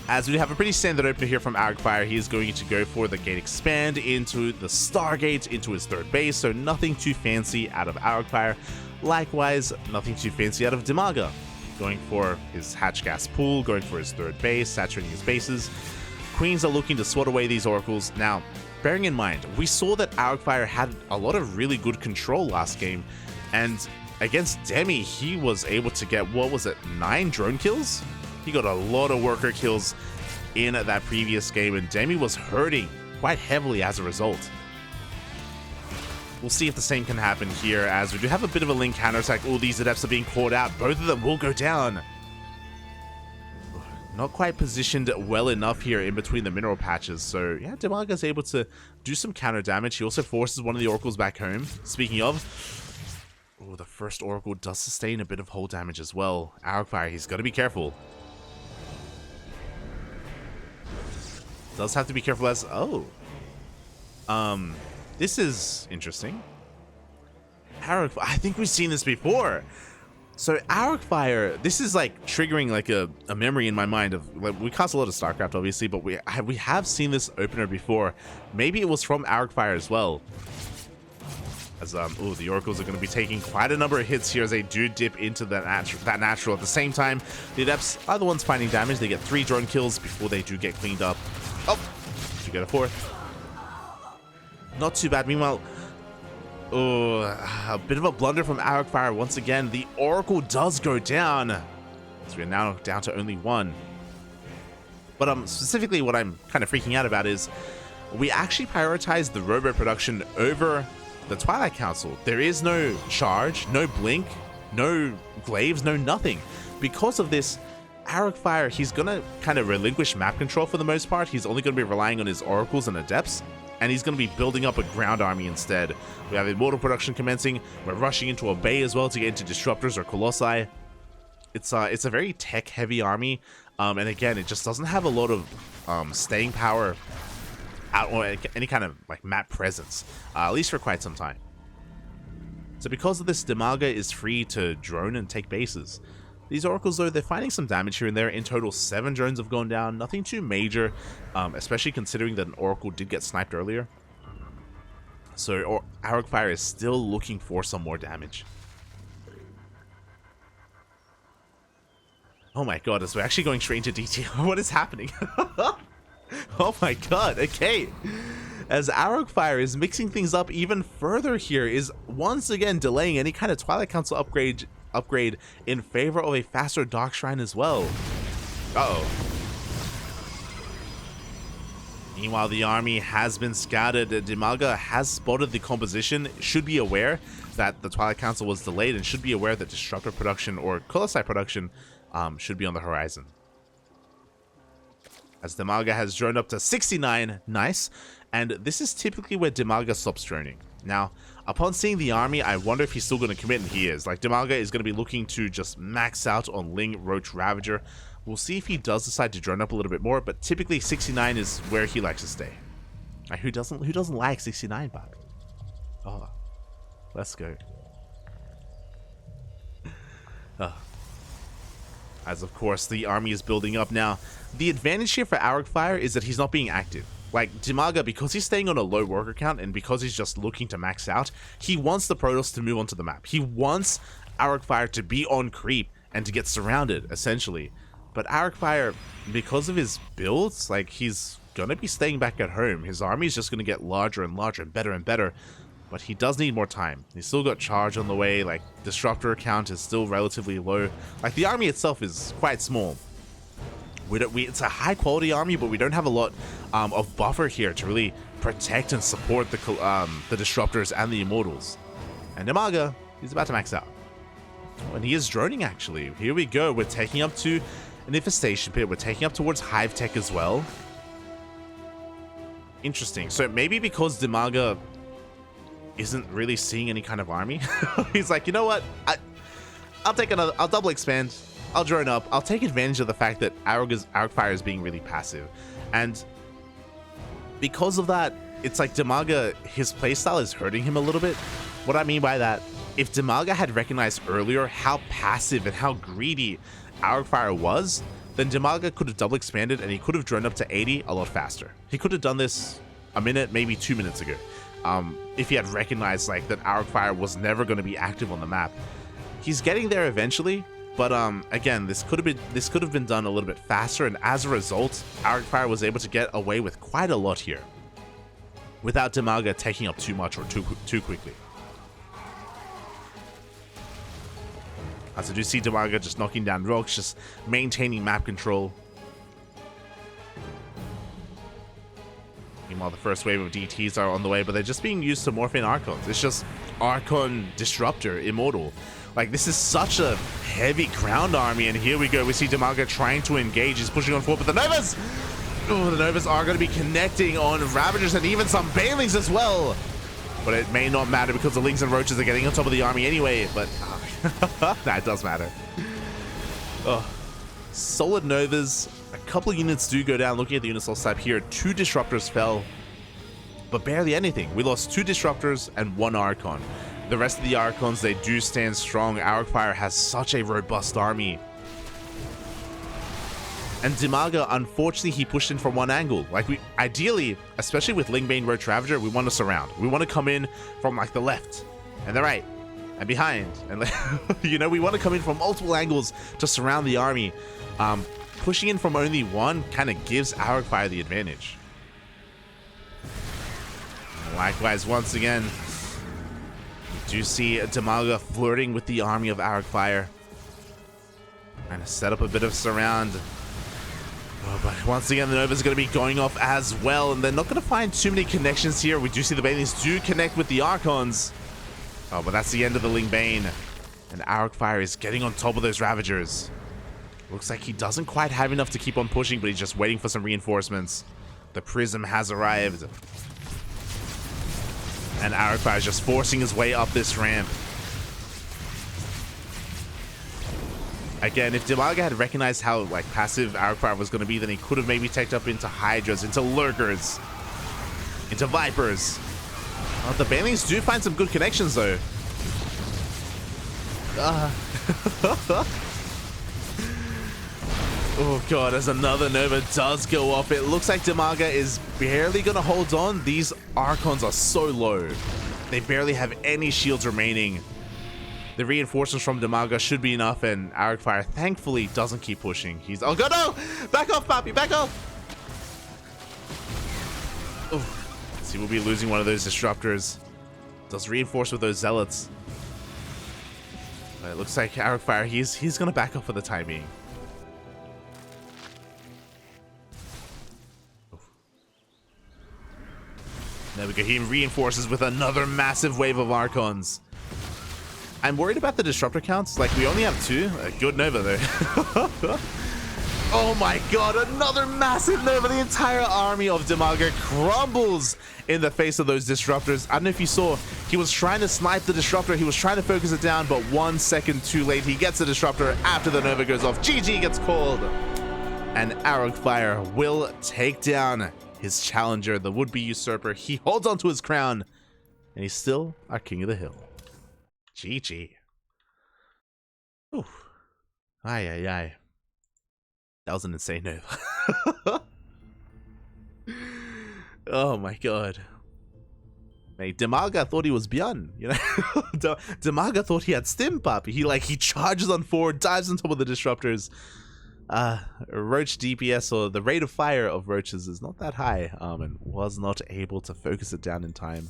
A: As we have a pretty standard opener here from Arrogfire, he is going to go for the gate expand into the Stargate, into his third base, so nothing too fancy out of Arrogfire. Likewise, nothing too fancy out of DIMAGA. Going for his hatch gas pool, going for his third base, saturating his bases. Queens are looking to swat away these oracles. Now, bearing in mind, we saw that Arrogfire had a lot of really good control last game, and against Demi, he was able to get, what was it, 9 drone kills? He got a lot of worker kills in that previous game, and Demi was hurting quite heavily as a result. We'll see if the same can happen here, as we do have a bit of a link counterattack. All these adepts are being caught out. Both of them will go down. Not quite positioned well enough here in between the mineral patches. So yeah, DIMAGA is able to do some counter damage. He also forces one of the oracles back home. Speaking of, oh, the first oracle does sustain a bit of hull damage as well. Arrogfire, he's got to be careful. Does have to be careful as... Oh. This is interesting. Arrogfire, I think we've seen this before. So Arrogfire, this is like triggering like a memory in my mind of, like, we cast a lot of StarCraft obviously, but we have seen this opener before. Maybe it was from Arrogfire as well. As oh, the oracles are going to be taking quite a number of hits here as they do dip into that natural. At the same time, the adepts are the ones finding damage. They get 3 drone kills before they do get cleaned up. Oh, you get a 4th. Not too bad. Meanwhile, oh, a bit of a blunder from Arrogfire once again. The oracle does go down, so we're now down to only 1. But specifically, what I'm kind of freaking out about is we actually prioritize the robo production over the Twilight Council. There is no charge, no blink, no glaives, no nothing. Because of this, Arrogfire, he's gonna kind of relinquish map control for the most part. He's only gonna be relying on his oracles and adepts, and he's gonna be building up a ground army instead. We have immortal production commencing. We're rushing into a bay as well to get into disruptors or colossi. It's a very tech heavy army, and again, it just doesn't have a lot of staying power or any kind of like map presence, at least for quite some time. So because of this, DIMAGA is free to drone and take bases. These oracles, though, they're finding some damage here and there. In total, 7 drones have gone down. Nothing too major, especially considering that an oracle did get sniped earlier. So Arrogfire is still looking for some more damage. Oh my god, as we're actually going straight into detail. What is happening? Oh my god, okay. As Arrogfire is mixing things up even further here, is once again delaying any kind of Twilight Council upgrade in favor of a faster Dark Shrine as well. Uh-oh. Meanwhile, the army has been scouted. DIMAGA has spotted the composition, should be aware that the Twilight Council was delayed, and should be aware that Disruptor production or Colossi production should be on the horizon. As DIMAGA has droned up to 69, nice, and this is typically where DIMAGA stops droning. Now, upon seeing the army, I wonder if he's still going to commit, and he is. Like, DIMAGA is going to be looking to just max out on Ling, Roach, Ravager. We'll see if he does decide to drone up a little bit more, but typically 69 is where he likes to stay. Like, who doesn't like 69, bud? Oh, let's go. As of course, the army is building up now. The advantage here for Arrogfire is that he's not being active. Like, DIMAGA, because he's staying on a low worker count and because he's just looking to max out, he wants the Protoss to move onto the map. He wants Arrogfire to be on creep and to get surrounded, essentially. But Arrogfire, because of his builds, like, he's gonna be staying back at home. His army is just gonna get larger and larger and better. But he does need more time. He's still got charge on the way. Like, Disruptor count is still relatively low. Like, the army itself is quite small. It's a high quality army, but we don't have a lot of buffer here to really protect and support the Disruptors and the Immortals. And DIMAGA, he's about to max out. Oh, and he is droning, actually. Here we go. We're taking up to an Infestation Pit. We're taking up towards Hive Tech as well. Interesting. So maybe because DIMAGA isn't really seeing any kind of army, he's like, you know what? I'll take another. I'll double expand. I'll drone up. I'll take advantage of the fact that Arrogfire is being really passive. And because of that, it's like DIMAGA, his playstyle is hurting him a little bit. What I mean by that, if DIMAGA had recognized earlier how passive and how greedy Arrogfire was, then DIMAGA could have double expanded and he could have droned up to 80 a lot faster. He could have done this a minute, maybe 2 minutes ago, if he had recognized like that Arrogfire was never going to be active on the map. He's getting there eventually, but again, this could have been done a little bit faster, and as a result, Arrogfire was able to get away with quite a lot here, without DIMAGA taking up too much or too quickly. As I do see DIMAGA just knocking down rocks, just maintaining map control. Meanwhile, the first wave of DTs are on the way, but they're just being used to morph in Archons. It's just Archon, Disruptor, Immortal. Like, this is such a heavy ground army, and here we go. We see DIMAGA trying to engage. He's pushing on forward, but the Novas! Oh, the Novas are going to be connecting on Ravagers and even some Banelings as well. But it may not matter because the Lings and Roaches are getting on top of the army anyway, but that does matter. Oh, solid Novas. A couple of units do go down. Looking at the unit source type here, 2 Disruptors fell, but barely anything. We lost 2 Disruptors and 1 Archon. The rest of the Archons, they do stand strong. Arrogfire has such a robust army. And DIMAGA, unfortunately, he pushed in from one angle. Like, we ideally, especially with Lingbane Roach Ravager, we want to surround. We want to come in from like the left and the right and behind, and you know, we want to come in from multiple angles to surround the army. Pushing in from only one kind of gives Arrogfire the advantage. Likewise, once again, we do see DIMAGA flirting with the army of Arrogfire, trying to set up a bit of surround. Oh, but once again, the Nova's going to be going off as well, and they're not going to find too many connections here. We do see the Banelings do connect with the Archons. Oh, but that's the end of the Lingbane, and Arrogfire is getting on top of those Ravagers. Looks like he doesn't quite have enough to keep on pushing, but he's just waiting for some reinforcements. The Prism has arrived, and Arrogfire is just forcing his way up this ramp. Again, if DIMAGA had recognized how like passive Arrogfire was going to be, then he could have maybe teched up into Hydras, into Lurkers, into Vipers. The Banelings do find some good connections though. Oh god, as another Nova does go off, it looks like DIMAGA is barely going to hold on. These Archons are so low. They barely have any shields remaining. The reinforcements from DIMAGA should be enough, and Arrogfire thankfully doesn't keep pushing. He's... Oh god, no! Back off, Papi, back off! Oh. See, we'll be losing one of those Disruptors. Does reinforce with those Zealots. But it looks like Arrogfire, he's going to back off for the time being. There we go. He reinforces with another massive wave of Archons. I'm worried about the Disruptor counts. Like, we only have 2. A good Nova, though. Oh my god, another massive Nova. The entire army of DIMAGA crumbles in the face of those Disruptors. I don't know if you saw, he was trying to snipe the Disruptor. He was trying to focus it down, but 1 second too late. He gets the Disruptor after the Nova goes off. GG gets called. And Arrogfire will take down his challenger, the would-be usurper. He holds on to his crown, and he's still our king of the hill. GG. Ooh. Aye, aye, aye. That was an insane Nova. Oh my god. Mate, DIMAGA thought he was Bjorn, you know? DIMAGA thought he had Stim Puppy. He charges on forward, dives on top of the Disruptors. Roach DPS, or the rate of fire of Roaches, is not that high, and was not able to focus it down in time.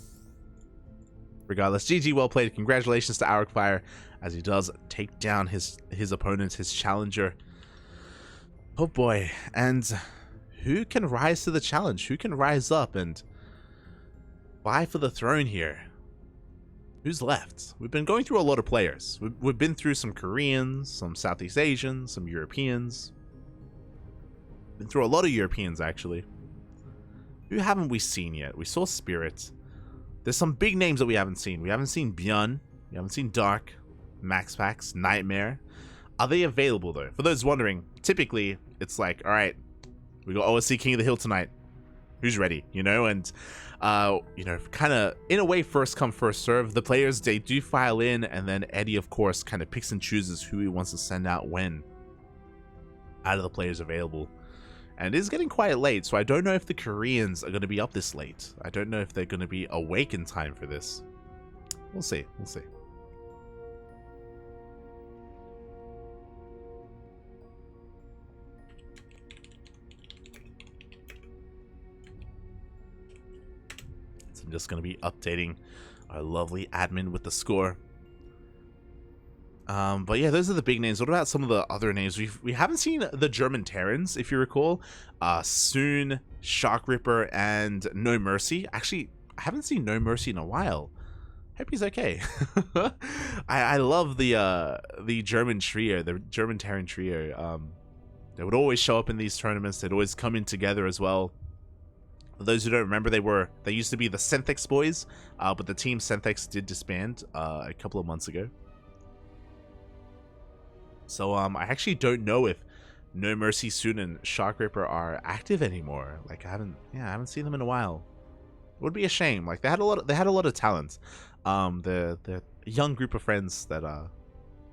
A: Regardless, GG, well played. Congratulations to Arrogfire, as he does take down his opponent, his challenger. Oh boy, and who can rise to the challenge? Who can rise up and vie for the throne here. Who's left? We've been going through a lot of players. We've been through some Koreans, some Southeast Asians, some Europeans. Been through a lot of Europeans, actually. Who haven't we seen yet? We saw Spirit. There's some big names that we haven't seen. We haven't seen Bjorn. We haven't seen Dark, MaxPax, Nightmare. Are they available, though? For those wondering, typically, it's like, all right, we got OSC King of the Hill tonight. Who's ready? You know, and, you know, kind of, in a way, first come, first serve. The players, they do file in, and then Eddie, of course, kind of picks and chooses who he wants to send out when out of the players available. And it is getting quite late, so I don't know if the Koreans are going to be up this late. I don't know if they're going to be awake in time for this. We'll see. We'll see. So I'm just going to be updating our lovely admin with the score. But yeah, those are the big names. What about some of the other names? We haven't seen the German Terrans, if you recall. Soon, Shark Ripper, and No Mercy. Actually, I haven't seen No Mercy in a while. Hope he's okay. I love the German trio, the German Terran trio. They would always show up in these tournaments. They'd always come in together as well. For those who don't remember, they used to be the Synthex boys, but the team Synthex did disband a couple of months ago. So I actually don't know if No Mercy, Soon, and Shark Ripper are active anymore. Like I haven't seen them in a while. It would be a shame. Like they had a lot of talent. The young group of friends that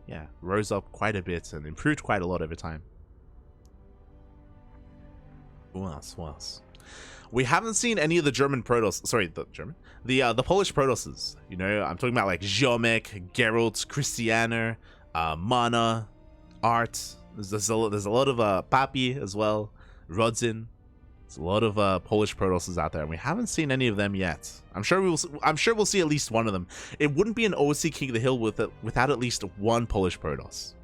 A: yeah, rose up quite a bit and improved quite a lot over time. Who else? Who else? We haven't seen any of the German Protoss. Sorry, the Polish Protosses. You know, I'm talking about like MeomaikA, Gerald, Krystianer, Mana, Art. There's a lot of Papi as well, Rodzin. There's a lot of Polish Protosses out there, and we haven't seen any of them yet. I'm sure we'll see at least one of them. It wouldn't be an OSC King of the Hill without at least one Polish Protoss.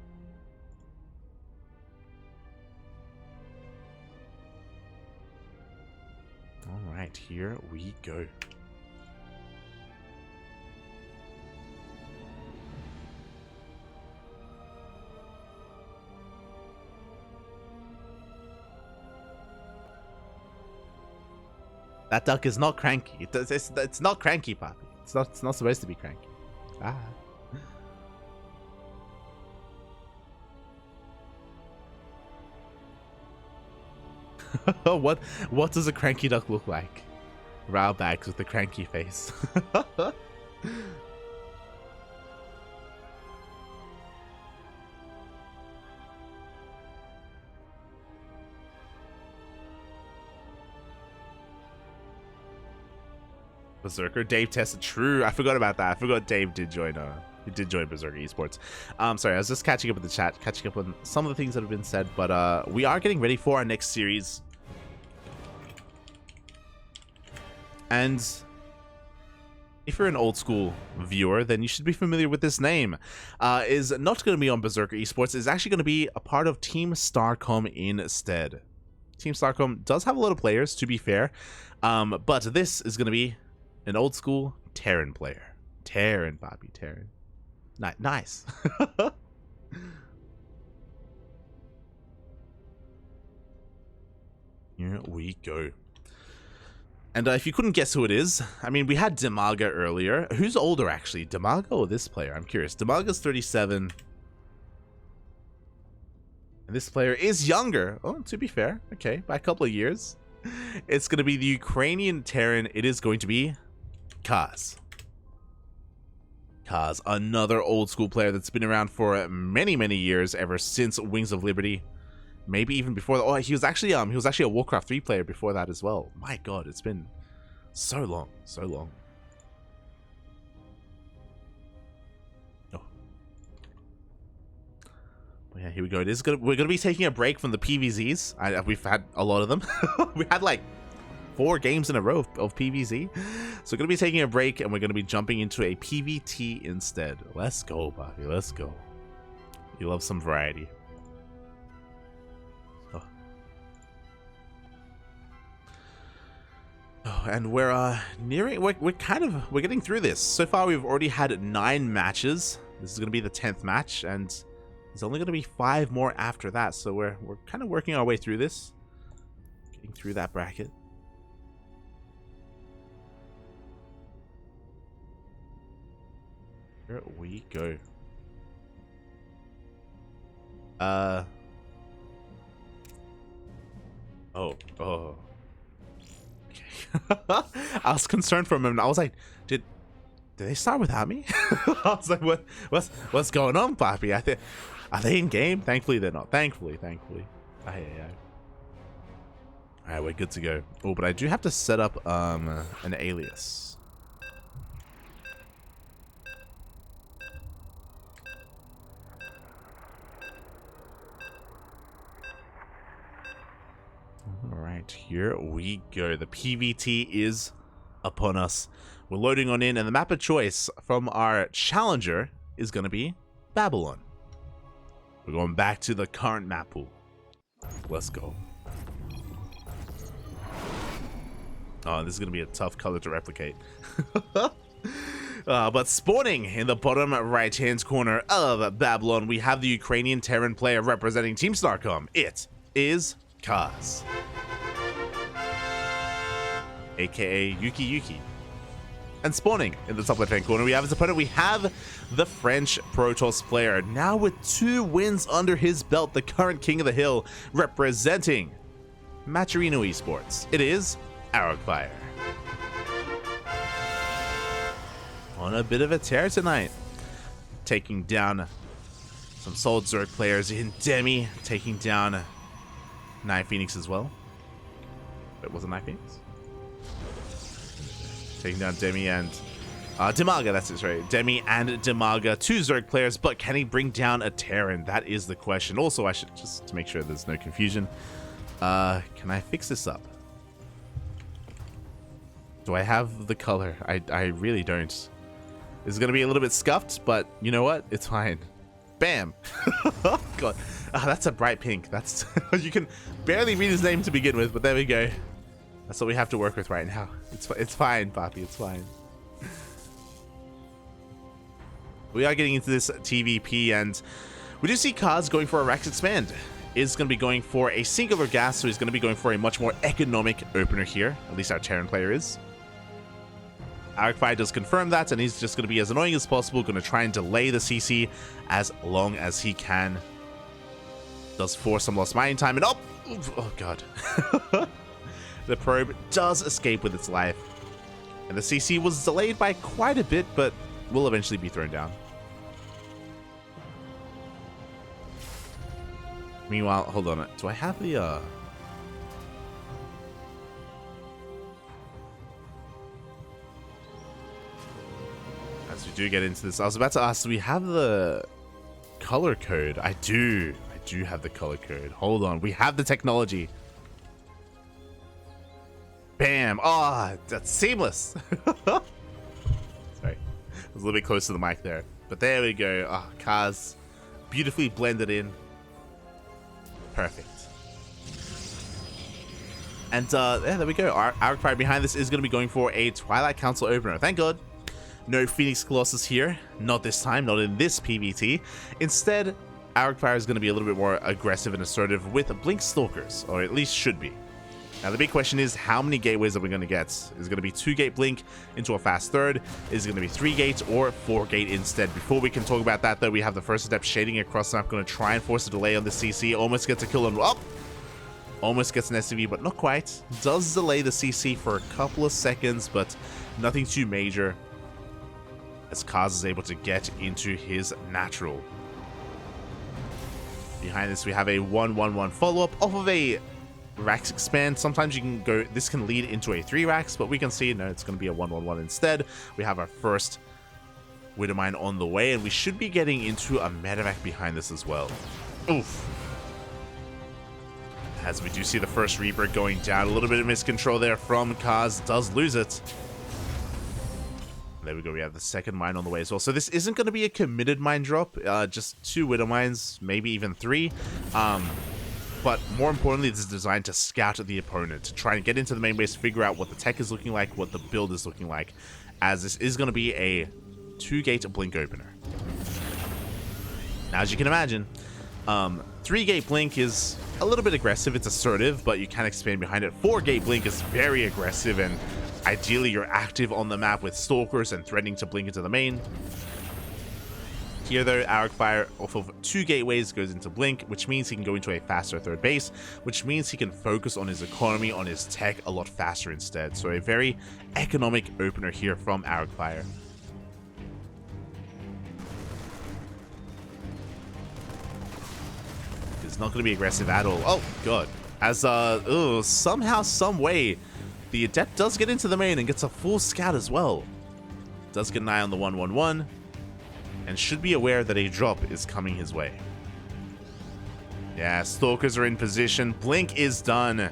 A: All right, here we go. That duck is not CranKy. It's not CranKy, Papi. It's not supposed to be CranKy. Ah. What does a CranKy duck look like? Row bags with the CranKy face. Berserker. Dave tested. True. I forgot about that. I forgot Dave did join. He did join Berserker Esports. Sorry, I was just catching up with the chat, catching up on some of the things that have been said. But we are getting ready for our next series. And if you're an old school viewer, then you should be familiar with this name. Is not going to be on Berserker Esports. Is actually going to be a part of Team StarCom instead. Team StarCom does have a lot of players, to be fair. But this is going to be an old school Terran player. Terran, Papi, Terran. Nice. Here we go. And if you couldn't guess who it is, I mean, we had DIMAGA earlier. Who's older, actually? DIMAGA or this player? I'm curious. DIMAGA's 37. And this player is younger. Oh, to be fair. Okay, by a couple of years. It's going to be the Ukrainian Terran. It is going to be Kaz. Kaz, another old school player that's been around for many, many years, ever since Wings of Liberty. Maybe even before that. Oh, he was actually a Warcraft 3 player before that as well. My god, it's been so long, so long. Oh. But yeah, here we go. We're gonna be taking a break from the PVZs. We've had a lot of them. We had like 4 games in a row of PVZ. So we're going to be taking a break and we're going to be jumping into a PVT instead. Let's go, Papi. Let's go. You love some variety. Oh. Oh, and we're nearing. We're getting through this. So far, we've already had 9 matches. This is gonna be the 10th match, and there's only gonna be 5 more after that. So we're kind of working our way through this, getting through that bracket. Here we go. Oh. Okay. I was concerned for a moment. I was like, did they start without me? I was like, what's going on, Papi? Are they in game? Thankfully, they're not. Thankfully. Alright, we're good to go. Oh, but I do have to set up an alias. Alright, here we go. The PVT is upon us. We're loading on in, and the map of choice from our challenger is going to be Babylon. We're going back to the current map pool. Let's go. Oh, this is going to be a tough color to replicate. But spawning in the bottom right-hand corner of Babylon, we have the Ukrainian Terran player representing Team StarCom. It is Kaz, aka Yuki. And spawning in the top left-hand corner, we have his opponent. We have the French Protoss player, now with 2 wins under his belt, the current king of the hill, representing Maturino Esports. It is Arrogfire. On a bit of a tear tonight, taking down some solid Zerg players in Demi, taking down NightPhoenix as well. Wait, was it NightPhoenix? Taking down Demi and DIMAGA, that's it, right? Demi and DIMAGA, 2 Zerg players, but can he bring down a Terran? That is the question. Also, I should, just to make sure there's no confusion, can I fix this up? Do I have the color? I really don't. This is going to be a little bit scuffed, but you know what? It's fine. Bam! God, that's a bright pink. That's you can barely read his name to begin with, but there we go. That's what we have to work with right now. It's fine, Papi. It's fine. We are getting into this TVP, and we do see Kaz going for a Rax Expand. Is going to be going for a singular gas, so he's going to be going for a much more economic opener here. At least our Terran player is. Arrogfire does confirm that, and he's just going to be as annoying as possible, going to try and delay the CC as long as he can. Does force some lost mining time, and oh god. The probe does escape with its life, and the CC was delayed by quite a bit, but will eventually be thrown down. Meanwhile, hold on, do I have the as we do get into this, I was about to ask, do we have the color code? I do have the color code. Hold on, we have the technology. Bam! Oh, that's seamless. Sorry, I was a little bit close to the mic there, but there we go. Oh, Kaz, beautifully blended in. Perfect. And yeah, there we go. Our Arrogfire behind this is going to be going for a Twilight Council opener. Thank God. No Phoenix Colossus here. Not this time. Not in this PVT. Instead, Arrogfire is going to be a little bit more aggressive and assertive with Blink Stalkers, or at least should be. Now, the big question is, how many gateways are we going to get? Is it going to be 2-gate Blink into a fast third? Is it going to be 3-gate or 4-gate instead? Before we can talk about that, though, we have the first step shading across the map. Going to try and force a delay on the CC. Almost gets a kill on... Oh! Almost gets an SCV, but not quite. Does delay the CC for a couple of seconds, but nothing too major, as Kaz is able to get into his natural. Behind this, we have a 1-1-1 follow-up off of a Rax Expand. Sometimes you can go, this can lead into a 3 Rax, but we can see, no, it's going to be a 1-1-1 instead. We have our first Widowmine on the way, and we should be getting into a medevac behind this as well. Oof. As we do see the first Reaper going down, a little bit of miscontrol there from Kaz, does lose it. There we go, we have the second mine on the way as well. So this isn't going to be a committed mine drop, just 2 Widow Mines, maybe even 3. But more importantly, this is designed to scout the opponent, to try and get into the main base, figure out what the tech is looking like, what the build is looking like, as this is going to be a 2-gate blink opener. Now, as you can imagine, 3-gate blink is a little bit aggressive. It's assertive, but you can expand behind it. 4-gate blink is very aggressive, and ideally you're active on the map with stalkers and threatening to blink into the main. Here, though, Arrogfire off of 2 gateways goes into blink, which means he can go into a faster third base, which means he can focus on his economy, on his tech a lot faster instead. So a very economic opener here from Arrogfire. It's not going to be aggressive at all. Oh, God. As, somehow, some way, the Adept does get into the main and gets a full scout as well. Does get an eye on the 1-1-1. And should be aware that a drop is coming his way. Yeah, stalkers are in position. Blink is done.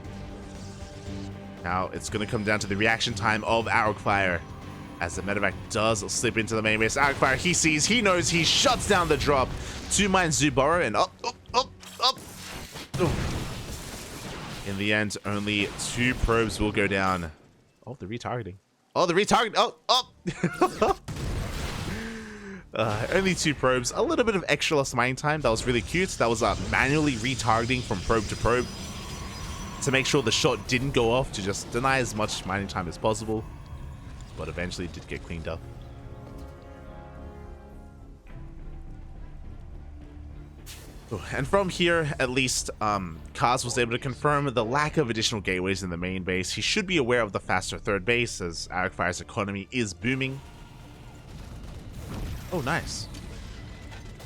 A: Now it's going to come down to the reaction time of Arrogfire. As the medevac does slip into the main base. Arrogfire, he sees, he knows, he shuts down the drop. 2 mines do burrow and up. In the end, only 2 probes will go down. Oh, the retargeting. Oh, the retargeting. Oh. Only 2 probes, a little bit of extra lost mining time. That was really cute. That was manually retargeting from probe to probe to make sure the shot didn't go off, to just deny as much mining time as possible. But eventually it did get cleaned up. And from here, at least, Kaz was able to confirm the lack of additional gateways in the main base. He should be aware of the faster third base, as Arrogfire's economy is booming. Oh, nice.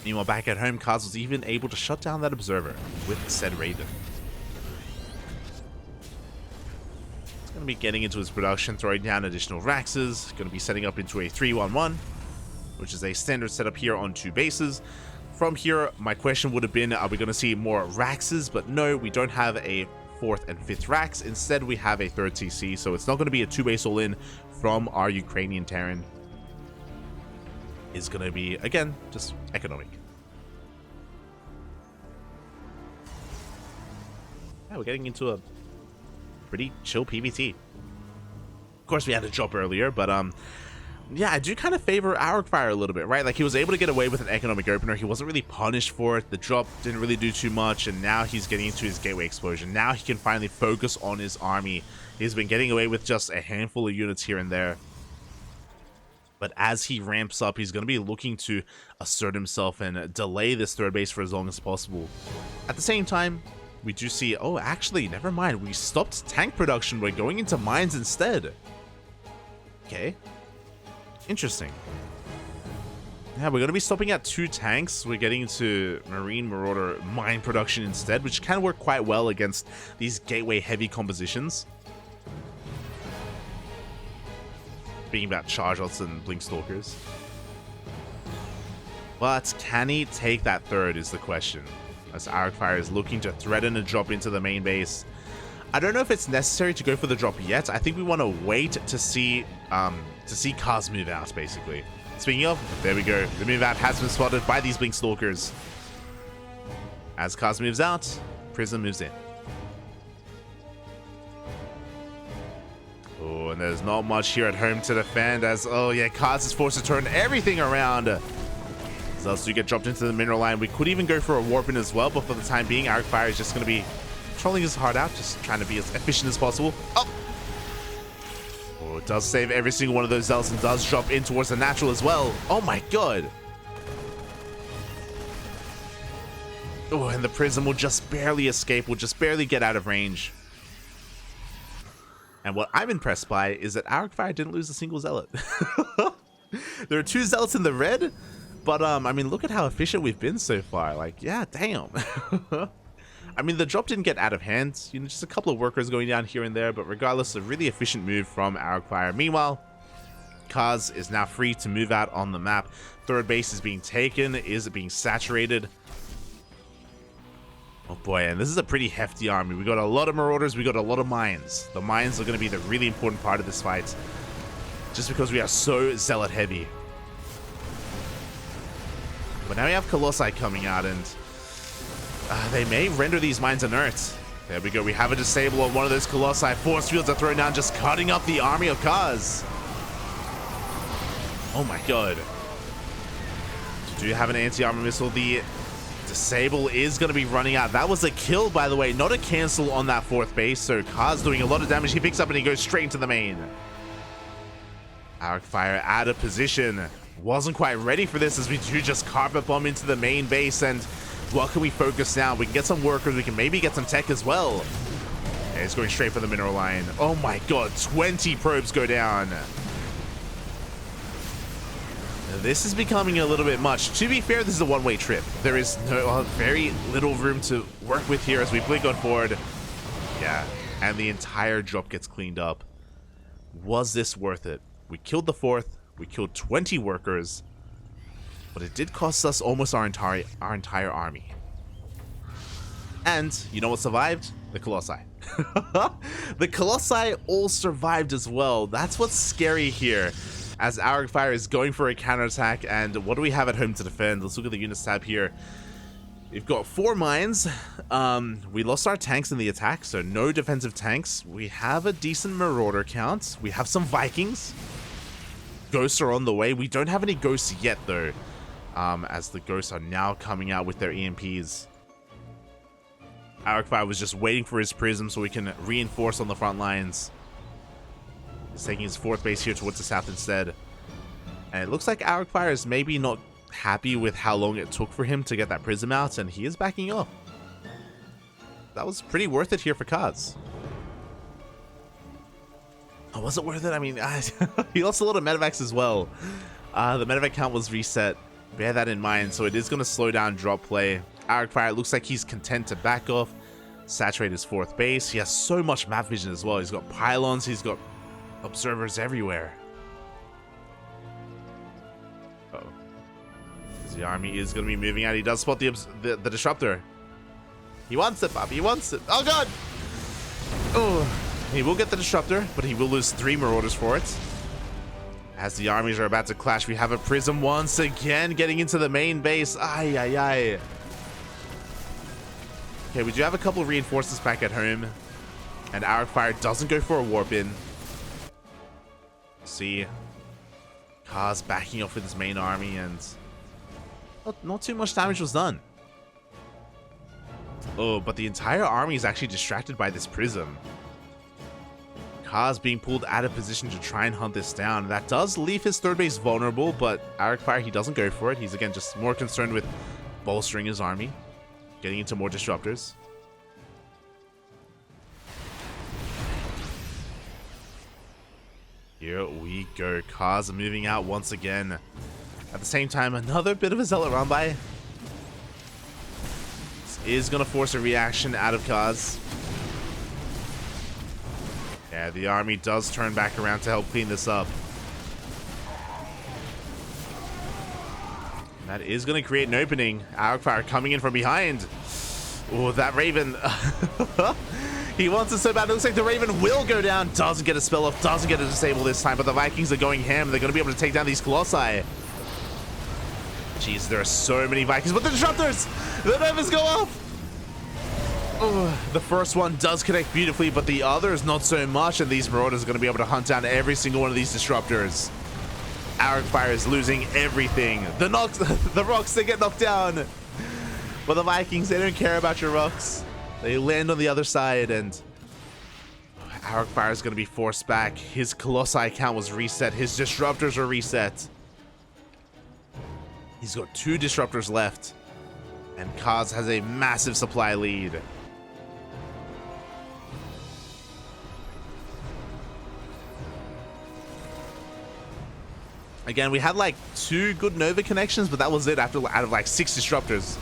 A: Meanwhile, back at home, Kaz was even able to shut down that observer with said Raiden. He's going to be getting into his production, throwing down additional Raxes. Going to be setting up into a 3-1-1, which is a standard setup here on 2 bases. From here, my question would have been, are we going to see more Raxes? But no, we don't have a 4th and 5th Rax. Instead, we have a 3rd CC, so it's not going to be a 2-base all-in from our Ukrainian Terran. Is going to be, again, just economic. Yeah, we're getting into a pretty chill PvT. Of course, we had a drop earlier, but yeah, I do kind of favor Arrogfire a little bit, right? Like, he was able to get away with an economic opener. He wasn't really punished for it. The drop didn't really do too much, and now he's getting into his gateway explosion. Now he can finally focus on his army. He's been getting away with just a handful of units here and there. But as he ramps up, he's going to be looking to assert himself and delay this third base for as long as possible. At the same time, we do see, oh, actually, never mind. We stopped tank production. We're going into mines instead. Okay. Interesting. Yeah, we're going to be stopping at 2 tanks. We're getting into Marine Marauder mine production instead, which can work quite well against these gateway-heavy compositions. Speaking about charge-outs and blink stalkers. But can he take that third is the question, as Arrogfire is looking to threaten a drop into the main base. I don't know if it's necessary to go for the drop yet. I think we want to wait to see Kaz move out, basically. Speaking of, there we go. The move out has been spotted by these blink stalkers. As Kaz moves out, Prism moves in. Oh, and there's not much here at home to defend, as, oh yeah, Kaz is forced to turn everything around. Zelts do get dropped into the mineral line. We could even go for a warp in as well, but for the time being, Arrogfire is just going to be trolling his heart out, just trying to be as efficient as possible. Oh, it does save every single one of those Zelts and does drop in towards the natural as well. Oh my god. Oh, and the Prism will just barely escape, will just barely get out of range. And what I'm impressed by is that Arrogfire didn't lose a single Zealot. There are 2 Zealots in the red, but I mean, look at how efficient we've been so far. Like, yeah, damn. I mean, the drop didn't get out of hand. You know, just a couple of workers going down here and there, but regardless, a really efficient move from Arrogfire. Meanwhile, Kaz is now free to move out on the map. Third base is being taken, is being saturated. Oh boy, and this is a pretty hefty army. We got a lot of Marauders, we got a lot of mines. The mines are going to be the really important part of this fight, just because we are so Zealot heavy. But now we have Colossi coming out, and They may render these mines inert. There we go. We have a disable on one of those Colossi. Force fields are thrown down, just cutting up the army of Kaz. Oh my god. Do you have an anti-armor missile? The disable is going to be running out. That was a kill, by the way, not a cancel on that fourth base. So Kaz doing a lot of damage. He picks up and he goes straight into the main. Arrogfire out of position. Wasn't quite ready for this, as we do just carpet bomb into the main base. And what can we focus now? We can get some workers. We can maybe get some tech as well. Yeah, he's going straight for the mineral line. Oh my god, 20 probes go down. This is becoming a little bit much. To be fair, this is a one-way trip. There is very little room to work with here as we blink on forward. Yeah, and the entire drop gets cleaned up. Was this worth it? We killed the fourth. We killed 20 workers. But it did cost us almost our entire army. And you know what survived? The Colossi. The Colossi all survived as well. That's what's scary here, as Arrogfire is going for a counterattack. And what do we have at home to defend? Let's look at the units tab here. We've got 4 mines. We lost our tanks in the attack, so no defensive tanks. We have a decent Marauder count. We have some Vikings. Ghosts are on the way. We don't have any ghosts yet, though, as the ghosts are now coming out with their EMPs. Arrogfire was just waiting for his prism so we can reinforce on the front lines. He's taking his fourth base here towards the south instead. And it looks like Arrogfire is maybe not happy with how long it took for him to get that prism out, and he is backing up. That was pretty worth it here for Kaz. Oh, was it worth it? I mean, he lost a lot of medevacs as well. The medevac count was reset. Bear that in mind. So it is going to slow down drop play. Arrogfire looks like he's content to back off, saturate his fourth base. He has so much map vision as well. He's got pylons. He's got observers everywhere. Uh-oh. The army is going to be moving out. He does spot the disruptor. He wants it, Bob. He wants it. Oh, God. Oh. He will get the disruptor, but he will lose 3 marauders for it. As the armies are about to clash, we have a prism once again getting into the main base. Ay, ay, ay. Okay, we do have a couple of reinforcements back at home. And Arrogfire doesn't go for a warp in. See, Kaz backing off with his main army, and not too much damage was done. Oh, but the entire army is actually distracted by this prism. Kaz being pulled out of position to try and hunt this down. That does leave his third base vulnerable, but Arrogfire, he doesn't go for it. He's, again, just more concerned with bolstering his army, getting into more disruptors. Here we go. Kaz moving out once again. At the same time, another bit of a Zealot run by. This is going to force a reaction out of Kaz. Yeah, the army does turn back around to help clean this up. And that is going to create an opening. Arrogfire coming in from behind. Oh, that Raven. He wants it so bad. It looks like the Raven will go down. Doesn't get a spell off. Doesn't get a disable this time. But the Vikings are going ham. They're going to be able to take down these Colossi. Jeez, there are so many Vikings. But the disruptors! The Novas go off! Oh, the first one does connect beautifully, but the others not so much, and these Marauders are going to be able to hunt down every single one of these disruptors. Arrogfire is losing everything. The rocks, they get knocked down. But the Vikings, they don't care about your rocks. They land on the other side, and Arrogfire is going to be forced back. His Colossi count was reset. His disruptors are reset. He's got 2 disruptors left, and Kaz has a massive supply lead. Again, we had like 2 good Nova connections, but that was it out of like 6 disruptors.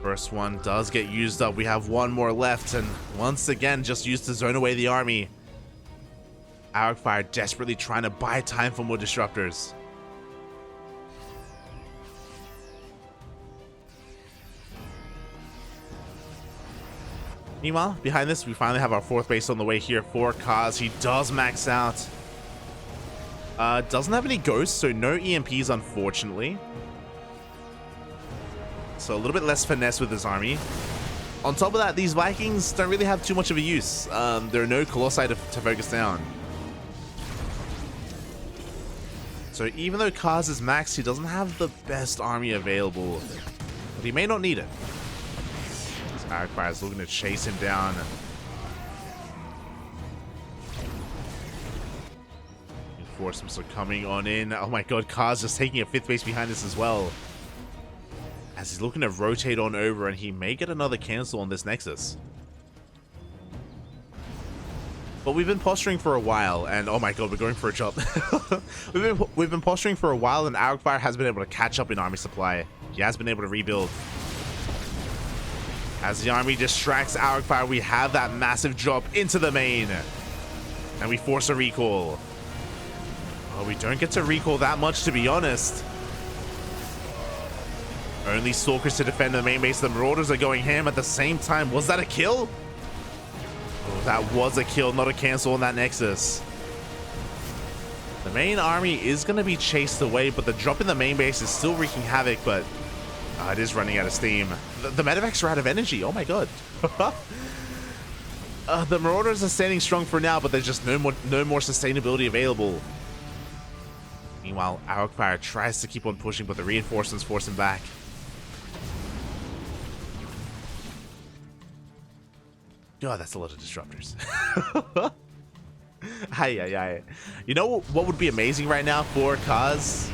A: First one does get used up. We have 1 more left, and once again, just used to zone away the army. Arrogfire desperately trying to buy time for more disruptors. Meanwhile, behind this, we finally have our 4th base on the way here for Kaz. He does max out. Doesn't have any ghosts, so no EMPs, unfortunately. So a little bit less finesse with his army. On top of that, these Vikings don't really have too much of a use. There are no Colossi to focus down. So even though Kaz is maxed, he doesn't have the best army available. But he may not need it. Arrogfire is looking to chase him down. Reinforcements are coming on in. Oh my god, Kaz just taking a 5th base behind us as well. As he's looking to rotate on over, and he may get another cancel on this Nexus. But we've been posturing for a while, and oh my god, we're going for a chop. we've been posturing for a while, and Arrogfire has been able to catch up in army supply. He has been able to rebuild. As the army distracts Arrogfire, we have that massive drop into the main. And we force a recall. Oh, we don't get to recall that much, to be honest. Only Stalkers to defend the main base. The Marauders are going ham at the same time. Was that a kill? Oh, that was a kill, not a cancel on that Nexus. The main army is going to be chased away, but the drop in the main base is still wreaking havoc, but it is running out of steam. The medevacs are out of energy. Oh my god. The Marauders are standing strong for now, but there's just no more sustainability available. Meanwhile, Arrogfire tries to keep on pushing, but the reinforcements force him back. God, that's a lot of disruptors. Aye. You know what would be amazing right now for Kaz?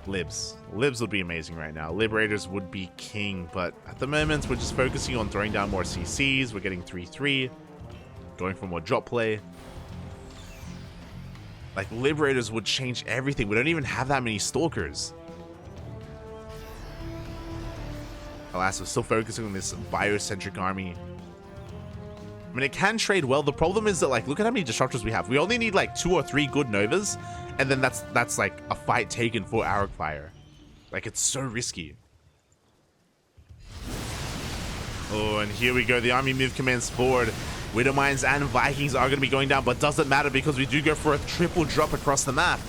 A: Libs. Libs would be amazing right now. Liberators would be king, but at the moment, we're just focusing on throwing down more CCs. We're getting 3-3, going for more drop play. Like, Liberators would change everything. We don't even have that many Stalkers. Alas, we're still focusing on this biocentric army. I mean, it can trade well. The problem is that, like, look at how many disruptors we have. We only need, like, 2 or 3 good Novas, and then that's like, a fight taken for Arrogfire. Like, it's so risky. Oh, and here we go. The army move commands forward. Widowmines and Vikings are going to be going down, but doesn't matter because we do go for a triple drop across the map.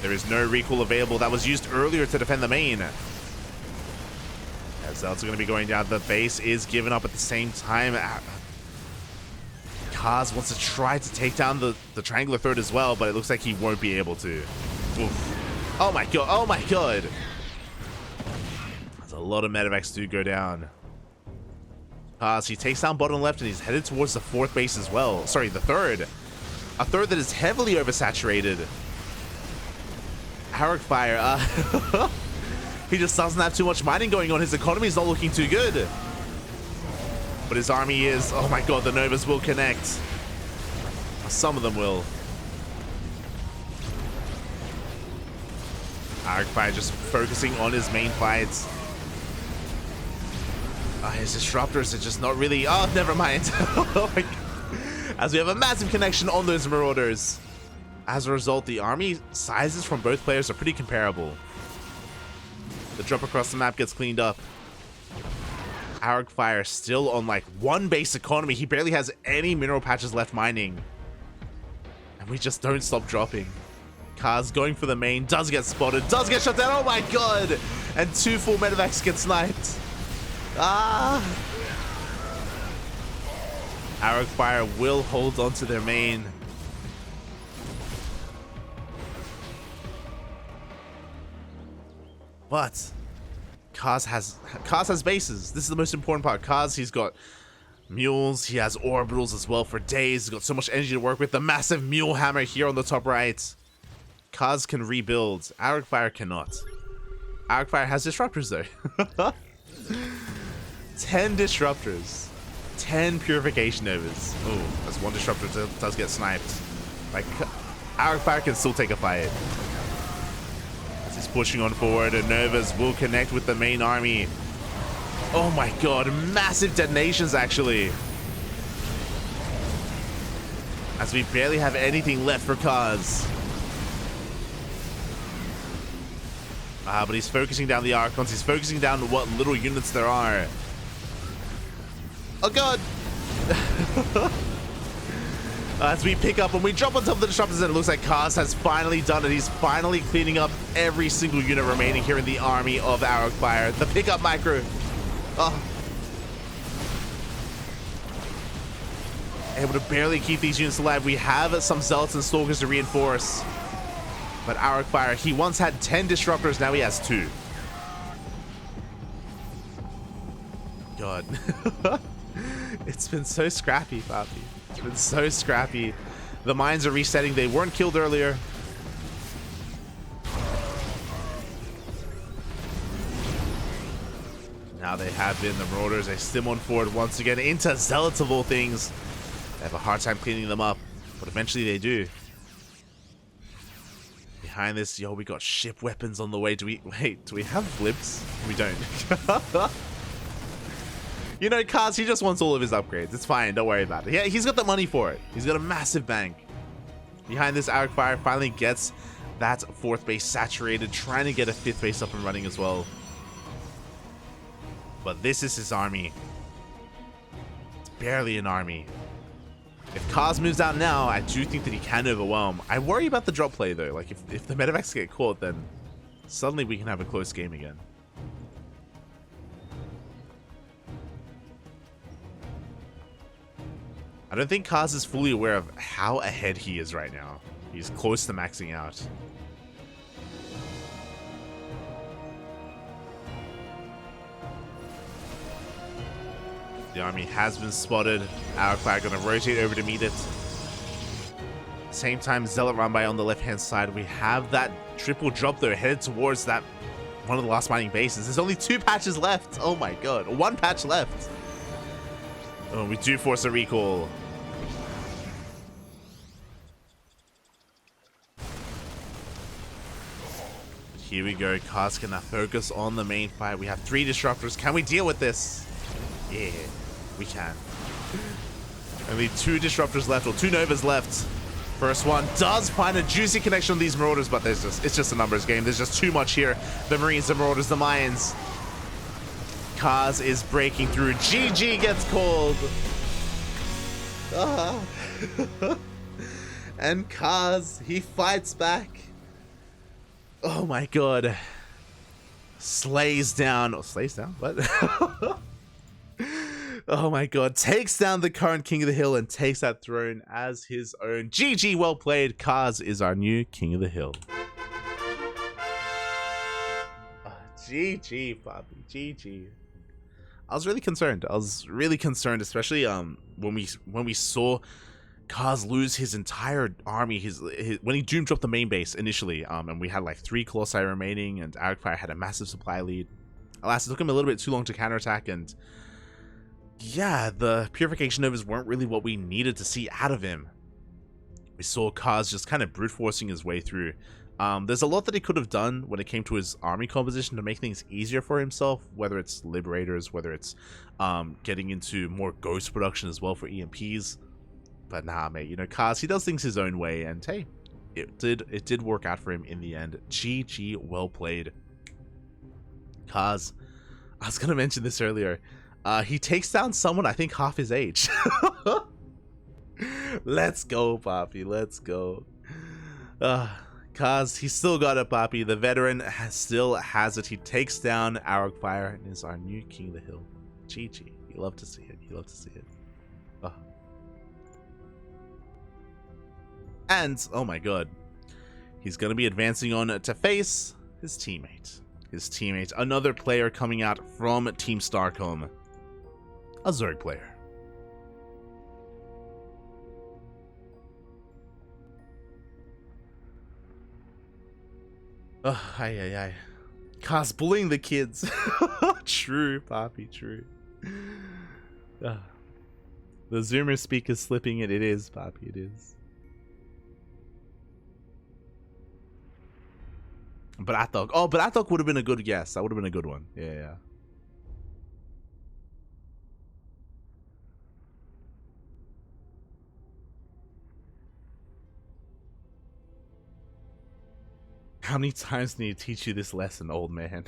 A: There is no recall available. That was used earlier to defend the main. As also going to be going down. The base is given up at the same time. Kaz wants to try to take down the triangular third as well, but it looks like he won't be able to. Oof. Oh my god. Oh my god. There's a lot of medevacs do go down. Kaz, he takes down bottom left and he's headed towards the 4th base as well. Sorry, the 3rd. A 3rd that is heavily oversaturated. Arrogfire. He just doesn't have too much mining going on. His economy is not looking too good. But his army is... Oh my god, the Novas will connect. Some of them will. Arrogfire just focusing on his main fights. His disruptors are just not really... Oh, never mind. Oh my god. As we have a massive connection on those Marauders. As a result, the army sizes from both players are pretty comparable. The drop across the map gets cleaned up. Arrogfire still on like 1 base economy. He barely has any mineral patches left mining. And we just don't stop dropping. Kaz going for the main, does get spotted, does get shot down. Oh my god! And 2 full medevacs get sniped. Arrogfire will hold on to their main. But Kaz has bases. This is the most important part. Kaz, he's got mules, he has orbitals as well for days. He's got so much energy to work with. The massive mule hammer here on the top right. Kaz can rebuild. Arrogfire cannot. Arrogfire has disruptors though. 10 disruptors. 10 purification overs. Oh, that's 1 disruptor that does get sniped. Like, Arrogfire can still take a fight. As he's pushing on forward, and Novas will connect with the main army. Oh my god, massive detonations actually. As we barely have anything left for Kaz. But he's focusing down the Archons. He's focusing down what little units there are. Oh god! As we pick up and we drop on top of the disruptors, and it looks like Kaz has finally done it. He's finally cleaning up every single unit remaining here in the army of Arrogfire. The pickup micro. Oh. Able to barely keep these units alive. We have some Zealots and Stalkers to reinforce. But Arrogfire, he once had 10 disruptors, now he has 2. God. It's been so scrappy, Papi. It's been so scrappy. The mines are resetting. They weren't killed earlier. Now they have been. The Marauders, they stim on forward once again into Zealots of all things. They have a hard time cleaning them up, but eventually they do. Behind this, yo, we got ship weapons on the way. Do we have blips? We don't. You know, Kaz, he just wants all of his upgrades. It's fine, don't worry about it. Yeah, he's got the money for it. He's got a massive bank. Behind this, Arrogfire finally gets that 4th base saturated, trying to get a 5th base up and running as well. But this is his army. It's barely an army. If Kaz moves out now, I do think that he can overwhelm. I worry about the drop play though. Like if the medevacs get caught, then suddenly we can have a close game again. I don't think Kaz is fully aware of how ahead he is right now. He's close to maxing out. The army has been spotted. Arrogfire gonna rotate over to meet it. Same time, Zealot run by on the left-hand side. We have that triple drop though, headed towards that one of the last mining bases. There's only 2 patches left. Oh my god, 1 patch left. Oh, we do force a recall. Here we go. Kaz can now focus on the main fight. We have 3 disruptors. Can we deal with this? Yeah, we can. Only 2 disruptors left, or 2 Novas left. First one does find a juicy connection on these Marauders, but it's just a numbers game. There's just too much here. The Marines, the Marauders, the Mayans. Kaz is breaking through. GG gets called. And Kaz, he fights back. Oh my god. Slays down. Oh, slays down? What? Oh my god. Takes down the current King of the Hill and takes that throne as his own. GG, well played. Kaz is our new King of the Hill. GG, Bobby. GG. I was really concerned. Especially when we saw Kaz lose his entire army. When he doom dropped the main base initially, and we had like 3 Colossi remaining, and Arrogfire had a massive supply lead. Alas, it took him a little bit too long to counterattack, and yeah, the Purification Novas weren't really what we needed to see out of him. We saw Kaz just kind of brute forcing his way through. There's a lot that he could have done when it came to his army composition to make things easier for himself, whether it's Liberators, whether it's getting into more Ghost production as well for EMPs. But nah, mate, you know, Kaz, he does things his own way, and hey, it did work out for him in the end. GG, well played. Kaz, I was gonna mention this earlier. He takes down someone I think half his age. Let's go, Poppy. Let's go. Kaz, he's still got it, Poppy. The veteran still has it. He takes down Arrogfire and is our new King of the Hill. GG. You love to see it. You love to see it. And, oh my god, he's going to be advancing on to face his teammate. Another player coming out from Team Starcom. A Zerg player. Aye. Kaz bullying the kids. True, Poppy, true. The Zoomer speaker's slipping it. It is, Poppy, it is. Bratok. Oh, Bratok would have been a good guess. That would have been a good one. Yeah. How many times need to teach you this lesson, old man?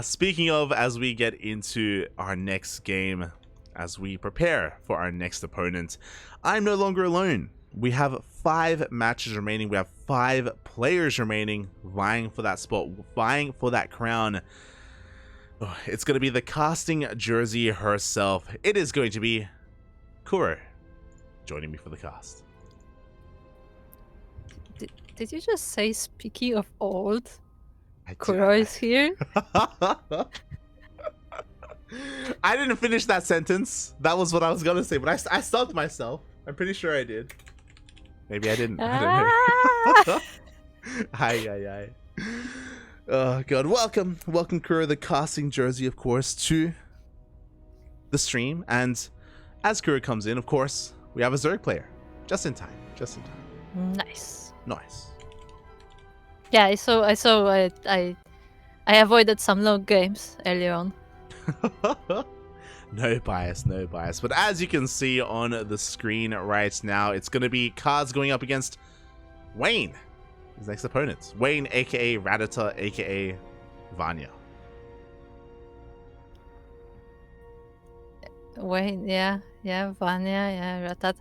A: Speaking of, as we get into our next game, as we prepare for our next opponent. I'm no longer alone. We have 5 matches remaining. We have 5 players remaining, vying for that spot, vying for that crown. Oh, it's going to be the casting jersey herself. It is going to be Kuro joining me for the cast.
B: Did you just say, speaking of old, Kuro is here?
A: I didn't finish that sentence. That was what I was going to say, but I stopped myself. I'm pretty sure I did. Maybe I didn't. I don't know. Hi. Oh, God. Welcome, Kuro, the casting jersey, of course, to the stream. And as Kuro comes in, of course, we have a Zerg player. Just in time.
B: Nice. Yeah, I avoided some long games earlier on.
A: No bias. But as you can see on the screen right now, it's going to be cards going up against Wayne, his next opponent. Wayne, aka Radita, aka Vanya.
B: Wayne, yeah, Vanya, yeah, Ratat.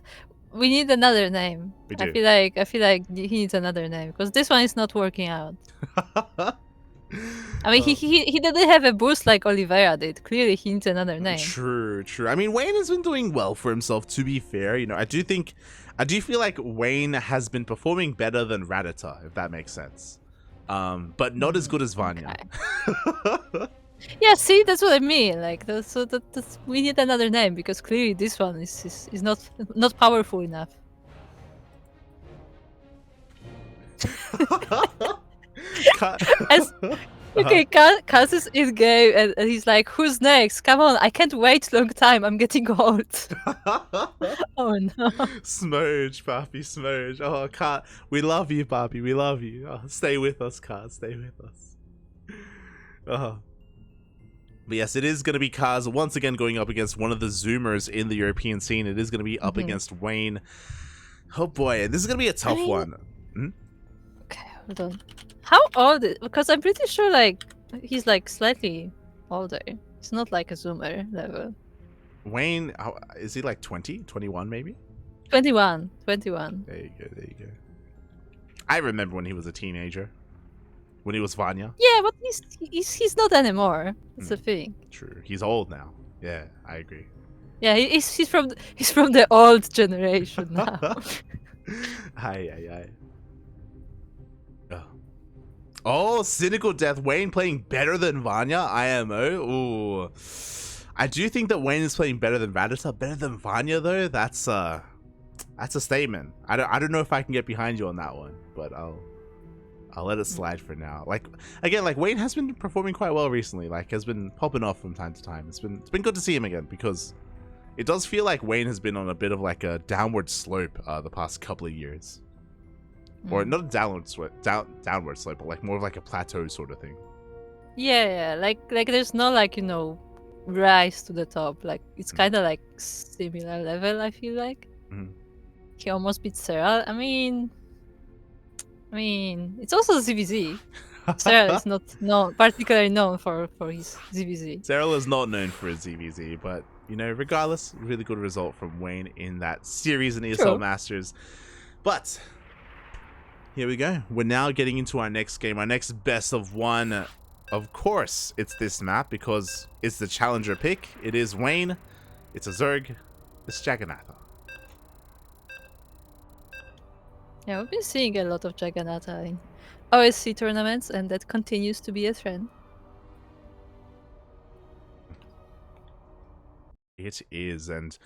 B: We need another name.
A: We do.
B: I feel like he needs another name because this one is not working out. I mean, he didn't have a boost like Oliveira did. Clearly, he needs another name.
A: True. I mean, Wayne has been doing well for himself, to be fair. You know, I do feel like Wayne has been performing better than Radita, if that makes sense. But not as good as Vanya.
B: Okay. Yeah, see, that's what I mean. Like, we need another name because clearly this one is not powerful enough. Okay, Kaz is in game and he's like, "Who's next? Come on, I can't wait long time. I'm getting old." Oh no.
A: Smurge, Papi, Smurge. Oh, Kaz, we love you, Papi. We love you. Oh, stay with us, Kaz. Stay with us. Oh. But yes, it is going to be Kaz once again going up against one of the Zoomers in the European scene. It is going to be up against Wayne. Oh boy, this is going to be a tough one.
B: Okay, hold on. How old is... Because I'm pretty sure like he's like slightly older. It's not like a Zoomer level.
A: Wayne, is he like 20? 21 maybe?
B: 21.
A: There you go. I remember when he was a teenager. When he was Vanya.
B: Yeah, but he's not anymore. That's the thing.
A: True. He's old now. Yeah, I agree.
B: Yeah, he's from the old generation now.
A: Hi. Oh, Cynical Death. Wayne playing better than Vanya. IMO. Ooh. I do think that Wayne is playing better than Radita. Better than Vanya though. That's a statement. I don't know if I can get behind you on that one, but I'll let it slide for now. Like Wayne has been performing quite well recently. Like has been popping off from time to time. It's been good to see him again because it does feel like Wayne has been on a bit of like a downward slope the past couple of years. Or not a downward slope, but like more of like a plateau sort of thing.
B: Yeah, like there's no like, you know, rise to the top. Like it's kind of like similar level, I feel like. He almost beat Gerald. I mean, it's also ZVZ. Gerald is not particularly known for his ZVZ.
A: Gerald is not known for his ZVZ, but you know, regardless, really good result from Wayne in that series in ESL Masters. But here we go. We're now getting into our next game, our next best of one. Of course, it's this map because it's the challenger pick. It is Wayne. It's a Zerg. It's Jagannatha.
B: Yeah, we've been seeing a lot of Jagannatha in OSC tournaments, and that continues to be a trend.
A: It is, and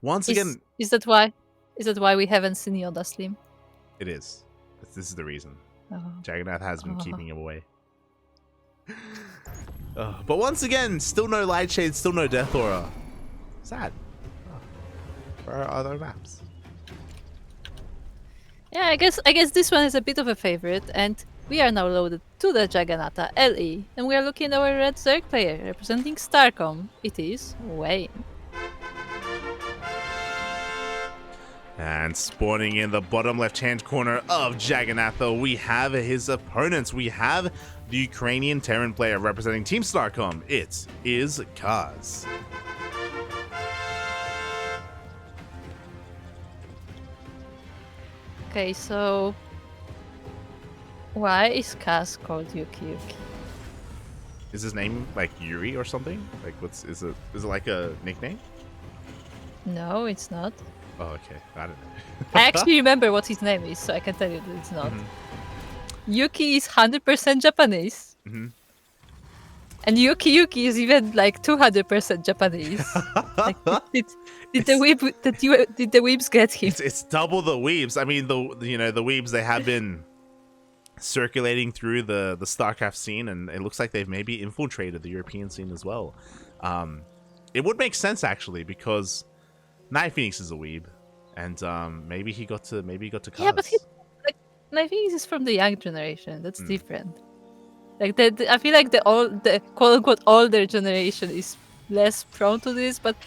A: once again,
B: is that why we haven't seen Yoda Slim?
A: It is. This is the reason.
B: Oh.
A: Jagannatha has been keeping him away. But once again, still no Light Shade, still no Death Aura. Sad. For our other maps.
B: Yeah, I guess this one is a bit of a favorite, and we are now loaded to the Jagannatha LE, and we are looking at our red Zerg player representing Starcom. It is Wayne.
A: And spawning in the bottom left-hand corner of Jagannatha, we have his opponents. We have the Ukrainian Terran player representing Team Starcom. It is Kaz.
B: Okay, so why is Kaz called Yuki?
A: Is his name like Yuri or something? Like, is it like a nickname?
B: No, it's not.
A: Oh, okay. I don't know.
B: I actually remember what his name is, so I can tell you that it's not. Yuki is 100% Japanese. And Yuki is even like 200% Japanese. Like, did the weebs get him?
A: It's double the weebs. I mean, the weebs, they have been circulating through the StarCraft scene, and it looks like they've maybe infiltrated the European scene as well. It would make sense actually, because NightPhoenix is a weeb, and maybe he got to Kaz.
B: Yeah, but NightPhoenix is from the young generation. That's different. Like I feel like the quote unquote older generation is less prone to this. But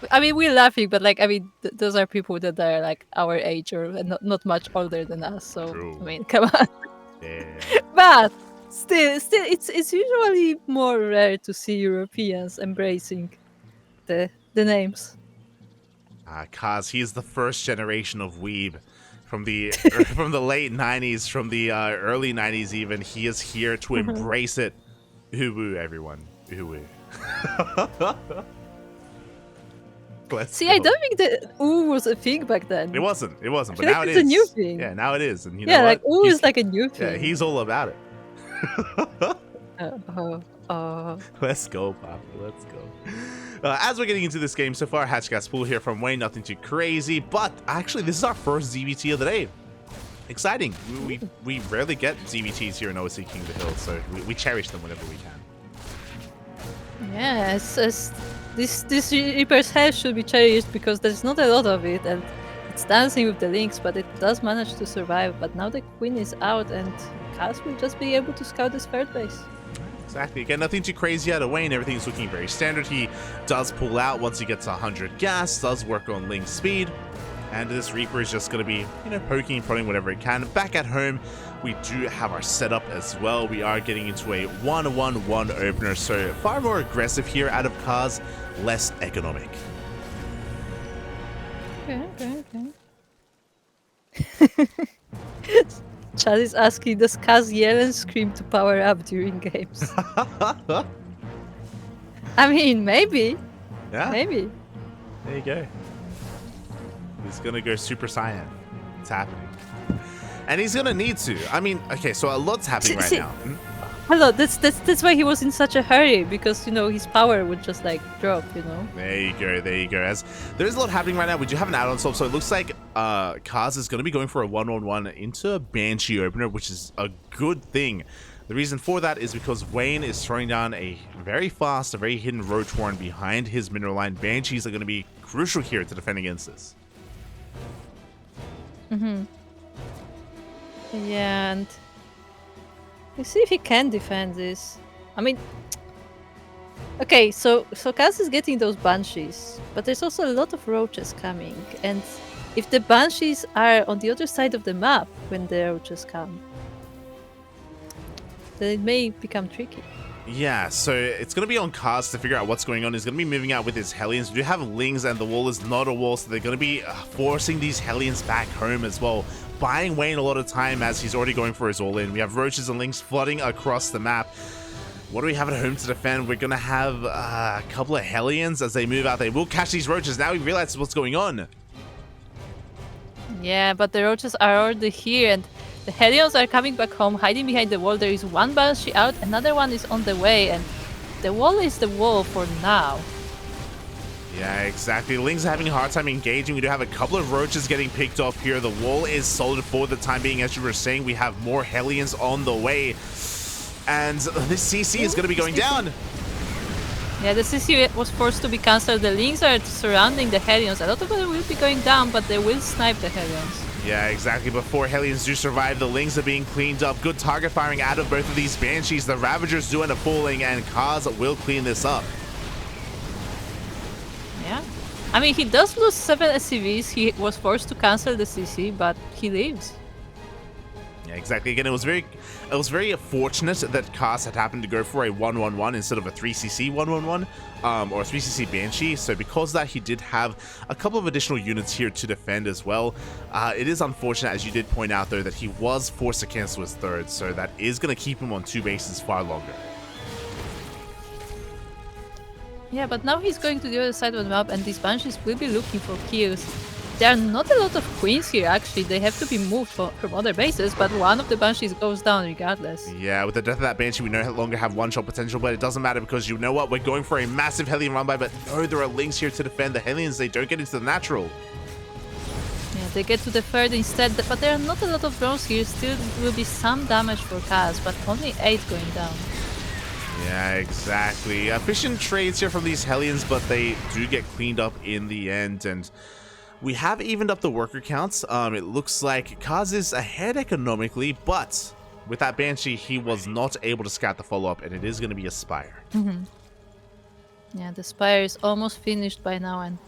B: I mean, we're laughing, but like I mean, those are people that are like our age or not much older than us. So
A: True.
B: I mean, come on.
A: Yeah.
B: But still, it's usually more rare to see Europeans embracing the names.
A: Kaz, he's the first generation of weeb. From the late 90s, from the early 90s even. He is here to embrace it. Uwu, everyone. Uwu.
B: See, I don't think that Uwu was a thing back then.
A: It wasn't. But
B: I
A: now
B: like
A: it is.
B: It's a new thing.
A: Yeah, now it is. And you know what?
B: Like Uwu is like a new thing.
A: Yeah, he's all about it. Let's go, Papa. Let's go. As we're getting into this game so far, Hatchcast pool here from Wayne, nothing too crazy, but actually this is our first ZVT of the day. Exciting. We rarely get ZVTs here in OSC King the Hill, so we cherish them whenever we can.
B: Yeah, this Reaper's head should be cherished because there's not a lot of it, and it's dancing with the links, but it does manage to survive. But now the queen is out, and Kaz will just be able to scout this third base.
A: Exactly. Again, nothing too crazy out of Wayne. Everything's looking very standard. He does pull out once he gets 100 gas, does work on link speed, and this Reaper is just going to be, poking and prodding whatever it can. Back at home, we do have our setup as well. We are getting into a 1-1-1 opener, so far more aggressive here out of Kaz, less economic.
B: Okay. Chad is asking, does Kaz yell and scream to power up during games? I mean, maybe.
A: Yeah.
B: Maybe.
A: There you go. He's going to go Super Saiyan. It's happening. And he's going to need to. I mean, okay, so a lot's happening right now.
B: Hello, that's why he was in such a hurry, because, his power would just, drop,
A: There you go. As there's a lot happening right now, we do have an add-on swap, so it looks like Kaz is going to be going for a 1-on-1 into a Banshee opener, which is a good thing. The reason for that is because Wayne is throwing down a very fast, a very hidden Roach Warren behind his mineral line. Banshees are going to be crucial here to defend against this.
B: Yeah, and let's see if he can defend this. I mean, okay, so Kaz is getting those Banshees, but there's also a lot of Roaches coming, and if the Banshees are on the other side of the map when the Roaches come, then it may become tricky.
A: Yeah, so it's going to be on Kaz to figure out what's going on. He's going to be moving out with his Hellions. We do have Lings, and the wall is not a wall, so they're going to be forcing these Hellions back home as well, buying Wayne a lot of time as he's already going for his all-in. We have Roaches and Lings flooding across the map. What do we have at home to defend? We're going to have a couple of Hellions as they move out. They will catch these Roaches. Now we realize what's going on.
B: Yeah, but the Roaches are already here, and the Hellions are coming back home, hiding behind the wall. There is one Banshee out, another one is on the way, and the wall is the wall for now.
A: Yeah, exactly. Ling's having a hard time engaging. We do have a couple of Roaches getting picked off here. The wall is solid for the time being. As you were saying, we have more Hellions on the way. And this CC is going to be going down.
B: Yeah, the CC was forced to be cancelled. The Lings are surrounding the Hellions. A lot of them will be going down, but they will snipe the Hellions.
A: Yeah, exactly. Before Hellions do survive, the Lings are being cleaned up. Good target firing out of both of these Banshees. The Ravagers do end up falling, and Kaz will clean this up.
B: Yeah. I mean, he does lose 7 SCVs. He was forced to cancel the CC, but he lives.
A: Yeah, exactly. Again, it was very fortunate that Kaz had happened to go for a 1-1-1 instead of a 3cc 1-1-1, or a 3cc Banshee. So because of that, he did have a couple of additional units here to defend as well. It is unfortunate, as you did point out, though, that he was forced to cancel his third, so that is going to keep him on 2 bases far longer.
B: Yeah, but now he's going to the other side of the map, and these Banshees will be looking for kills. There are not a lot of queens here, actually. They have to be moved from other bases, but one of the Banshees goes down regardless.
A: Yeah, with the death of that Banshee, we no longer have one-shot potential, but it doesn't matter because you know what? We're going for a massive Hellion run-by, but no, there are Lings here to defend the Hellions. They don't get into the natural.
B: Yeah, they get to the third instead, but there are not a lot of drones here. Still will be some damage for Kaz, but only 8 going down.
A: Yeah, exactly. Efficient trades here from these Hellions, but they do get cleaned up in the end, and we have evened up the worker counts. It looks like Kaz is ahead economically, but with that Banshee, he was not able to scout the follow-up, and it is going to be a Spire.
B: Yeah, the Spire is almost finished by now, and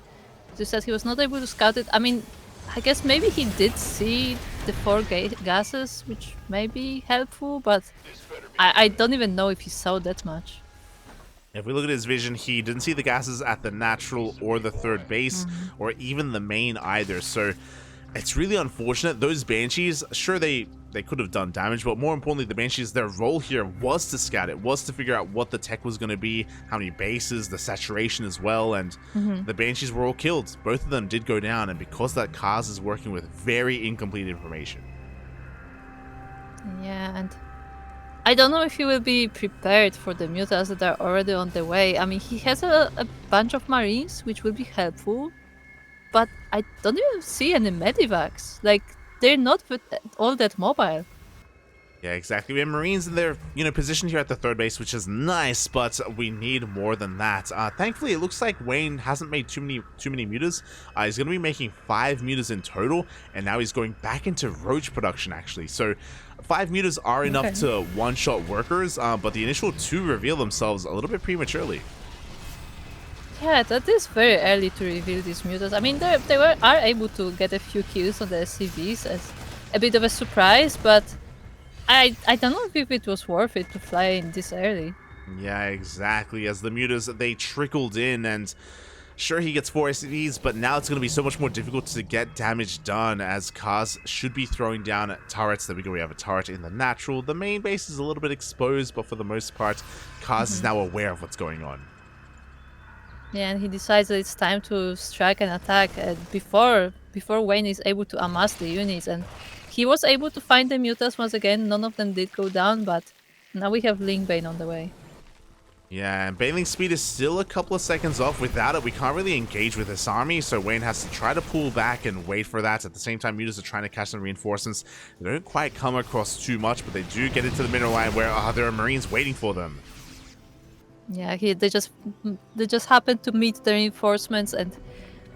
B: just that he was not able to scout it. I mean, I guess maybe he did see the 4 gases, which may be helpful, but I don't even know if he saw that much.
A: If we look at his vision, he didn't see the gases at the natural or the third base, or even the main either. So it's really unfortunate. Those Banshees, sure, they could have done damage, but more importantly, the Banshees, their role here was to scout it, was to figure out what the tech was going to be, how many bases, the saturation as well, and the Banshees were all killed. Both of them did go down, and because that Kaz is working with very incomplete information.
B: Yeah, and I don't know if he will be prepared for the mutas that are already on the way. I mean, he has a bunch of Marines, which will be helpful, but I don't even see any Medivacs. Like, they're not all that mobile.
A: Yeah, exactly. We have Marines in their, position here at the third base, which is nice, but we need more than that. Thankfully, it looks like Wayne hasn't made too many mutas. He's going to be making 5 mutas in total, and now he's going back into roach production, actually. So 5 mutas are enough to one-shot workers, but the initial 2 reveal themselves a little bit prematurely.
B: Yeah, that is very early to reveal these mutas. I mean, they are able to get a few kills on the SCVs as a bit of a surprise, but I don't know if it was worth it to fly in this early.
A: Yeah, exactly. As the mutas, they trickled in, and sure, he gets 4 SCVs, but now it's going to be so much more difficult to get damage done, as Kaz should be throwing down turrets. There we go, we have a turret in the natural. The main base is a little bit exposed, but for the most part, Kaz is now aware of what's going on.
B: Yeah, and he decides that it's time to strike an attack before Wayne is able to amass the units, and he was able to find the mutas once again. None of them did go down, but now we have Lingbane on the way.
A: Yeah, and Baneling speed is still a couple of seconds off. Without it, we can't really engage with this army, so Wayne has to try to pull back and wait for that. At the same time, mutas are trying to catch some reinforcements. They don't quite come across too much, but they do get into the mineral line where there are Marines waiting for them.
B: Yeah, they just happen to meet the reinforcements, and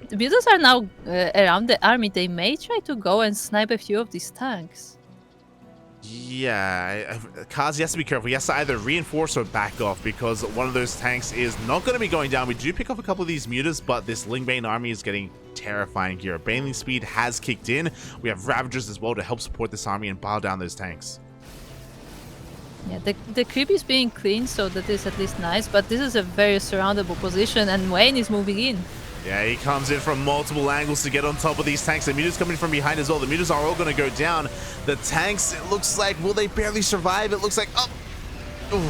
B: the mutas are now around the army. They may try to go and snipe a few of these tanks.
A: Yeah, Kaz has to be careful. He has to either reinforce or back off, because one of those tanks is not going to be going down. We do pick off a couple of these mutas, but this Lingbane army is getting terrifying here. Baneling speed has kicked in. We have Ravagers as well to help support this army and pile down those tanks.
B: Yeah, the creep is being cleaned, so that is at least nice, but this is a very surroundable position, and Wayne is moving in.
A: Yeah, he comes in from multiple angles to get on top of these tanks. The mutas coming from behind as well. The mutas are all going to go down. The tanks, it looks like, will they barely survive? It looks like, ooh.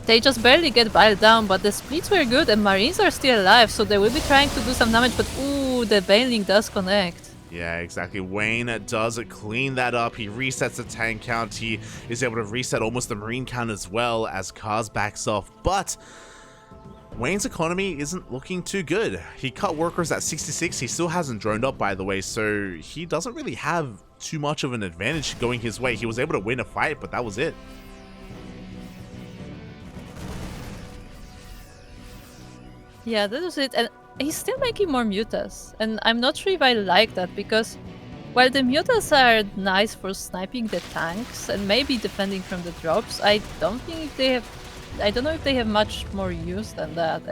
B: They just barely get piled down, but the splits were good, and Marines are still alive, so they will be trying to do some damage, but ooh, the Baneling does connect.
A: Yeah, exactly. Wayne does clean that up. He resets the tank count. He is able to reset almost the Marine count as well as Kaz backs off. But Wayne's economy isn't looking too good. He cut workers at 66. He still hasn't droned up, by the way, so he doesn't really have too much of an advantage going his way. He was able to win a fight, but that was it.
B: Yeah, that was it. And he's still making more mutas, and I'm not sure if I like that, because while the mutas are nice for sniping the tanks and maybe defending from the drops, I don't know if they have much more use than that.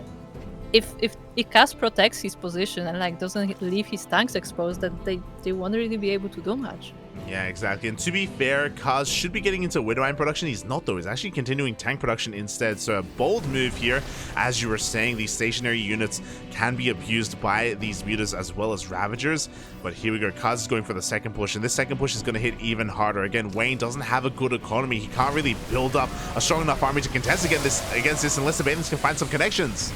B: If Kaz protects his position and doesn't leave his tanks exposed, then they won't really be able to do much.
A: Yeah, exactly. And to be fair, Kaz should be getting into Widowmine production. He's not, though. He's actually continuing tank production instead. So a bold move here. As you were saying, these stationary units can be abused by these mutas as well as Ravagers. But here we go. Kaz is going for the second push, and this second push is going to hit even harder. Again, Wayne doesn't have a good economy. He can't really build up a strong enough army to contest against this unless the Banelings can find some connections.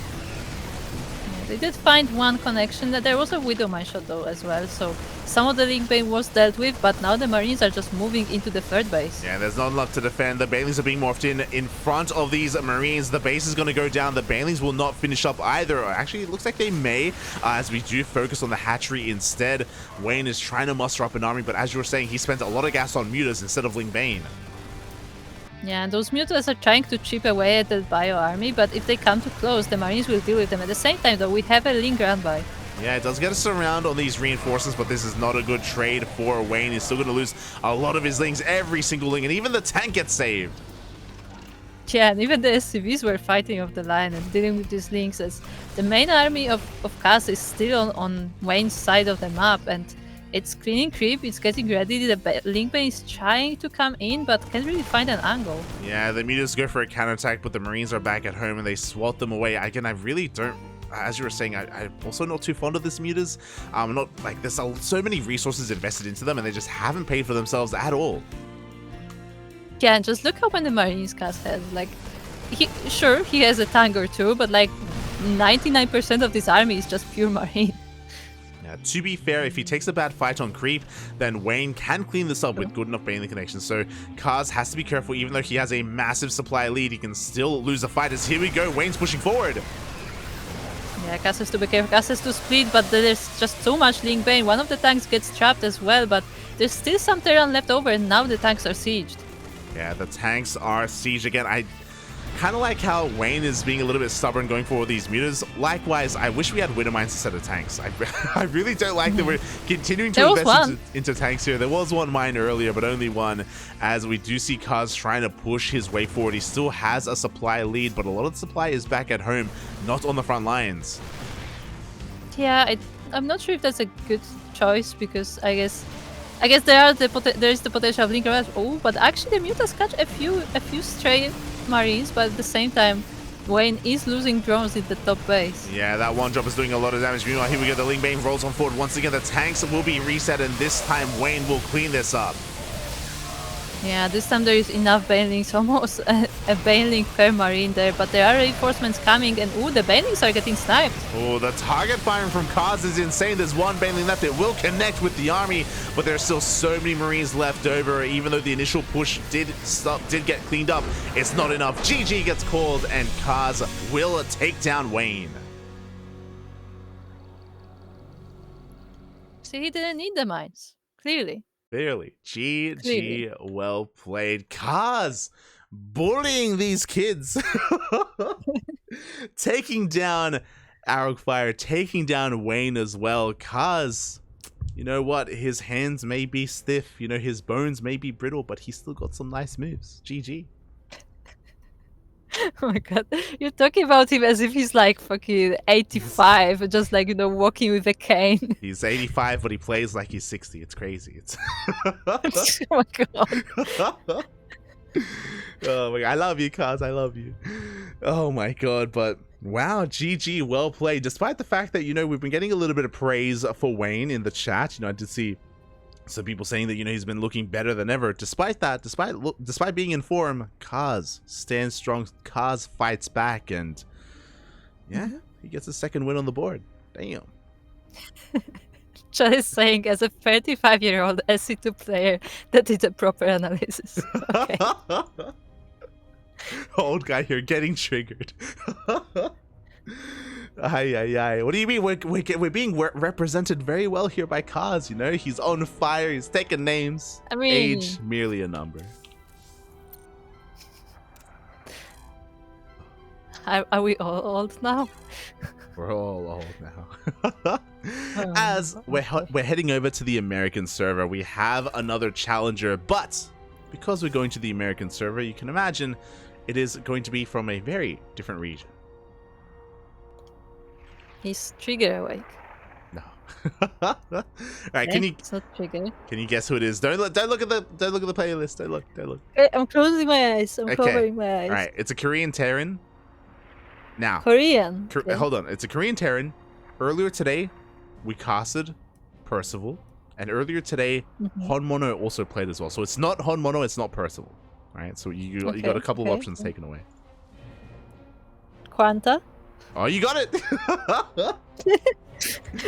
B: They did find one connection. That there was a Widowmine shot though as well, so some of the Link Bane was dealt with, but now the Marines are just moving into the third base.
A: Yeah, there's not enough to defend. The Banelings are being morphed in front of these Marines. The base is going to go down. The Banelings will not finish up either. Actually, it looks like they may, as we do focus on the hatchery instead. Wayne is trying to muster up an army, but as you were saying, he spent a lot of gas on mutas instead of Link Bane.
B: Yeah, and those mutas are trying to chip away at the bio army, but if they come too close, the Marines will deal with them. At the same time, though, we have a Link ground by.
A: Yeah, it does get us around on these reinforcements, but this is not a good trade for Wayne. He's still going to lose a lot of his links, every single link, and even the tank gets saved.
B: Yeah, and even the SCVs were fighting off the line and dealing with these links, as the main army of Kaz is still on Wayne's side of the map, and it's cleaning creep, it's getting ready. The Link Bane is trying to come in, but can't really find an angle.
A: Yeah, the mutas go for a counterattack, but the Marines are back at home and they swat them away. Again, I really don't... As you were saying, I'm also not too fond of this mutas. Not like there's so many resources invested into them, and they just haven't paid for themselves at all.
B: Yeah, and just look how many Marines Kaz has. Like, he has a tank or two, but like 99% of this army is just pure Marine.
A: To be fair, if he takes a bad fight on creep, then Wayne can clean this up with good enough Baneling connections. So Kaz has to be careful. Even though he has a massive supply lead, he can still lose a fight. As here we go, Wayne's pushing forward.
B: Yeah, Kaz has to be careful. Kaz has to split, but there's just too much Link Bane. One of the tanks gets trapped as well, but there's still some Terran left over, and now the tanks are sieged.
A: Yeah, the tanks are sieged again. I kind of like how Wayne is being a little bit stubborn going for these mutas. Likewise, I wish we had Widowmines instead of tanks. I really don't like that we're continuing to invest into tanks here. There was one mine earlier, but only one, as we do see Kaz trying to push his way forward. He still has a supply lead, but a lot of the supply is back at home, not on the front lines.
B: Yeah, I'm not sure if that's a good choice, because I guess there is the potential of Link Garage. Oh, but actually the mutas catch a few stray Marines, but at the same time, Wayne is losing drones in the top base.
A: Yeah, that one drop is doing a lot of damage. Meanwhile, here we go. The Link Bane rolls on forward. Once again, the tanks will be reset, and this time Wayne will clean this up.
B: Yeah, this time there is enough Banelings, almost a Baneling per Marine there, but there are reinforcements coming, and ooh, the Banelings are getting sniped.
A: Oh, the target firing from Kaz is insane. There's one Baneling left. It will connect with the army, but there's still so many Marines left over. Even though the initial push did get cleaned up, it's not enough. GG gets called, and Kaz will take down Wayne.
B: See, he didn't need the mines, clearly.
A: Clearly. GG, well played. Kaz bullying these kids. Taking down Arrogfire, taking down Wayne as well. Kaz, you know what? His hands may be stiff, you know, his bones may be brittle, but he's still got some nice moves. GG.
B: Oh my god, you're talking about him as if he's like fucking 85, just like, you know, walking with a cane.
A: He's 85, but he plays like he's 60. It's crazy. It's
B: Oh my god.
A: Oh my god, I love you, Kaz. I love you. Oh my god, but wow, GG, well played. Despite the fact that, you know, we've been getting a little bit of praise for Wayne in the chat. You know, I did see some people saying that, you know, he's been looking better than ever. Despite that, despite being in form, Kaz stands strong. Kaz fights back, and yeah, he gets a second win on the board. Damn.
B: Just saying, as a 35-year-old SC2 player, that did a proper analysis. Okay.
A: Old guy here getting triggered. Ay. What do you mean? We're being represented very well here by Kaz, you know? He's on fire, he's taking names.
B: I mean...
A: Age, merely a number.
B: Are we all old now?
A: We're all old now. As we're heading over to the American server, we have another challenger, but because we're going to the American server, you can imagine it is going to be from a very different region.
B: He's trigger awake.
A: No. All right,
B: Okay, it's not trigger.
A: can you guess who it is? Don't look at the playlist. Don't look.
B: Okay, I'm closing my eyes. I'm
A: Okay.
B: covering my eyes.
A: All right, it's a Korean Terran. Now,
B: Korean. Okay.
A: hold on. It's a Korean Terran. Earlier today, we casted Percival, and earlier today, Honmono also played as well. So it's not Honmono, it's not Percival. All right, so you got a couple of options taken away.
B: QuanTa.
A: Oh, you got it.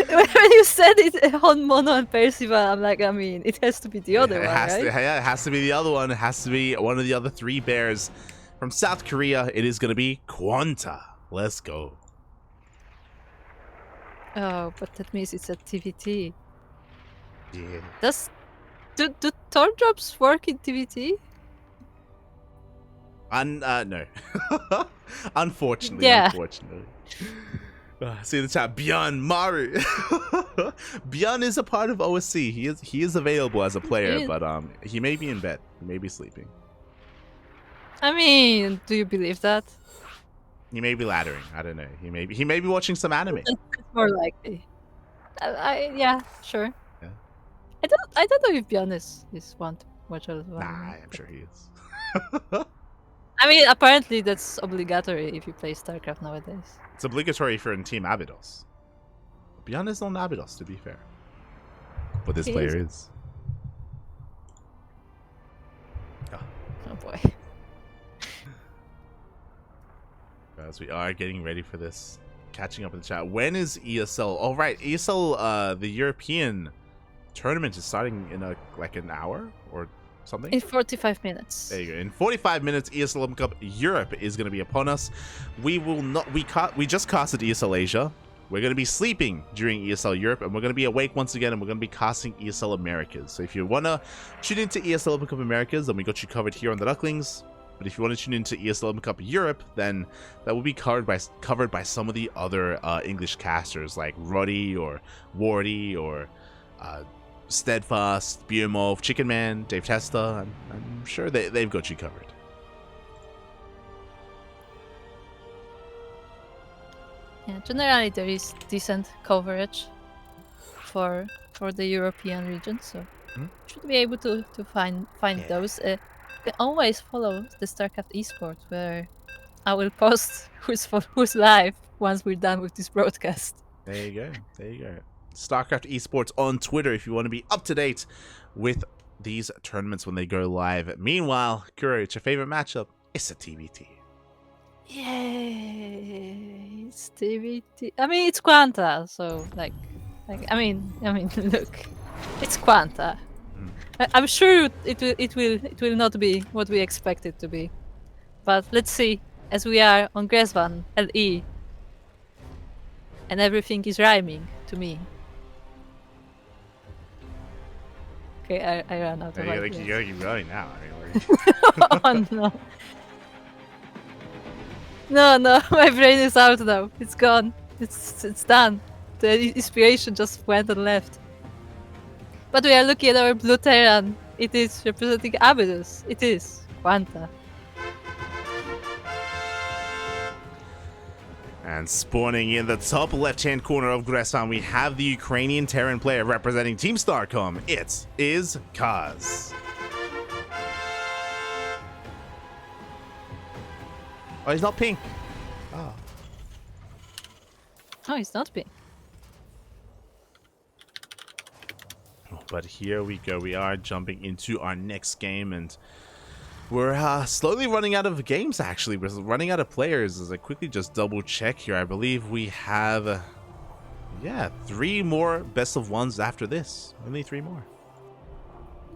B: When you said it, Honmono and Percival, I'm like, I mean, it has to be the other one, right?
A: Yeah, it has to be the other one. It has to be one of the other 3 bears from South Korea. It is going to be QuanTa. Let's go.
B: Oh, but that means it's a TVT.
A: Yeah.
B: Do Thor drops work in TVT?
A: No. Unfortunately,
B: Yeah.
A: unfortunately. See the chat, Björn Maru. Björn is a part of OSC. He is available as a player, but he may be in bed. He may be sleeping.
B: I mean, do you believe that?
A: He may be laddering. I don't know. He may be watching some anime.
B: It's more likely. Yeah, sure.
A: Yeah.
B: I don't know if Björn is one to watch all of them.
A: Nah, I'm sure he is.
B: I mean, apparently that's obligatory if you play StarCraft nowadays.
A: It's obligatory if you're in Team Abydos. Björn is on Abydos, to be fair. But this player is.
B: Oh boy.
A: As we are getting ready for this, catching up in the chat. When is ESL? Oh, right. ESL, the European tournament is starting in like an hour or something?
B: In 45 minutes.
A: There you go. In 45 minutes, ESL Open Cup Europe is going to be upon us. We just casted ESL Asia. We're going to be sleeping during ESL Europe, and we're going to be awake once again, and we're going to be casting ESL Americas. So if you want to tune into ESL Open Cup Americas, then we got you covered here on the Ducklings. But if you want to tune into ESL Open Cup Europe, then that will be covered by some of the other English casters like Roddy or Wardy or Steadfast, Biomov, Chicken Man, Dave Testa. I'm sure they've got you covered.
B: Yeah, generally there is decent coverage for the European region, so should be able to find those. You can always follow the StarCraft esports, where I will post who's live once we're done with this broadcast.
A: There you go. There you go. StarCraft esports on Twitter if you want to be up to date with these tournaments when they go live. Meanwhile, Kuro, it's your favorite matchup. It's a TBT.
B: Yay! It's TVT. I mean, it's QuanTa, so I mean, look, it's QuanTa. I'm sure it will not be what we expect it to be, but let's see. As we are on Gresvan LE, and everything is rhyming to me. Okay, I ran out of ideas.
A: You gotta keep going now. I mean,
B: Oh no. No, my brain is out now. It's gone. It's done. The inspiration just went and left. But we are looking at our blue Terran. It is representing Abydos. It is QuanTa.
A: And spawning in the top left-hand corner of Gresvan, we have the Ukrainian Terran player representing Team Starcom. It is Kaz. Oh, he's not pink. Oh.
B: Oh, he's not pink.
A: But here we go. We are jumping into our next game, and we're slowly running out of games, actually. We're running out of players. As I quickly just double check here, I believe we have, 3 more best of ones after this. Only 3 more.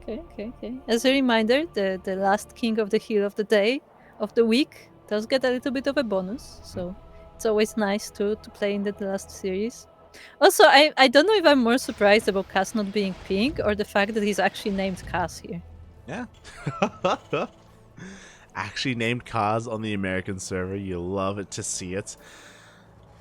B: Okay. As a reminder, the last King of the Hill of the day, of the week, does get a little bit of a bonus. So it's always nice to play in the last series. Also, I don't know if I'm more surprised about Kaz not being pink or the fact that he's actually named Kaz here.
A: Yeah. Actually named Kaz on the American server. You love it to see it.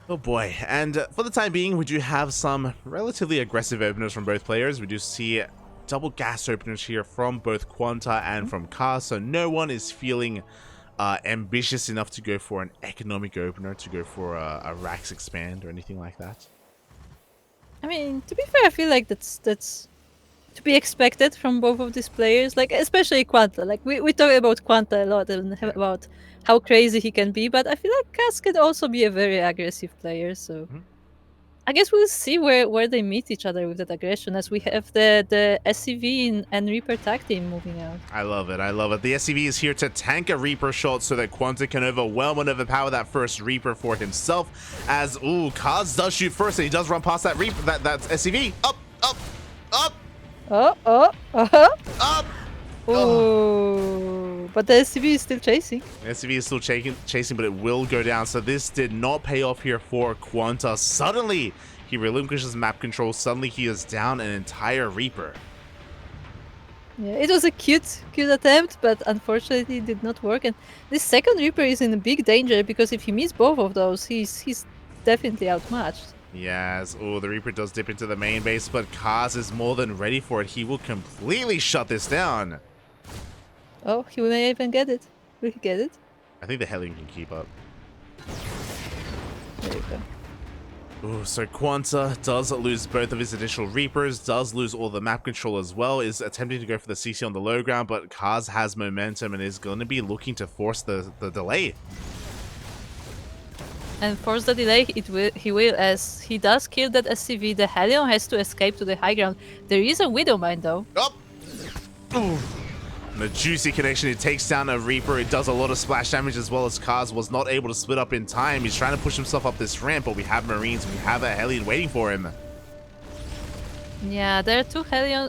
A: Oh boy. And for the time being, we do have some relatively aggressive openers from both players. We do see double gas openers here from both QuanTa and from Kaz. So no one is feeling ambitious enough to go for an economic opener, to go for a Rax expand or anything like that.
B: I mean, to be fair, I feel like that's to be expected from both of these players. Like especially QuanTa. Like we talk about QuanTa a lot and
A: Yeah.
B: about how crazy he can be, but I feel like Cass can also be a very aggressive player. So
A: Mhm.
B: I guess we'll see where they meet each other with that aggression as we have the SCV and Reaper tag team moving out.
A: I love it. I love it. The SCV is here to tank a Reaper shot so that QuanTa can overwhelm and overpower that first Reaper for himself. As, ooh, Kaz does shoot first and he does run past that Reaper, that SCV. Up, up, up,
B: Oh.
A: up.
B: Oh, but the SCV is still chasing.
A: The SCV is still chasing, but it will go down. So this did not pay off here for QuanTa. Suddenly, he relinquishes map control. Suddenly, he is down an entire Reaper.
B: Yeah, it was a cute attempt, but unfortunately it did not work. And this second Reaper is in a big danger because if he meets both of those, he's definitely outmatched.
A: Yes, oh, the Reaper does dip into the main base, but Kaz is more than ready for it. He will completely shut this down.
B: Oh, he may even get it. Will he get it?
A: I think the Hellion can keep up.
B: There you go.
A: Ooh, so QuanTa does lose both of his additional Reapers, does lose all the map control as well, is attempting to go for the CC on the low ground, but Kaz has momentum and is going to be looking to force the delay.
B: And force the delay, he will, as he does kill that SCV. The Hellion has to escape to the high ground. There is a Widow Mine though.
A: Up! Ooh. And a juicy connection. It takes down a Reaper. It does a lot of splash damage as well as Kaz was not able to split up in time. He's trying to push himself up this ramp, but we have Marines, we have a Hellion waiting for him.
B: Yeah, there are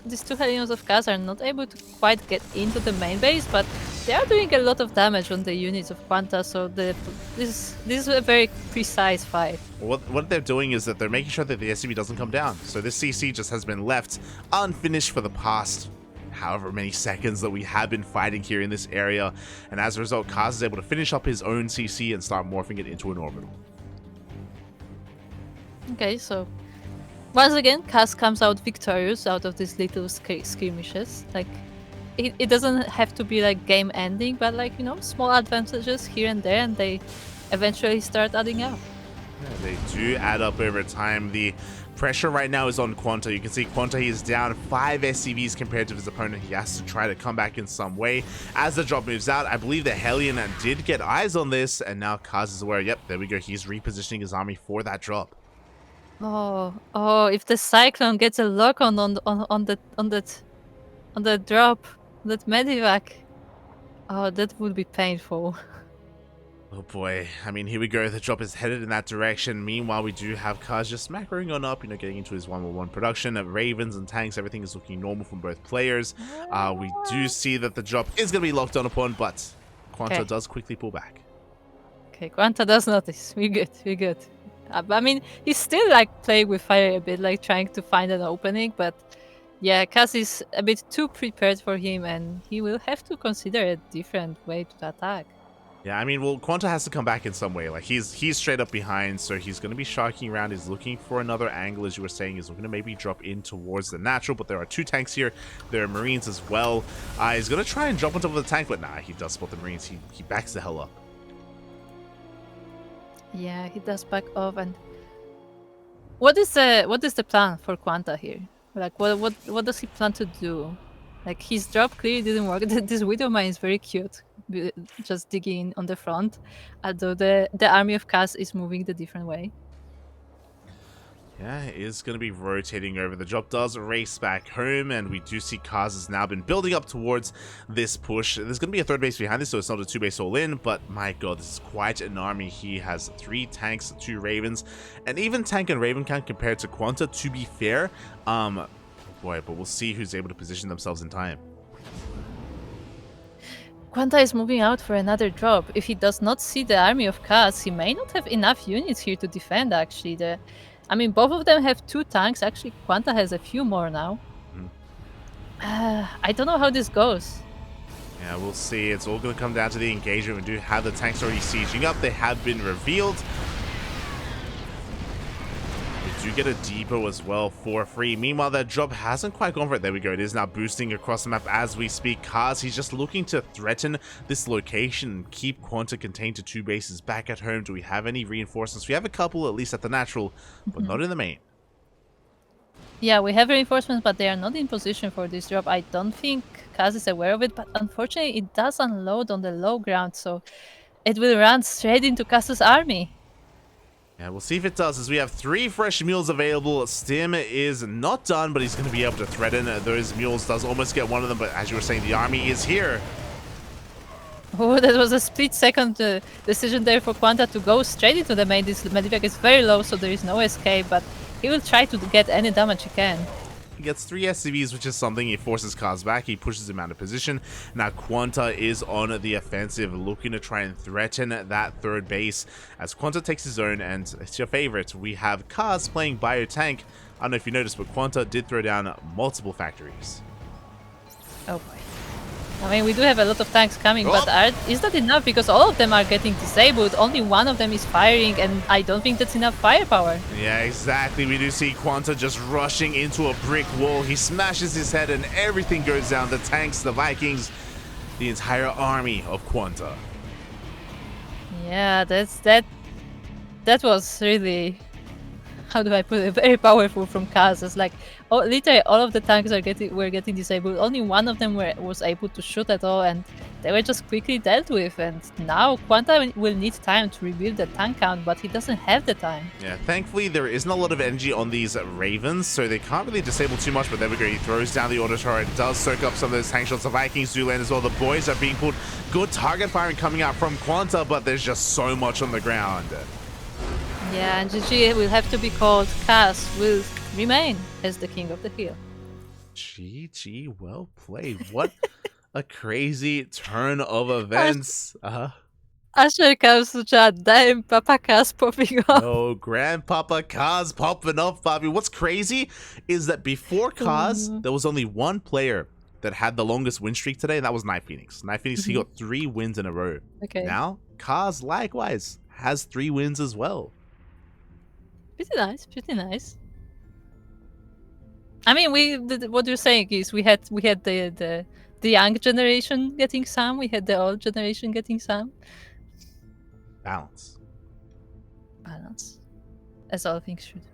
B: these two Hellions of Kaz are not able to quite get into the main base, but they are doing a lot of damage on the units of QuanTa, so this is a very precise fight.
A: What they're doing is that they're making sure that the SCV doesn't come down. So this CC just has been left unfinished for the past however many seconds that we have been fighting here in this area. And as a result, Kaz is able to finish up his own CC and start morphing it into an orbital.
B: Okay, so once again, Kaz comes out victorious out of these little skirmishes. Like, it doesn't have to be like game ending, but like, you know, small advantages here and there, and they eventually start adding up.
A: Yeah, they do add up over time. The pressure right now is on QuanTa. You can see QuanTa, he is down 5 SCVs compared to his opponent. He has to try to come back in some way. As the drop moves out, I believe the Hellion did get eyes on this, and now Kaz is aware. Yep, there we go. He's repositioning his army for that drop.
B: Oh! If the Cyclone gets a lock on that drop, that medivac, oh, that would be painful.
A: Oh boy, I mean, here we go. The drop is headed in that direction. Meanwhile, we do have Kaz just macroing on up, you know, getting into his 1v1 production of Ravens and tanks. Everything is looking normal from both players. We do see that the drop is going to be locked on upon, but QuanTa does quickly pull back.
B: Okay, QuanTa does notice. We're good. I mean, he's still like playing with fire a bit, like trying to find an opening, but yeah, Kaz is a bit too prepared for him, and he will have to consider a different way to attack.
A: Yeah, I mean, well, QuanTa has to come back in some way. Like, he's straight up behind, so he's going to be sharking around. He's looking for another angle, as you were saying. He's looking to maybe drop in towards the natural, but there are 2 tanks here. There are Marines as well. He's going to try and jump on top of the tank, but nah, he does spot the Marines. He backs the hell up.
B: Yeah, he does back off. And what is the plan for QuanTa here? Like, what does he plan to do? Like, his drop clearly didn't work. This Widow Mine is very cute, just digging on the front, although the army of Kaz is moving the different way.
A: Yeah, it is going to be rotating over. The drop does race back home, and we do see Kaz has now been building up towards this push. There's going to be a 3rd base behind this, so it's not a 2-base all-in, but my god, this is quite an army. He has 3 tanks, 2 Ravens, and even tank and Raven count compared to QuanTa, to be fair. Boy, but we'll see who's able to position themselves in time.
B: QuanTa is moving out for another drop. If he does not see the army of Kaz, he may not have enough units here to defend, actually. I mean, both of them have 2 tanks. Actually, QuanTa has a few more now. I don't know how this goes.
A: Yeah, we'll see. It's all going to come down to the engagement. We do have the tanks already sieging up. They have been revealed. We do get a depot as well for free. Meanwhile, that drop hasn't quite gone for it. There we go. It is now boosting across the map as we speak. Kaz, he's just looking to threaten this location and keep QuanTa contained to 2 bases back at home. Do we have any reinforcements? We have a couple, at least at the natural, but not in the main.
B: Yeah, we have reinforcements, but they are not in position for this drop. I don't think Kaz is aware of it, but unfortunately it does unload on the low ground, so it will run straight into Kaz's army.
A: Yeah, we'll see if it does, as we have 3 fresh mules available. Stim is not done, but he's going to be able to threaten those mules. Does almost get one of them, but as you were saying, the army is here.
B: Oh, that was a split-second decision there for QuanTa to go straight into the main. This Medivac is very low, so there is no escape, but he will try to get any damage he can.
A: He gets 3 SCVs, which is something. He forces Kaz back. He pushes him out of position. Now QuanTa is on the offensive, looking to try and threaten that third base as QuanTa takes his own, and it's your favorite. We have Kaz playing Biotank. I don't know if you noticed, but QuanTa did throw down multiple factories.
B: Oh boy. I mean, we do have a lot of tanks coming, but is that enough? Because all of them are getting disabled. Only one of them is firing, and I don't think that's enough firepower.
A: Yeah, exactly. We do see QuanTa just rushing into a brick wall. He smashes his head, and everything goes down. The tanks, the Vikings, the entire army of QuanTa.
B: Yeah, that was really, how do I put it, very powerful from Kaz. It's like, oh, literally all of the tanks were getting disabled. Only one of them was able to shoot at all, and they were just quickly dealt with. And now QuanTa will need time to rebuild the tank count, but he doesn't have the time.
A: Yeah, thankfully there isn't a lot of energy on these Ravens, so they can't really disable too much. But there we go. He throws down the auto turret, does soak up some of those tank shots. The Vikings do land as well. The boys are being pulled. Good target firing coming out from QuanTa, but there's just so much on the ground.
B: Yeah, and GG will have to be called. Kaz will remain as the king of the hill.
A: GG, well played. What a crazy turn of events.
B: Asher comes to chat. Damn, Papa Kaz popping off.
A: Oh, Grandpapa Kaz popping off, Bobby. What's crazy is that before Kaz, there was only one player that had the longest win streak today, and that was NightPhoenix. NightPhoenix, he got 3 wins in a row.
B: Okay.
A: Now, Kaz likewise has 3 wins as well.
B: Pretty nice, pretty nice. I mean, what you're saying is we had the young generation getting some, we had the old generation getting some.
A: Balance.
B: Balance, as all things should be.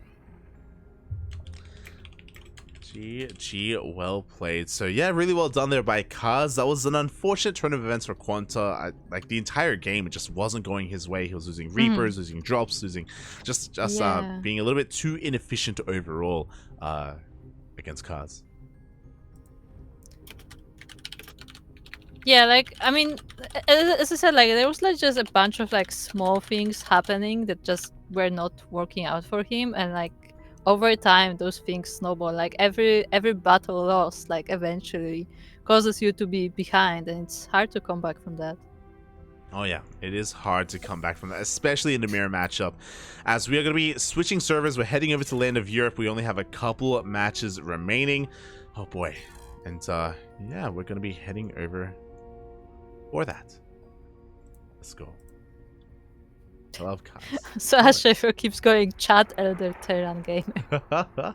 A: GG, well played. So yeah, really well done there by Kaz. That was an unfortunate turn of events for QuanTa. Like the entire game, it just wasn't going his way. He was losing Reapers, losing drops, losing just being a little bit too inefficient overall against Kaz.
B: Yeah, like, I mean, as I said, like, there was like just a bunch of like small things happening that just were not working out for him, and like over time those things snowball. Like every battle lost, like eventually causes you to be behind, and it's hard to come back from that.
A: Oh yeah, it is hard to come back from that, especially in the mirror matchup. As we are going to be switching servers, we're heading over to land of Europe. We only have a couple of matches remaining. Oh boy. And yeah, we're going to be heading over for that. Let's go. I love Kaz.
B: So Asher keeps going, chat Elder Terran Gamer.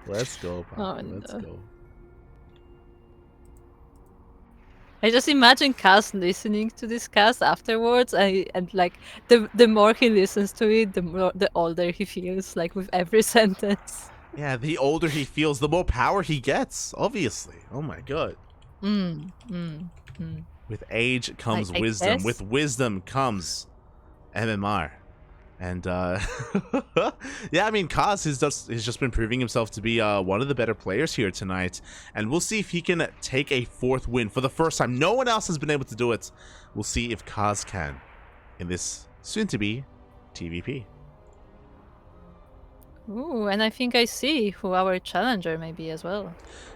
A: Let's go,
B: Oh,
A: let's
B: no.
A: go.
B: I just imagine Kaz listening to this cast afterwards, and like the more he listens to it, the older he feels, like with every sentence.
A: Yeah, the older he feels, the more power he gets, obviously. Oh my god. With age comes
B: I
A: wisdom.
B: guess.
A: With wisdom comes MMR. And yeah, I mean, Kaz has just been proving himself to be one of the better players here tonight, and we'll see if he can take a 4th win for the first time. No one else has been able to do it. We'll see if Kaz can in this soon-to-be TVP.
B: Ooh, and I think I see who our challenger may be as well.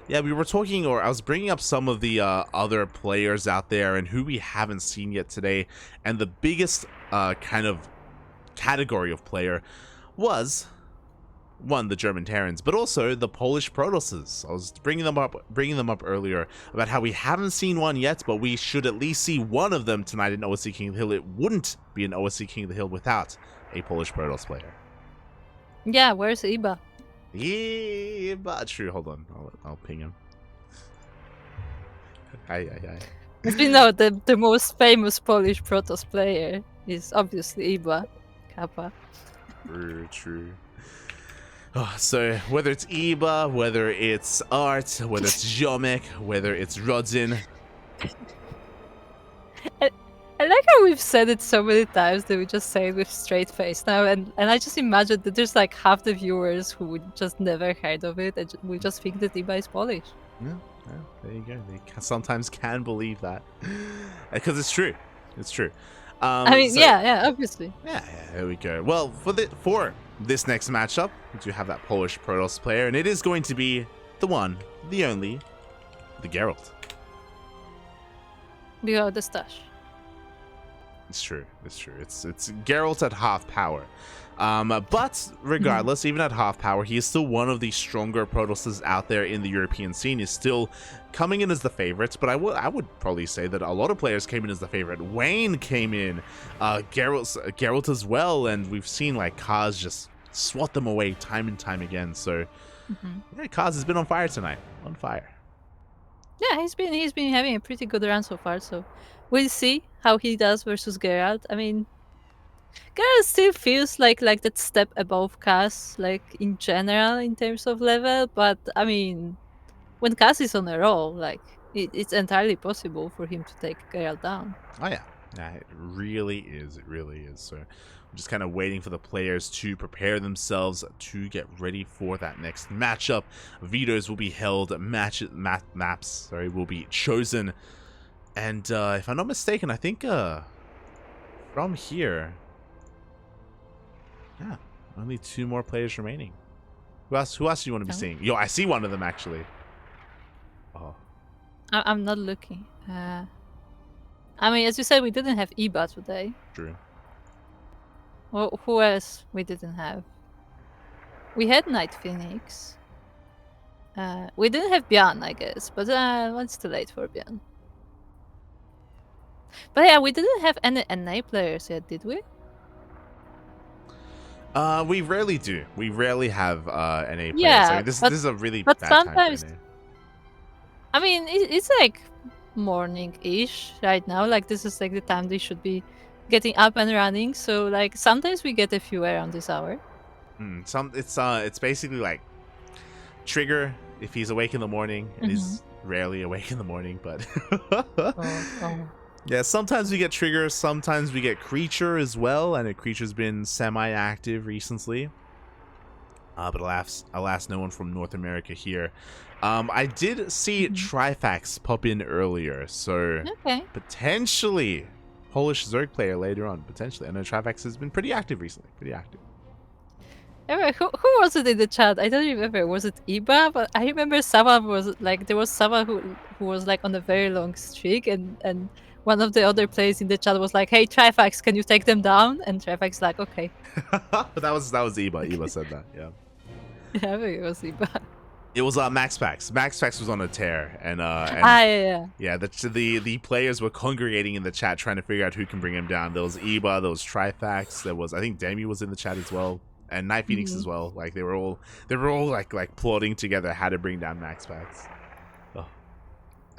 A: Yeah, we were talking, or I was bringing up some of the other players out there and who we haven't seen yet today, and the biggest kind of category of player was one, the German Terrans, but also the Polish Protosses. I was bringing them up earlier about how we haven't seen one yet, but we should at least see one of them tonight in OSC King of the Hill. It wouldn't be an OSC King of the Hill without a Polish Protoss player.
B: Yeah, where's Iba?
A: But true. Hold on, I'll ping him. Hi.
B: As we know, the most famous Polish Protoss player is obviously Iba Kappa.
A: True. So whether it's Iba, whether it's Art, whether it's Jomek, whether it's Rodzin.
B: I like how we've said it so many times that we just say it with straight face now, and I just imagine that there's like half the viewers who would just never heard of it and we just think that Iba is Polish.
A: Yeah, there you go. They sometimes can believe that because it's true. It's true.
B: I mean,
A: so,
B: yeah, obviously.
A: Yeah, there we go. Well, for this next matchup, we do have that Polish Protoss player, and it is going to be the one, the only, the Gerald.
B: Without the stash.
A: It's true. It's true. It's Geralt at half power. But regardless, even at half power, he is still one of the stronger Protosses out there in the European scene. He's still coming in as the favorite, but I would probably say that a lot of players came in as the favorite. Wayne came in, Geralt as well, and we've seen like Kaz just swat them away time and time again. So yeah, Kaz has been on fire tonight. On fire.
B: Yeah, he's been having a pretty good run so far, so we'll see how he does versus Gerald. I mean, Gerald still feels like that step above Kaz, like in general in terms of level, but I mean, when Kaz is on a roll, like it's entirely possible for him to take Gerald down.
A: Oh yeah, it really is. It really is. So I'm just kind of waiting for the players to prepare themselves to get ready for that next matchup. Vetoes will be held. Maps will be chosen. And if I'm not mistaken, I think from here, yeah, only 2 more players remaining. Who else do you want to be seeing? Yo, I see one of them actually. Oh,
B: I'm not looking. I mean, as you said, we didn't have Iba today.
A: true.
B: Well, who else we didn't have? We had NightPhoenix. We didn't have Bjorn, I guess, but it's too late for Bjorn. But yeah, we didn't have any NA players yet, did we?
A: We rarely do. We rarely have NA players.
B: Yeah,
A: I mean, this is a really
B: but
A: bad time
B: sometimes,
A: for NA.
B: I mean, it's like morning-ish right now. Like this is like the time they should be getting up and running. So like sometimes we get a few around this hour.
A: It's basically like Trigger if he's awake in the morning, and he's rarely awake in the morning, but yeah, sometimes we get Trigger, sometimes we get Creature as well, and Creature's been semi-active recently. But alas, no one from North America here. I did see Trifax pop in earlier, so potentially Polish Zerg player later on, potentially. I know Trifax has been pretty active recently, pretty active.
B: Who was it in the chat? I don't remember. Was it Iba? But I remember someone was like, there was someone who was like on a very long streak, and one of the other players in the chat was like, "Hey Trifax, can you take them down?" And Trifax like, "Okay."
A: that was Iba. Iba said that. Yeah.
B: Yeah, I think it was Iba.
A: It was MaxPax. MaxPax was on a tear, and yeah. The players were congregating in the chat trying to figure out who can bring him down. There was Iba, there was Trifax, there was, I think Demi was in the chat as well, and NightPhoenix as well. Like they were all like plotting together how to bring down MaxPax. Oh.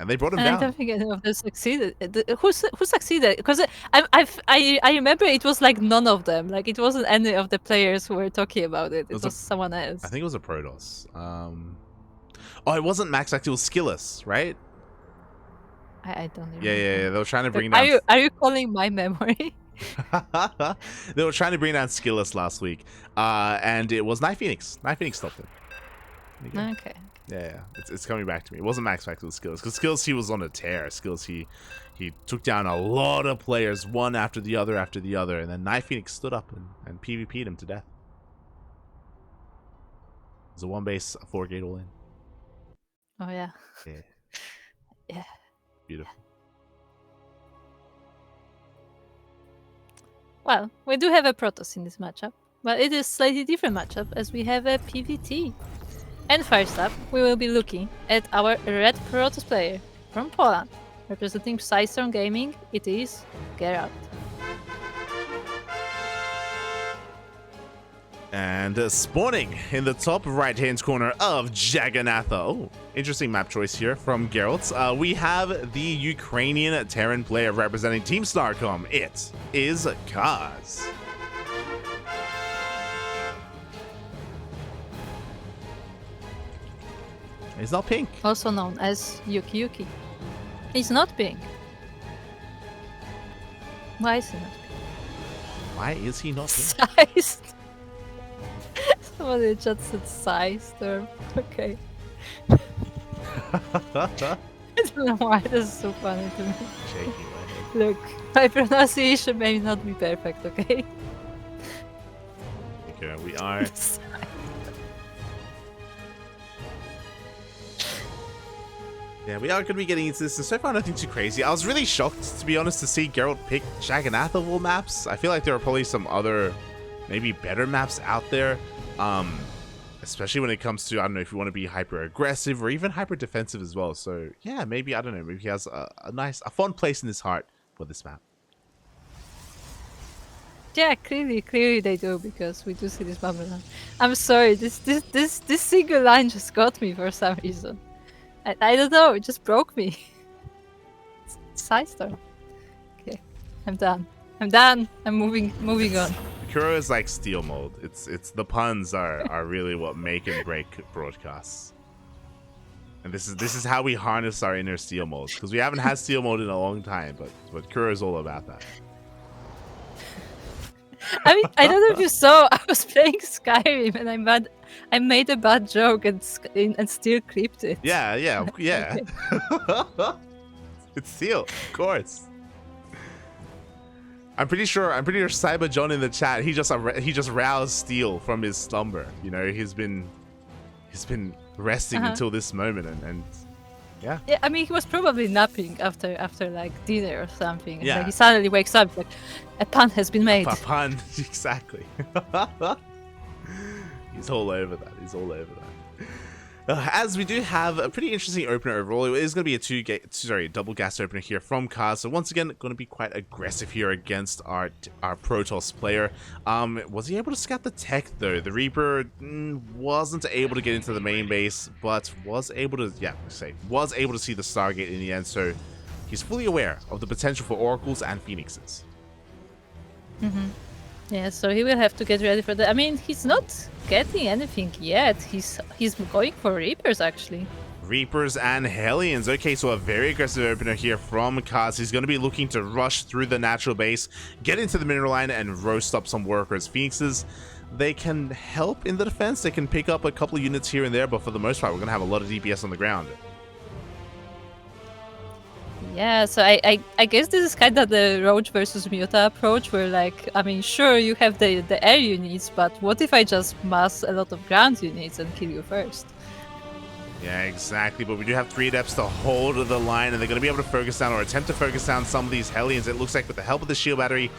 A: And they brought him down.
B: I don't think any of them succeeded. Who succeeded? Because I remember it was like none of them. Like it wasn't any of the players who were talking about it. It was someone else.
A: I think it was a Protoss. Oh, it wasn't MaxPax. It was Skillus, right?
B: I don't remember.
A: Yeah. They were trying to bring down.
B: Are you calling my memory?
A: They were trying to bring down Skillus last week, and it was NightPhoenix. NightPhoenix stopped him.
B: Okay.
A: Yeah, it's coming back to me. It wasn't MaxPax, it was Skillus. Because Skillus, he was on a tear. Skillus, he took down a lot of players, one after the other, and then NightPhoenix stood up and PvP'd him to death. It was a 1-base, a 4-gate all-in.
B: Oh, yeah.
A: Yeah. Beautiful.
B: Well, we do have a Protoss in this matchup, but it is a slightly different matchup as we have a PvT. And first up, we will be looking at our red Protoss player from Poland. Representing Psystorm Gaming, it is Gerald.
A: And spawning in the top right-hand corner of Jagannatha. Oh, interesting map choice here from Geralt. We have the Ukrainian Terran player representing Team Starcom. It is Kaz. He's not pink.
B: Also known as Yuki Yuki. He's not pink. Why is he not pink?
A: Why is he not pink?
B: Sized. Somebody just said sized or okay. I don't know why this is so funny to me.
A: Shaky leg.
B: Look, my pronunciation may not be perfect, okay?
A: Okay, we are. Yeah, we are going to be getting into this, and so far nothing too crazy. I was really shocked, to be honest, to see Gerald pick Jagannath of all maps. I feel like there are probably some other, maybe better maps out there, especially when it comes to, I don't know, if you want to be hyper-aggressive or even hyper-defensive as well. So, yeah, maybe, I don't know, maybe he has a fun place in his heart for this map.
B: Yeah, clearly they do, because we do see this Babylon. I'm sorry, this single line just got me for some reason. I don't know, it just broke me. Side storm. Okay, I'm done. I'm moving on.
A: Kuro is like steel mold. It's the puns are really what make and break broadcasts. And this is how we harness our inner steel mold, because we haven't had steel mold in a long time, but Kuro is all about that.
B: I mean, I don't know if you saw, I was playing Skyrim and I made a bad joke and still clipped it.
A: Yeah. It's steel, of course. I'm pretty sure Cyber John in the chat, he just roused steel from his slumber. You know, he's been resting until this moment, and yeah.
B: Yeah, I mean, he was probably napping after like dinner or something. And
A: yeah.
B: Like, he suddenly wakes up like a pun has been made.
A: A pun, exactly. He's all over that. As we do have a pretty interesting opener overall. It is going to be a double gas opener here from Kaz. So once again, going to be quite aggressive here against our Protoss player. Was he able to scout the tech though? The Reaper wasn't able to get into the main base, but was able to see the Stargate in the end. So he's fully aware of the potential for Oracles and Phoenixes.
B: Yeah, so he will have to get ready for that. I mean, he's not getting anything yet. He's going for Reapers, actually.
A: Reapers and Hellions. Okay, so a very aggressive opener here from Kaz. He's going to be looking to rush through the natural base, get into the mineral line, and roast up some workers. Phoenixes, they can help in the defense. They can pick up a couple of units here and there, but for the most part, we're going to have a lot of DPS on the ground.
B: Yeah, so I guess this is kind of the Roach versus Muta approach, where like, I mean, sure, you have the air units, but what if I just mass a lot of ground units and kill you first?
A: Yeah, exactly, but we do have 3 Adepts to hold the line, and they're going to be able to focus down or attempt to focus down some of these Hellions. It looks like with the help of the shield battery,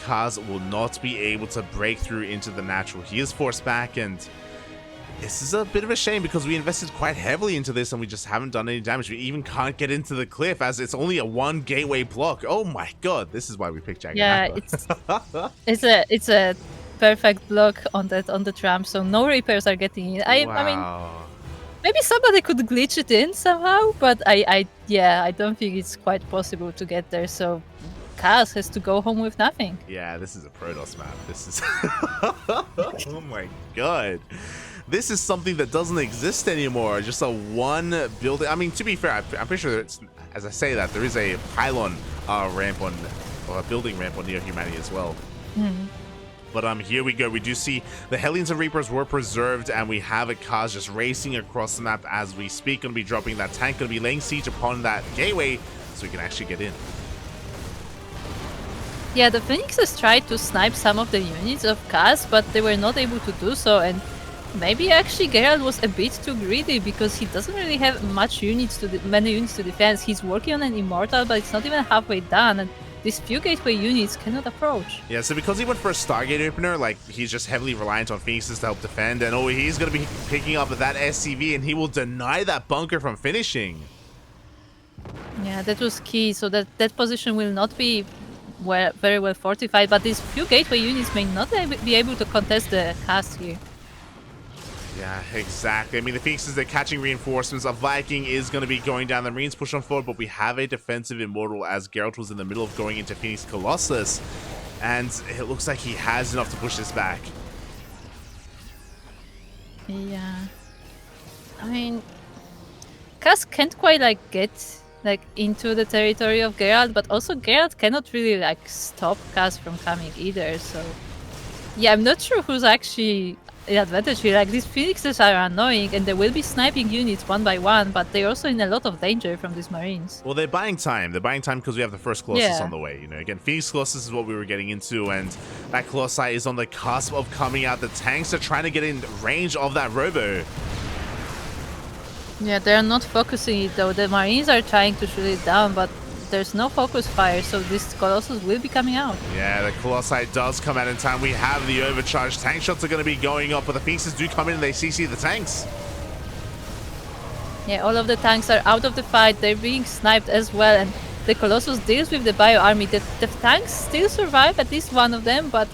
A: Kaz will not be able to break through into the natural. He is forced back, and this is a bit of a shame because we invested quite heavily into this and we just haven't done any damage. We even can't get into the cliff as it's only a 1 gateway block. Oh my god, this is why we picked Jagannath.
B: Yeah, it's a perfect block on the tram, so no repairs are getting in. I mean, maybe somebody could glitch it in somehow, but I don't think it's quite possible to get there. So Kaz has to go home with nothing.
A: Yeah, this is a Protoss map. This is oh my god. This is something that doesn't exist anymore. Just a 1 building. I mean, to be fair, I'm pretty sure it's, as I say that, there is a pylon ramp on, or a building ramp on Neo Humanity as well. But here we go. We do see the Hellions and Reapers were preserved, and we have a Kaz just racing across the map as we speak. Going to be dropping that tank. Going to be laying siege upon that gateway so we can actually get in.
B: Yeah, the Phoenixes tried to snipe some of the units of Kaz, but they were not able to do so, and maybe actually Gerald was a bit too greedy because he doesn't really have many units to defend. He's working on an Immortal, but it's not even halfway done, and these few gateway units cannot approach. Yeah,
A: so because he went for a Stargate opener, like, he's just heavily reliant on Phoenixes to help defend, and he's going to be picking up that SCV, and he will deny that bunker from finishing.
B: Yeah, that was key, so that position will not be very well fortified, but these few gateway units may not be able to contest the cast here.
A: Yeah, exactly. I mean, the Phoenixes, they're catching reinforcements. A Viking is going to be going down. The Marines push on forward, but we have a defensive Immortal as Gerald was in the middle of going into Phoenix Colossus. And it looks like he has enough to push this back.
B: Yeah. I mean, Kaz can't quite like get like into the territory of Gerald, but also Gerald cannot really like stop Kaz from coming either. So yeah, I'm not sure who's actually the advantage here. Like these phoenixes are annoying, and they will be sniping units one by one, but they're also in a lot of danger from these marines.
A: Well, they're buying time. They're buying time because we have the first Colossus
B: Yeah.
A: on the way. You know, again, Phoenix Colossus is what we were getting into, and that Colossi is on the cusp of coming out. The tanks are trying to get in range of that Robo.
B: Yeah, they're not focusing it though. The marines are trying to shoot it down, but there's no focus fire, so this Colossus will be coming out.
A: Yeah, the Colossi does come out in time. We have the overcharge. Tank shots are going to be going up, but the Phoenixes do come in and they CC the tanks.
B: Yeah, all of the tanks are out of the fight. They're being sniped as well, and the Colossus deals with the bio army. The tanks still survive, at least one of them, but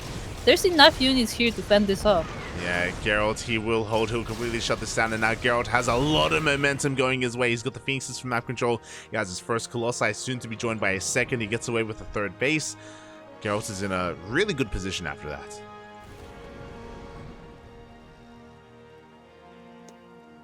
B: there's enough units here to fend this off.
A: Yeah, Gerald, he will hold. He'll completely shut this down. And now Gerald has a lot of momentum going his way. He's got the Phoenixes from map control. He has his first Colossi, soon to be joined by a second. He gets away with the third base. Gerald is in a really good position after that.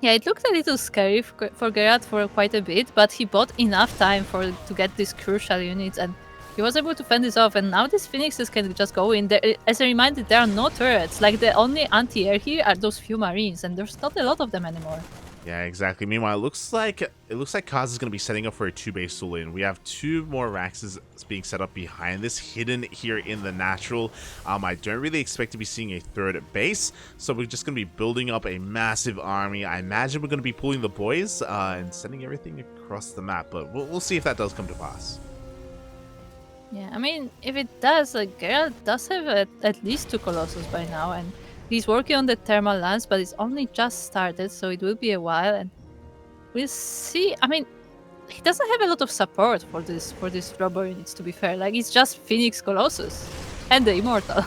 B: Yeah, it looked a little scary for Gerald for quite a bit, but he bought enough time to get these crucial units, and he was able to fend this off, and now these Phoenixes can just go in. As a reminder, there are no turrets. Like, the only anti-air here are those few marines, and there's not a lot of them anymore.
A: Yeah, exactly. Meanwhile, it looks like Kaz is going to be setting up for a 2-base duel in. We have 2 more Raxes being set up behind this, hidden here in the natural. I don't really expect to be seeing a 3rd base, so we're just going to be building up a massive army. I imagine we're going to be pulling the boys and sending everything across the map, but we'll see if that does come to pass.
B: Yeah, I mean, if it does, like, Gerald does have at least 2 Colossus by now, and he's working on the thermal lance, but it's only just started, so it will be a while, and we'll see. I mean, he doesn't have a lot of support for this Robo units, to be fair. Like, it's just Phoenix Colossus and the Immortal.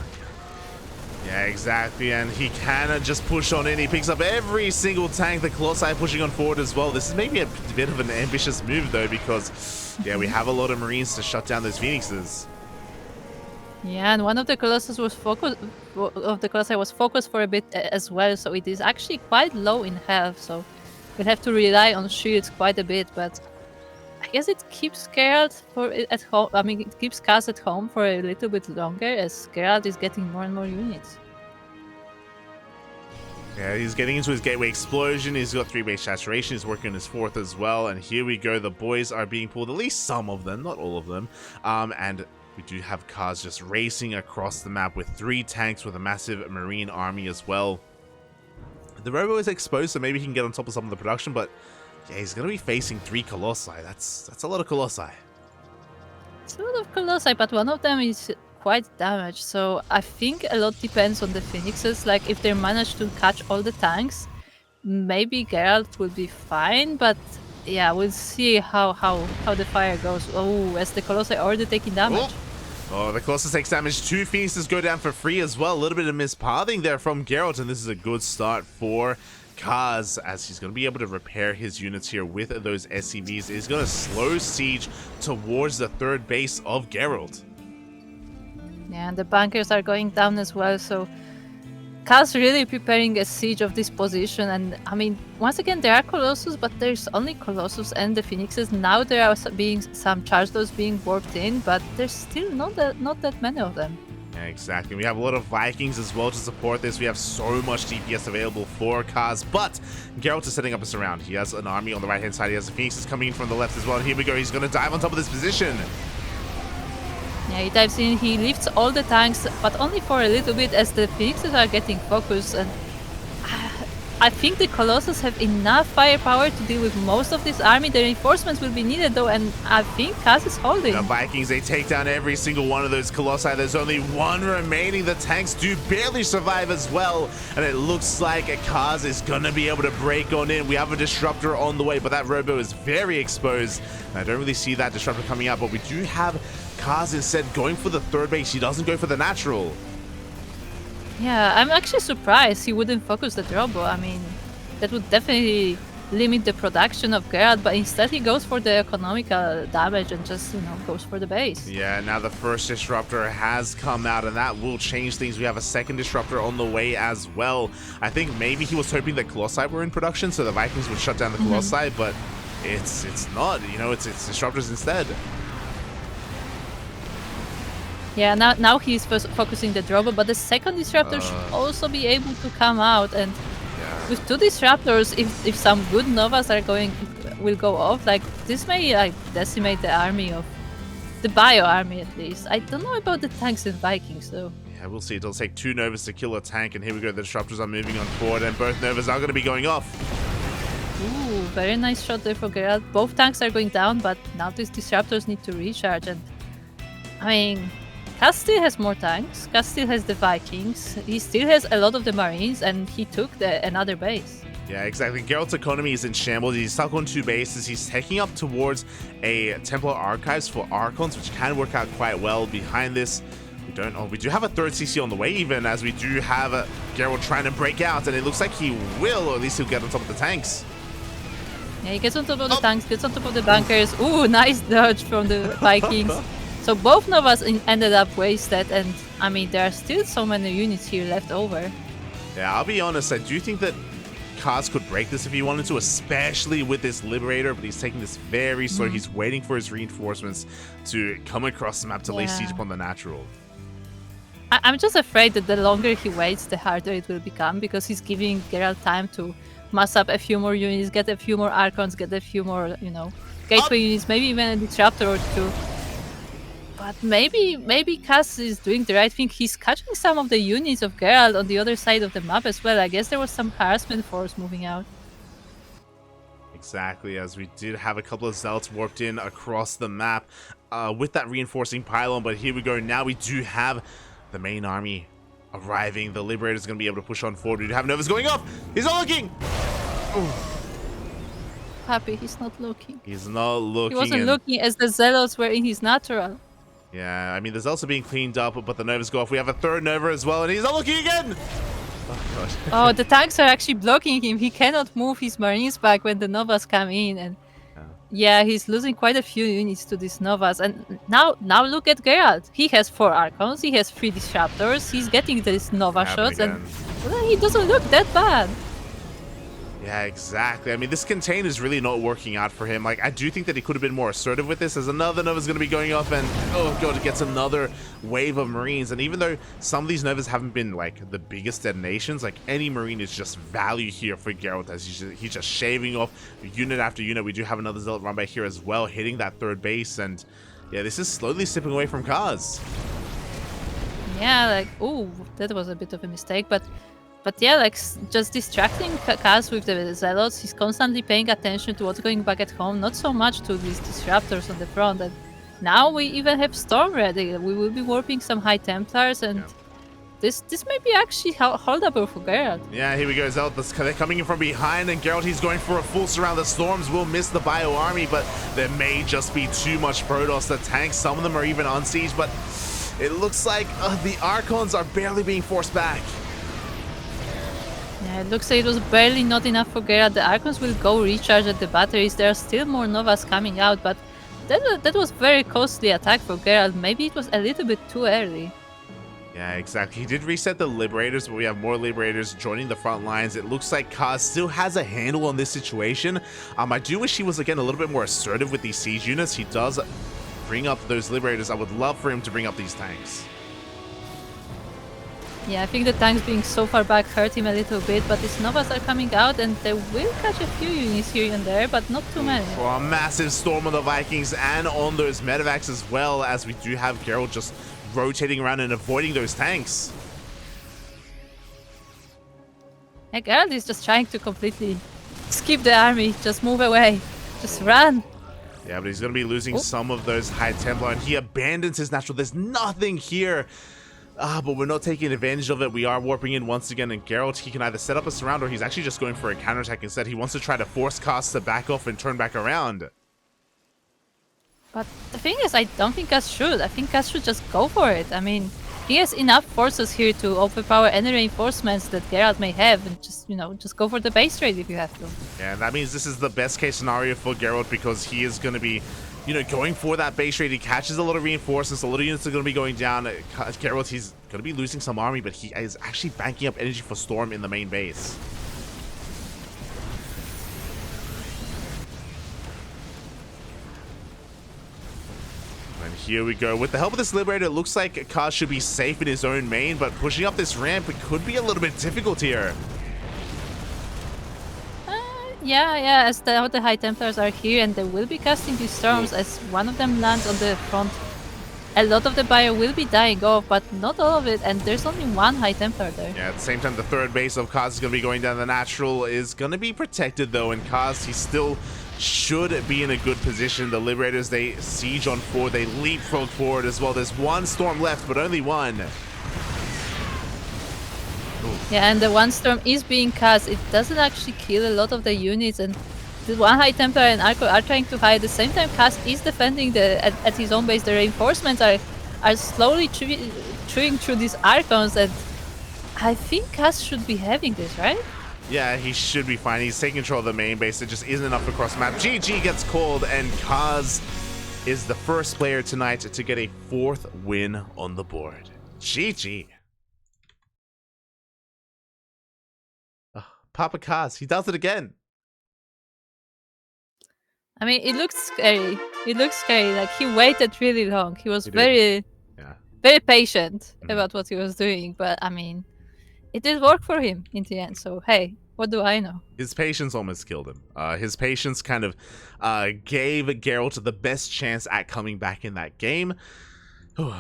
A: Yeah, exactly, and he can just push on in. He picks up every single tank. The Colossi pushing on forward as well. This is maybe a bit of an ambitious move, though, because, yeah, we have a lot of Marines to shut down those Phoenixes.
B: Yeah, and one of the Colossus was focused for a bit as well, so it is actually quite low in health, so we'll have to rely on shields quite a bit, but I guess it keeps Gerald at home. I mean, it keeps Kaz at home for a little bit longer as Gerald is getting more and more units.
A: Yeah, he's getting into his gateway explosion. He's got 3-base saturation. He's working on his 4th as well. And here we go. The boys are being pulled, at least some of them, not all of them. And we do have Kaz just racing across the map with 3 tanks with a massive marine army as well. The Robo is exposed, so maybe he can get on top of some of the production, but yeah, he's going to be facing 3 Colossi. That's a lot of Colossi.
B: It's a lot of Colossi, but one of them is quite damaged, so I think a lot depends on the Phoenixes. Like, if they manage to catch all the tanks, maybe Gerald will be fine, but yeah, we'll see how the fire goes. Oh, as the Colossi already taking damage.
A: Oh, the Colossus takes damage. 2 Phoenixes go down for free as well. A little bit of mispathing there from Gerald, and this is a good start for Kaz, as he's going to be able to repair his units here with those SCVs. He's going to slow siege towards the 3rd base of Gerald.
B: Yeah, and the bunkers are going down as well, so Kaz really preparing a siege of this position. And I mean, once again, there are Colossus, but there's only Colossus and the Phoenixes. Now there are being some charge loads being warped in, but there's still not that many of them.
A: Yeah, exactly. We have a lot of Vikings as well to support this. We have so much DPS available for Kaz, but Geralt is setting up a surround. He has an army on the right-hand side. He has the Phoenixes coming in from the left as well. And here we go. He's going to dive on top of this position.
B: Yeah, he dives in, he lifts all the tanks, but only for a little bit as the Phoenixes are getting focused. And I think the Colossus have enough firepower to deal with most of this army. The reinforcements will be needed though, and I think Kaz is holding.
A: The Vikings, they take down every single one of those Colossi. There's only 1 remaining. The tanks do barely survive as well, and it looks like Kaz is going to be able to break on in. We have a Disruptor on the way, but that Robo is very exposed. I don't really see that Disruptor coming out, but we do have Kaz instead going for the 3rd base. He doesn't go for the natural.
B: Yeah, I'm actually surprised he wouldn't focus the Robo. I mean, that would definitely limit the production of Gerald, but instead he goes for the economical damage and just, you know, goes for the base.
A: Yeah, now the first disruptor has come out, and that will change things. We have a second disruptor on the way as well. I think maybe he was hoping that Colossi were in production, so the Vikings would shut down the Colossi, but it's not. You know, it's disruptors instead.
B: Yeah, now he's focusing the dropper, but the second disruptor should also be able to come out. And with 2 disruptors, if some good Novas will go off, like this may like decimate the army of the bio army at least. I don't know about the tanks and Vikings though.
A: Yeah, we'll see. It'll take 2 Novas to kill a tank, and here we go. The disruptors are moving on forward, and both Novas are going to be going off.
B: Ooh, very nice shot there for Gerald. Both tanks are going down, but now these disruptors need to recharge. And I mean, Kaz still has more tanks. Kaz still has the Vikings. He still has a lot of the Marines, and he took another base.
A: Yeah, exactly. Gerald's economy is in shambles. He's stuck on 2 bases. He's taking up towards a Templar Archives for Archons, which can work out quite well. Behind this, we do have a 3rd CC on the way, even as we do have Gerald trying to break out, and it looks like he will, or at least he'll get on top of the tanks.
B: Yeah, he gets on top of the tanks, gets on top of the bunkers. Ooh, nice dodge from the Vikings. So both Novas ended up wasted, and I mean, there are still so many units here left over.
A: Yeah, I'll be honest, I do think that Kaz could break this if he wanted to, especially with this Liberator, but he's taking this very slow. He's waiting for his reinforcements to come across the map to lay siege upon the natural.
B: I'm just afraid that the longer he waits, the harder it will become, because he's giving Gerald time to mass up a few more units, get a few more Archons, get a few more, you know, gateway units, maybe even a Disruptor or 2. But maybe Kaz is doing the right thing. He's catching some of the units of Gerald on the other side of the map as well. I guess there was some harassment force moving out.
A: Exactly, as we did have a couple of Zealots warped in across the map with that reinforcing pylon. But here we go. Now we do have the main army arriving. The Liberator's going to be able to push on forward. We do have Novas going off. He's not looking. Ooh.
B: Happy he's not looking.
A: He's not looking.
B: He wasn't looking as the Zealots were in his natural.
A: Yeah, I mean, there's also being cleaned up, but the Novas go off. We have a 3rd Nova as well, and he's not looking again! Oh, God.
B: Oh, the tanks are actually blocking him. He cannot move his Marines back when the Novas come in. And yeah, he's losing quite a few units to these Novas. And now look at Gerald. He has 4 Archons, he has 3 Disruptors, he's getting these Nova shots, and well, he doesn't look that bad.
A: Yeah, exactly. I mean, this contain is really not working out for him. Like, I do think that he could have been more assertive with this, as another Nova's going to be going off, and oh God, it gets another wave of Marines. And even though some of these Novas haven't been like the biggest detonations, like any Marine is just value here for Gerald, as he's just shaving off unit after unit. We do have another Zealot run by here as well, hitting that 3rd base, and yeah, this is slowly slipping away from Kaz.
B: Yeah, like, ooh, that was a bit of a mistake, but yeah, like, just distracting Kaz with the Zealots. He's constantly paying attention to what's going back at home, not so much to these Disruptors on the front. And now we even have Storm ready. We will be warping some High Templars, and this may be actually holdable for Gerald.
A: Yeah, here we go, Zealots. They're coming in from behind, and Gerald, he's going for a full surround. The Storms will miss the Bio Army, but there may just be too much Protoss. The tanks, some of them are even on siege, but it looks like the Archons are barely being forced back.
B: Yeah, it looks like it was barely not enough for Gerald. The Archons will go recharge at the batteries. There are still more Novas coming out, but that was very costly attack for Gerald. Maybe it was a little bit too early.
A: Yeah, exactly. He did reset the Liberators, but we have more Liberators joining the front lines. It looks like Kaz still has a handle on this situation. I do wish he was, again, a little bit more assertive with these siege units. He does bring up those Liberators. I would love for him to bring up these tanks.
B: Yeah, I think the tanks being so far back hurt him a little bit, but these Novas are coming out, and they will catch a few units here and there, but not too many.
A: For a massive storm on the Vikings and on those medevacs as well, as we do have Gerald just rotating around and avoiding those tanks.
B: Yeah, Gerald is just trying to completely skip the army, just move away, just run.
A: Yeah, but he's going to be losing some of those High Templar, and he abandons his natural. There's nothing here. But we're not taking advantage of it. We are warping in once again, and Gerald, he can either set up a surround, or he's actually just going for a counterattack instead. He wants to try to force Kaz to back off and turn back around.
B: But the thing is, I don't think Kaz should. I think Kaz should just go for it. I mean, he has enough forces here to overpower any reinforcements that Gerald may have, and just just go for the base trade if you have to.
A: Yeah, and that means this is the best case scenario for Gerald because he is going to be, going for that base trade. He catches a lot of reinforcements. A lot of units are going to be going down. Gerald, he's going to be losing some army, but he is actually banking up energy for Storm in the main base. And here we go. With the help of this Liberator, it looks like Kaz should be safe in his own main, but pushing up this ramp, it could be a little bit difficult here.
B: Yeah, as all the High Templars are here, and they will be casting these storms. As one of them lands on the front, a lot of the bio will be dying off, but not all of it, and there's only one High Templar there.
A: Yeah, at the same time, the third base of Kaz is going to be going down. The natural is going to be protected, though, and Kaz, he still should be in a good position. The Liberators, they siege on forward, they leapfrog forward as well. There's one storm left, but only one.
B: Yeah, and the one storm is being cast. It doesn't actually kill a lot of the units, and the one High Templar and Arco are trying to hide. At the same time, Kaz is defending at his own base. The reinforcements are slowly chewing through these Archons, and I think Kaz should be having this, right?
A: Yeah, he should be fine. He's taking control of the main base. It just isn't enough across the map. GG gets called, and Kaz is the first player tonight to get a 4th win on the board. GG. Papa Kaz, he does it again.
B: I mean, it looks scary. It looks scary. Like, he waited really long. He was very patient about what he was doing. But, I mean, it did work for him in the end. So, hey, what do I know?
A: His patience almost killed him. His patience kind of gave Gerald the best chance at coming back in that game.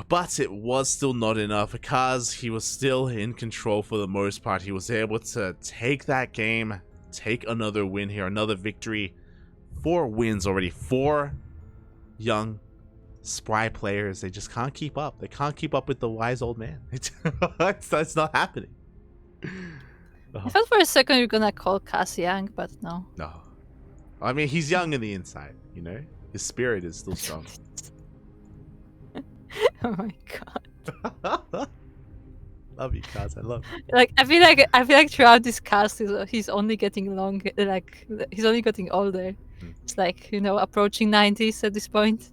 A: But it was still not enough. Kaz, he was still in control for the most part. He was able to take that game, take another win here, another victory. 4 wins already. 4 young, spry players. They just can't keep up. They can't keep up with the wise old man. It's not happening.
B: I thought for a second you're gonna call Kaz young, but no.
A: No. I mean, he's young in the inside, His spirit is still strong.
B: Oh my god.
A: Love you, Kaz. I love you.
B: Like, I feel like throughout this cast he's only getting longer, like he's only getting older. It's like, approaching 90s at this point.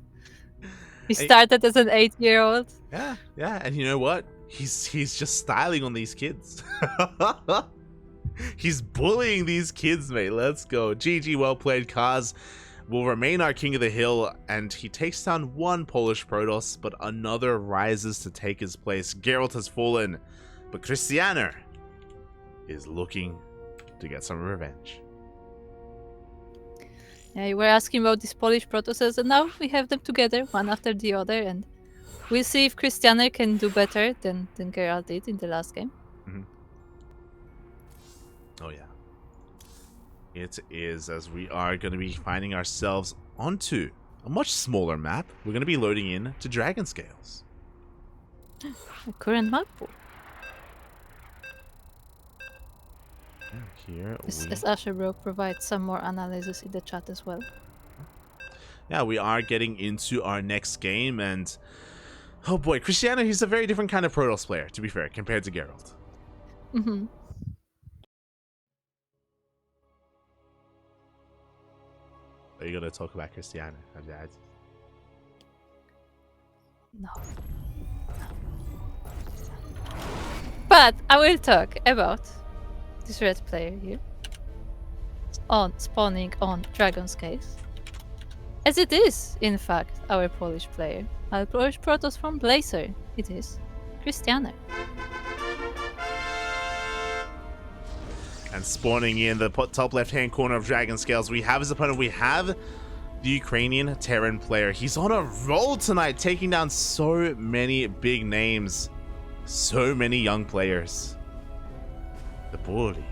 B: He started as an 8-year-old.
A: Yeah, and you know what? He's just styling on these kids. He's bullying these kids, mate. Let's go. GG, well played. Kaz will remain our king of the hill, and he takes down one Polish Protoss, but another rises to take his place. Gerald has fallen, but Krystianer is looking to get some revenge.
B: Yeah, you were asking about these Polish Protosses, and now we have them together, one after the other, and we'll see if Krystianer can do better than Gerald did in the last game.
A: Oh yeah. It is, as we are going to be finding ourselves onto a much smaller map. We're going to be loading in to Dragon Scales.
B: The current map pool.
A: Here
B: As Asherbro provides some more analysis in the chat as well.
A: Yeah, we are getting into our next game, and oh boy, Krystianer, he's a very different kind of Protoss player, to be fair, compared to Gerald. Are you going to talk about Krystianer?
B: No. But I will talk about this red player here. Spawning on Dragon Scales. As it is, in fact, our Polish player. Our Polish Protoss from Blazer. It is Krystianer.
A: And spawning in the top left-hand corner of Dragon Scales, we have his opponent. We have the Ukrainian Terran player. He's on a roll tonight, taking down so many big names. So many young players. The bully.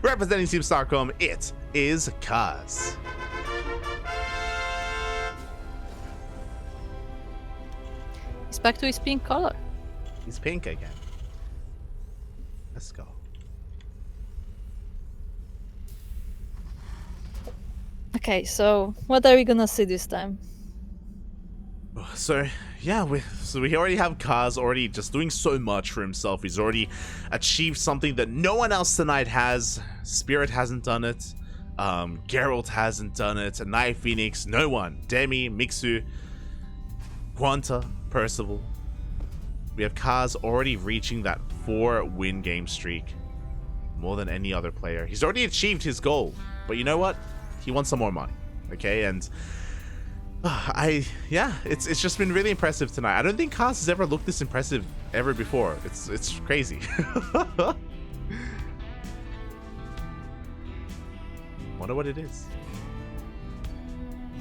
A: Representing Team Starcom, it is Kaz.
B: He's back to his pink color.
A: He's pink again. Let's go.
B: Okay, so what are we gonna see this time?
A: So yeah, we already have Kaz already just doing so much for himself. He's already achieved something that no one else tonight has. Spirit hasn't done it. Gerald hasn't done it. NightPhoenix, no one. Demi, Mixu, QuanTa, Percival. We have Kaz already reaching that 4-win game streak. More than any other player. He's already achieved his goal. But you know what? He wants some more money. Okay, and it's just been really impressive tonight. I don't think Kaz has ever looked this impressive ever before. It's crazy. Wonder what it is.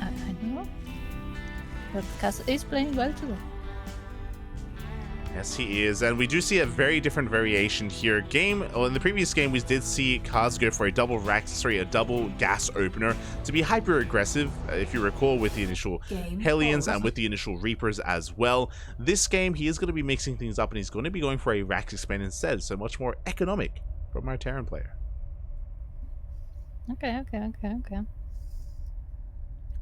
B: I don't know. But Kaz is playing well too.
A: Yes, he is, and we do see a very different variation here. In the previous game, we did see Kaz go for a double gas opener to be hyper aggressive, if you recall, with the initial Hellions and with the initial Reapers as well. This game, he is going to be mixing things up, and he's going to be going for a Rax expand instead, so much more economic from our Terran player.
B: Okay.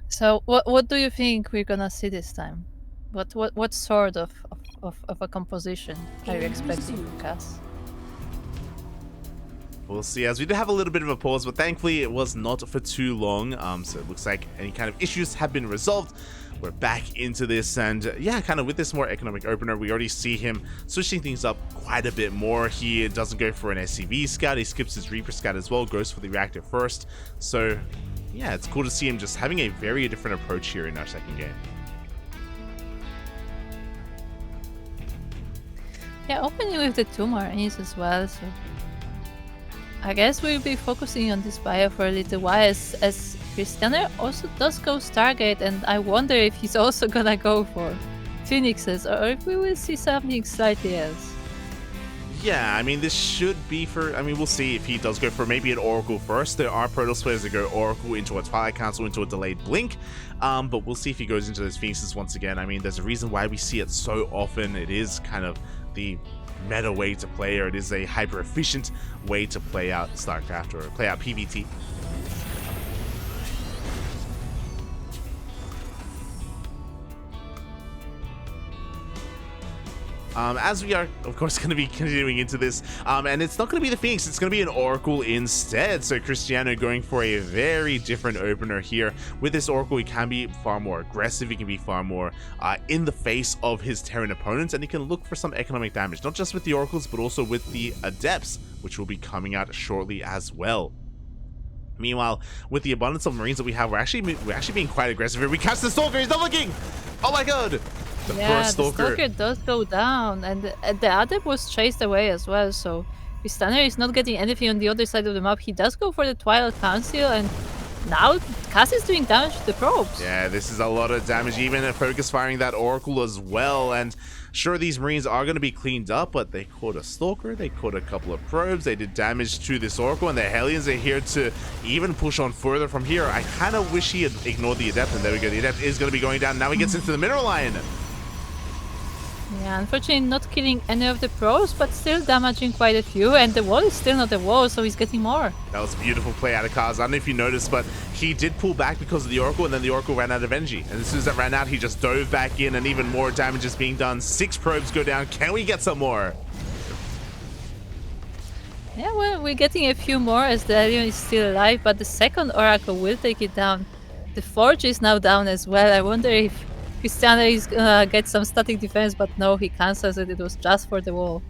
B: So, what do you think we're gonna see this time? What sort of a composition are you expecting from Kaz?
A: We'll see, as we did have a little bit of a pause, but thankfully it was not for too long. So it looks like any kind of issues have been resolved. We're back into this, and yeah, kind of with this more economic opener, we already see him switching things up quite a bit more. He doesn't go for an SCV scout, he skips his Reaper scout as well, goes for the reactor first. So yeah, it's cool to see him just having a very different approach here in our second game.
B: Yeah, opening with the 2 Marines as well, so I guess we'll be focusing on this bio for a little while, as Krystianer also does go Stargate, and I wonder if he's also gonna go for Phoenixes, or if we will see something slightly else.
A: Yeah, I mean, this should be for... I mean, we'll see if he does go for maybe an Oracle first. There are Protoss players that go Oracle into a Twilight Council, into a delayed Blink. But we'll see if he goes into those Phoenixes once again. I mean, there's a reason why we see it so often. It is kind of the meta way to play, or it is a hyper-efficient way to play out StarCraft, or play out PvT. As we are, of course, going to be continuing into this, and it's not going to be the Phoenix, it's going to be an Oracle instead. So Krystianer going for a very different opener here. With this Oracle, he can be far more aggressive, he can be far more in the face of his Terran opponents, and he can look for some economic damage, not just with the Oracles, but also with the Adepts, which will be coming out shortly as well. Meanwhile, with the abundance of Marines that we have, we're actually being quite aggressive here. We catch the Stalker, he's not looking! Oh my god! The first Stalker.
B: The Stalker does go down, and the Adept was chased away as well, so Krystianer is not getting anything on the other side of the map. He does go for the Twilight Council, and now Kaz is doing damage to the probes.
A: Yeah, this is a lot of damage, even focus firing that Oracle as well, and sure, these Marines are going to be cleaned up, but they caught a Stalker, they caught a couple of probes, they did damage to this Oracle, and the Hellions are here to even push on further from here. I kind of wish he had ignored the Adept, and there we go, the Adept is going to be going down. Now he gets into the Mineral Line.
B: Yeah, unfortunately not killing any of the pros, but still damaging quite a few, and the wall is still not a wall, so he's getting more.
A: That was a beautiful play out of Kaz. I don't know if you noticed, but he did pull back because of the Oracle, and then the Oracle ran out of energy. And as soon as that ran out, he just dove back in, and even more damage is being done. 6 probes go down. Can we get some more?
B: Yeah, well, we're getting a few more as the alien is still alive, but the second Oracle will take it down. The Forge is now down as well. I wonder if Krystianer is gonna get some static defense, but no, he cancels it. It was just for the wall.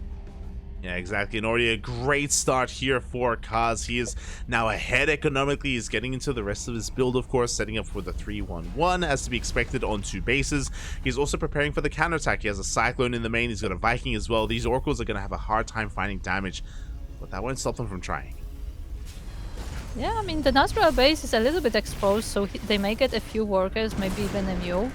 A: Yeah, exactly. And already a great start here for Kaz. He is now ahead economically. He's getting into the rest of his build, of course, setting up for the 3-1-1 as to be expected on 2 bases. He's also preparing for the counterattack. He has a Cyclone in the main. He's got a Viking as well. These Oracles are going to have a hard time finding damage, but that won't stop them from trying.
B: Yeah, I mean, the Nazrul base is a little bit exposed, so they may get a few workers, maybe even a Meo.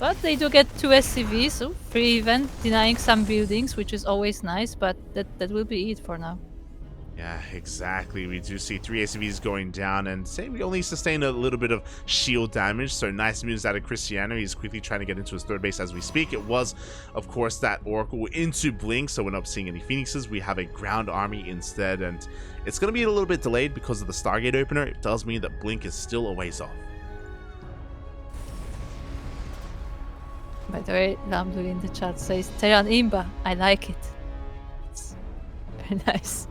B: But they do get 2 SCVs, so free event, denying some buildings, which is always nice, but that will be it for now.
A: Yeah, exactly. We do see 3 SCVs going down, and say we only sustain a little bit of shield damage, so nice moves out of Krystianer. He's quickly trying to get into his 3rd base as we speak. It was, of course, that Oracle into Blink, so we're not seeing any Phoenixes. We have a ground army instead, and it's going to be a little bit delayed because of the Stargate opener. It does mean that Blink is still a ways off.
B: By the way, Lamdu in the chat says, Terran Imba, I like it. It's very nice.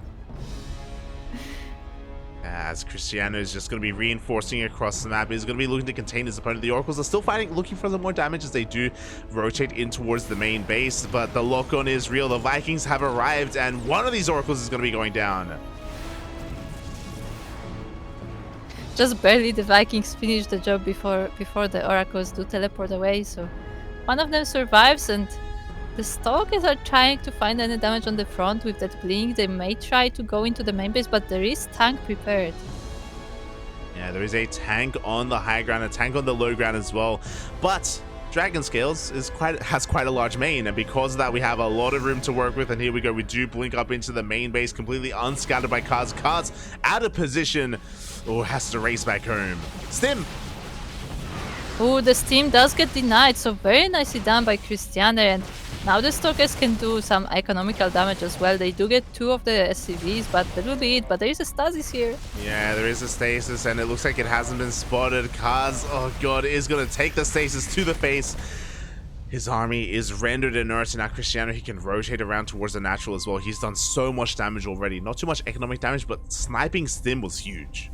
A: As Krystianer is just going to be reinforcing across the map, he's going to be looking to contain his opponent. The Oracles are still fighting, looking for some more damage as they do rotate in towards the main base, but the lock-on is real. The Vikings have arrived, and one of these Oracles is going to be going down.
B: Just barely the Vikings finish the job before the Oracles do teleport away, so one of them survives, and the Stalkers are trying to find any damage on the front with that blink. They may try to go into the main base, but there is tank prepared.
A: Yeah, there is a tank on the high ground, a tank on the low ground as well. But Dragon Scales has quite a large main, and because of that, we have a lot of room to work with. And here we go. We do blink up into the main base, completely unscattered by Kaz. Kaz out of position. Oh, has to race back home. Stim.
B: Oh, the Steam does get denied, so very nicely done by Krystianer, and now the Stalkers can do some economical damage as well. They do get 2 of the SCVs, but that will be it. But there is a stasis here.
A: Yeah, there is a stasis, and it looks like it hasn't been spotted. Kaz, oh god, is going to take the stasis to the face. His army is rendered inert, and now Krystianer, he can rotate around towards the natural as well. He's done so much damage already. Not too much economic damage, but sniping Stim was huge.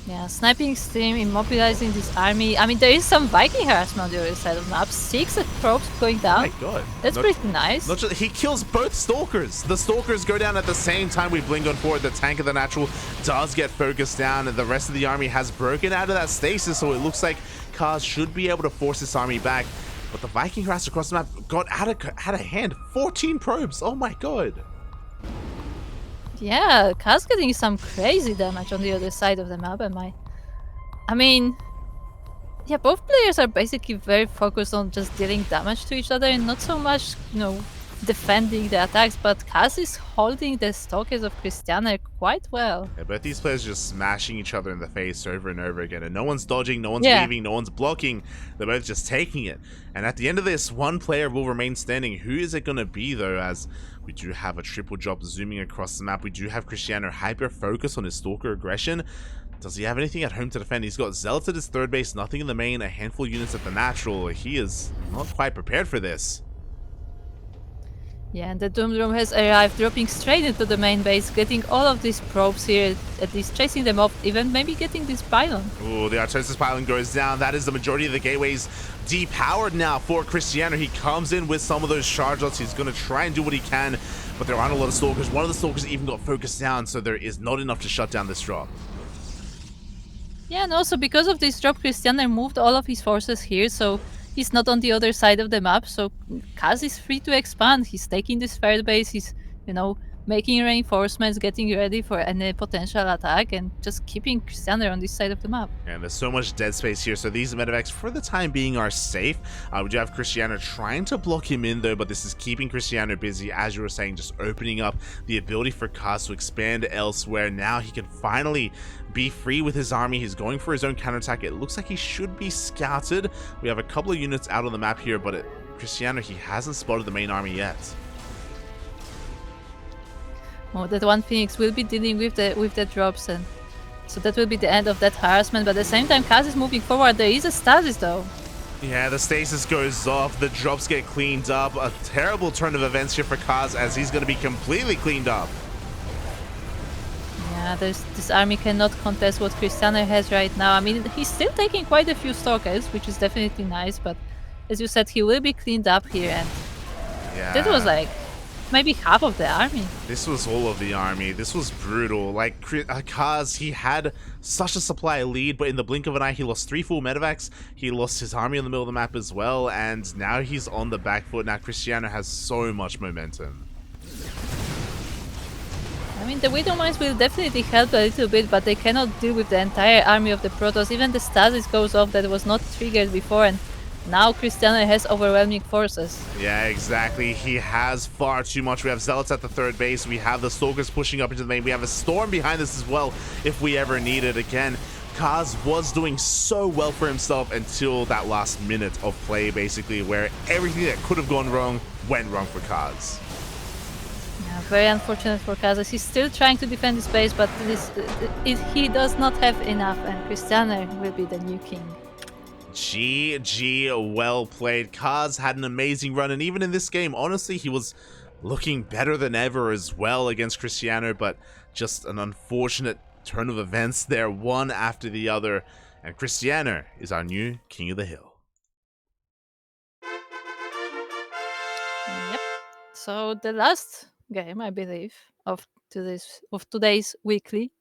B: Yeah, sniping Steam, immobilizing this army. I mean, there is some Viking harassment on the other side of the map. 6 probes going down.
A: Oh my god.
B: That's pretty nice.
A: Not just, he kills both Stalkers. The Stalkers go down at the same time. We blink on forward. The tank of the natural does get focused down, and the rest of the army has broken out of that stasis, so it looks like Kaz should be able to force this army back. But the Viking harass across the map got out of hand. 14 probes. Oh my god.
B: Yeah, Kaz getting some crazy damage on the other side of the map, I mean, yeah, both players are basically very focused on just dealing damage to each other and not so much, you know, defending the attacks, but Kaz is holding the Stalkers of Krystianer quite well.
A: Yeah, both these players are just smashing each other in the face over and over again, and no one's dodging, no one's weaving, no one's blocking. They're both just taking it. And at the end of this, one player will remain standing. Who is it going to be, though, as we do have a triple drop zooming across the map. We do have Krystianer hyper-focused on his Stalker aggression. Does he have anything at home to defend? He's got Zealots at his third base, nothing in the main, a handful of units at the natural. He is not quite prepared for this.
B: Yeah, and the Doom Drum has arrived, dropping straight into the main base, getting all of these probes here, at least chasing them off, even maybe getting this pylon.
A: Oh, the Artosis pylon goes down. That is the majority of the gateways depowered now for Krystianer. He comes in with some of those charge lots. He's going to try and do what he can, but there aren't a lot of Stalkers. One of the Stalkers even got focused down, so there is not enough to shut down this drop.
B: Yeah, and also because of this drop, Krystianer moved all of his forces here, so he's not on the other side of the map, so Kaz is free to expand. He's taking this third base, he's, you know, making reinforcements, getting ready for any potential attack, and just keeping Krystianer on this side of the map.
A: And there's so much dead space here, so these medevacs, for the time being, are safe. We do have Krystianer trying to block him in, though, but this is keeping Krystianer busy, as you were saying, just opening up the ability for Kaz to expand elsewhere. Now he can finally be free with his army. He's going for his own counterattack. It looks like he should be scouted. We have a couple of units out on the map here, but Krystianer, he hasn't spotted the main army yet.
B: Oh, that one Phoenix will be dealing with the drops, and so that will be the end of that harassment. But at the same time, Kaz is moving forward. There is a stasis, though.
A: Yeah, the stasis goes off. The drops get cleaned up. A terrible turn of events here for Kaz, as he's going to be completely cleaned up.
B: Yeah, this army cannot contest what Krystianer has right now. I mean, he's still taking quite a few Stalkers, which is definitely nice, but as you said, he will be cleaned up here, and
A: yeah,
B: that was like maybe half of the army.
A: This was all of the army. This was brutal. Like, Kaz, he had such a supply lead, but in the blink of an eye, he lost 3 full medevacs. He lost his army in the middle of the map as well, and now he's on the back foot. Now Krystianer has so much momentum.
B: I mean, the Widow Mines will definitely help a little bit, but they cannot deal with the entire army of the Protoss. Even the stasis goes off that was not triggered before, and now Krystianer has overwhelming forces.
A: Yeah, exactly. He has far too much. We have Zealots at the third base. We have the Stalkers pushing up into the main. We have a Storm behind us as well, if we ever need it. Again, Kaz was doing so well for himself until that last minute of play, basically, where everything that could have gone wrong went wrong for Kaz.
B: Yeah, very unfortunate for Kaz. He's still trying to defend his base, but he does not have enough, and Krystianer will be the new king.
A: GG, well played. Kaz had an amazing run, and even in this game, honestly, he was looking better than ever as well against Krystianer, but just an unfortunate turn of events there, one after the other, and Krystianer is our new King of the Hill.
B: Yep. So the last game, I believe, of today's weekly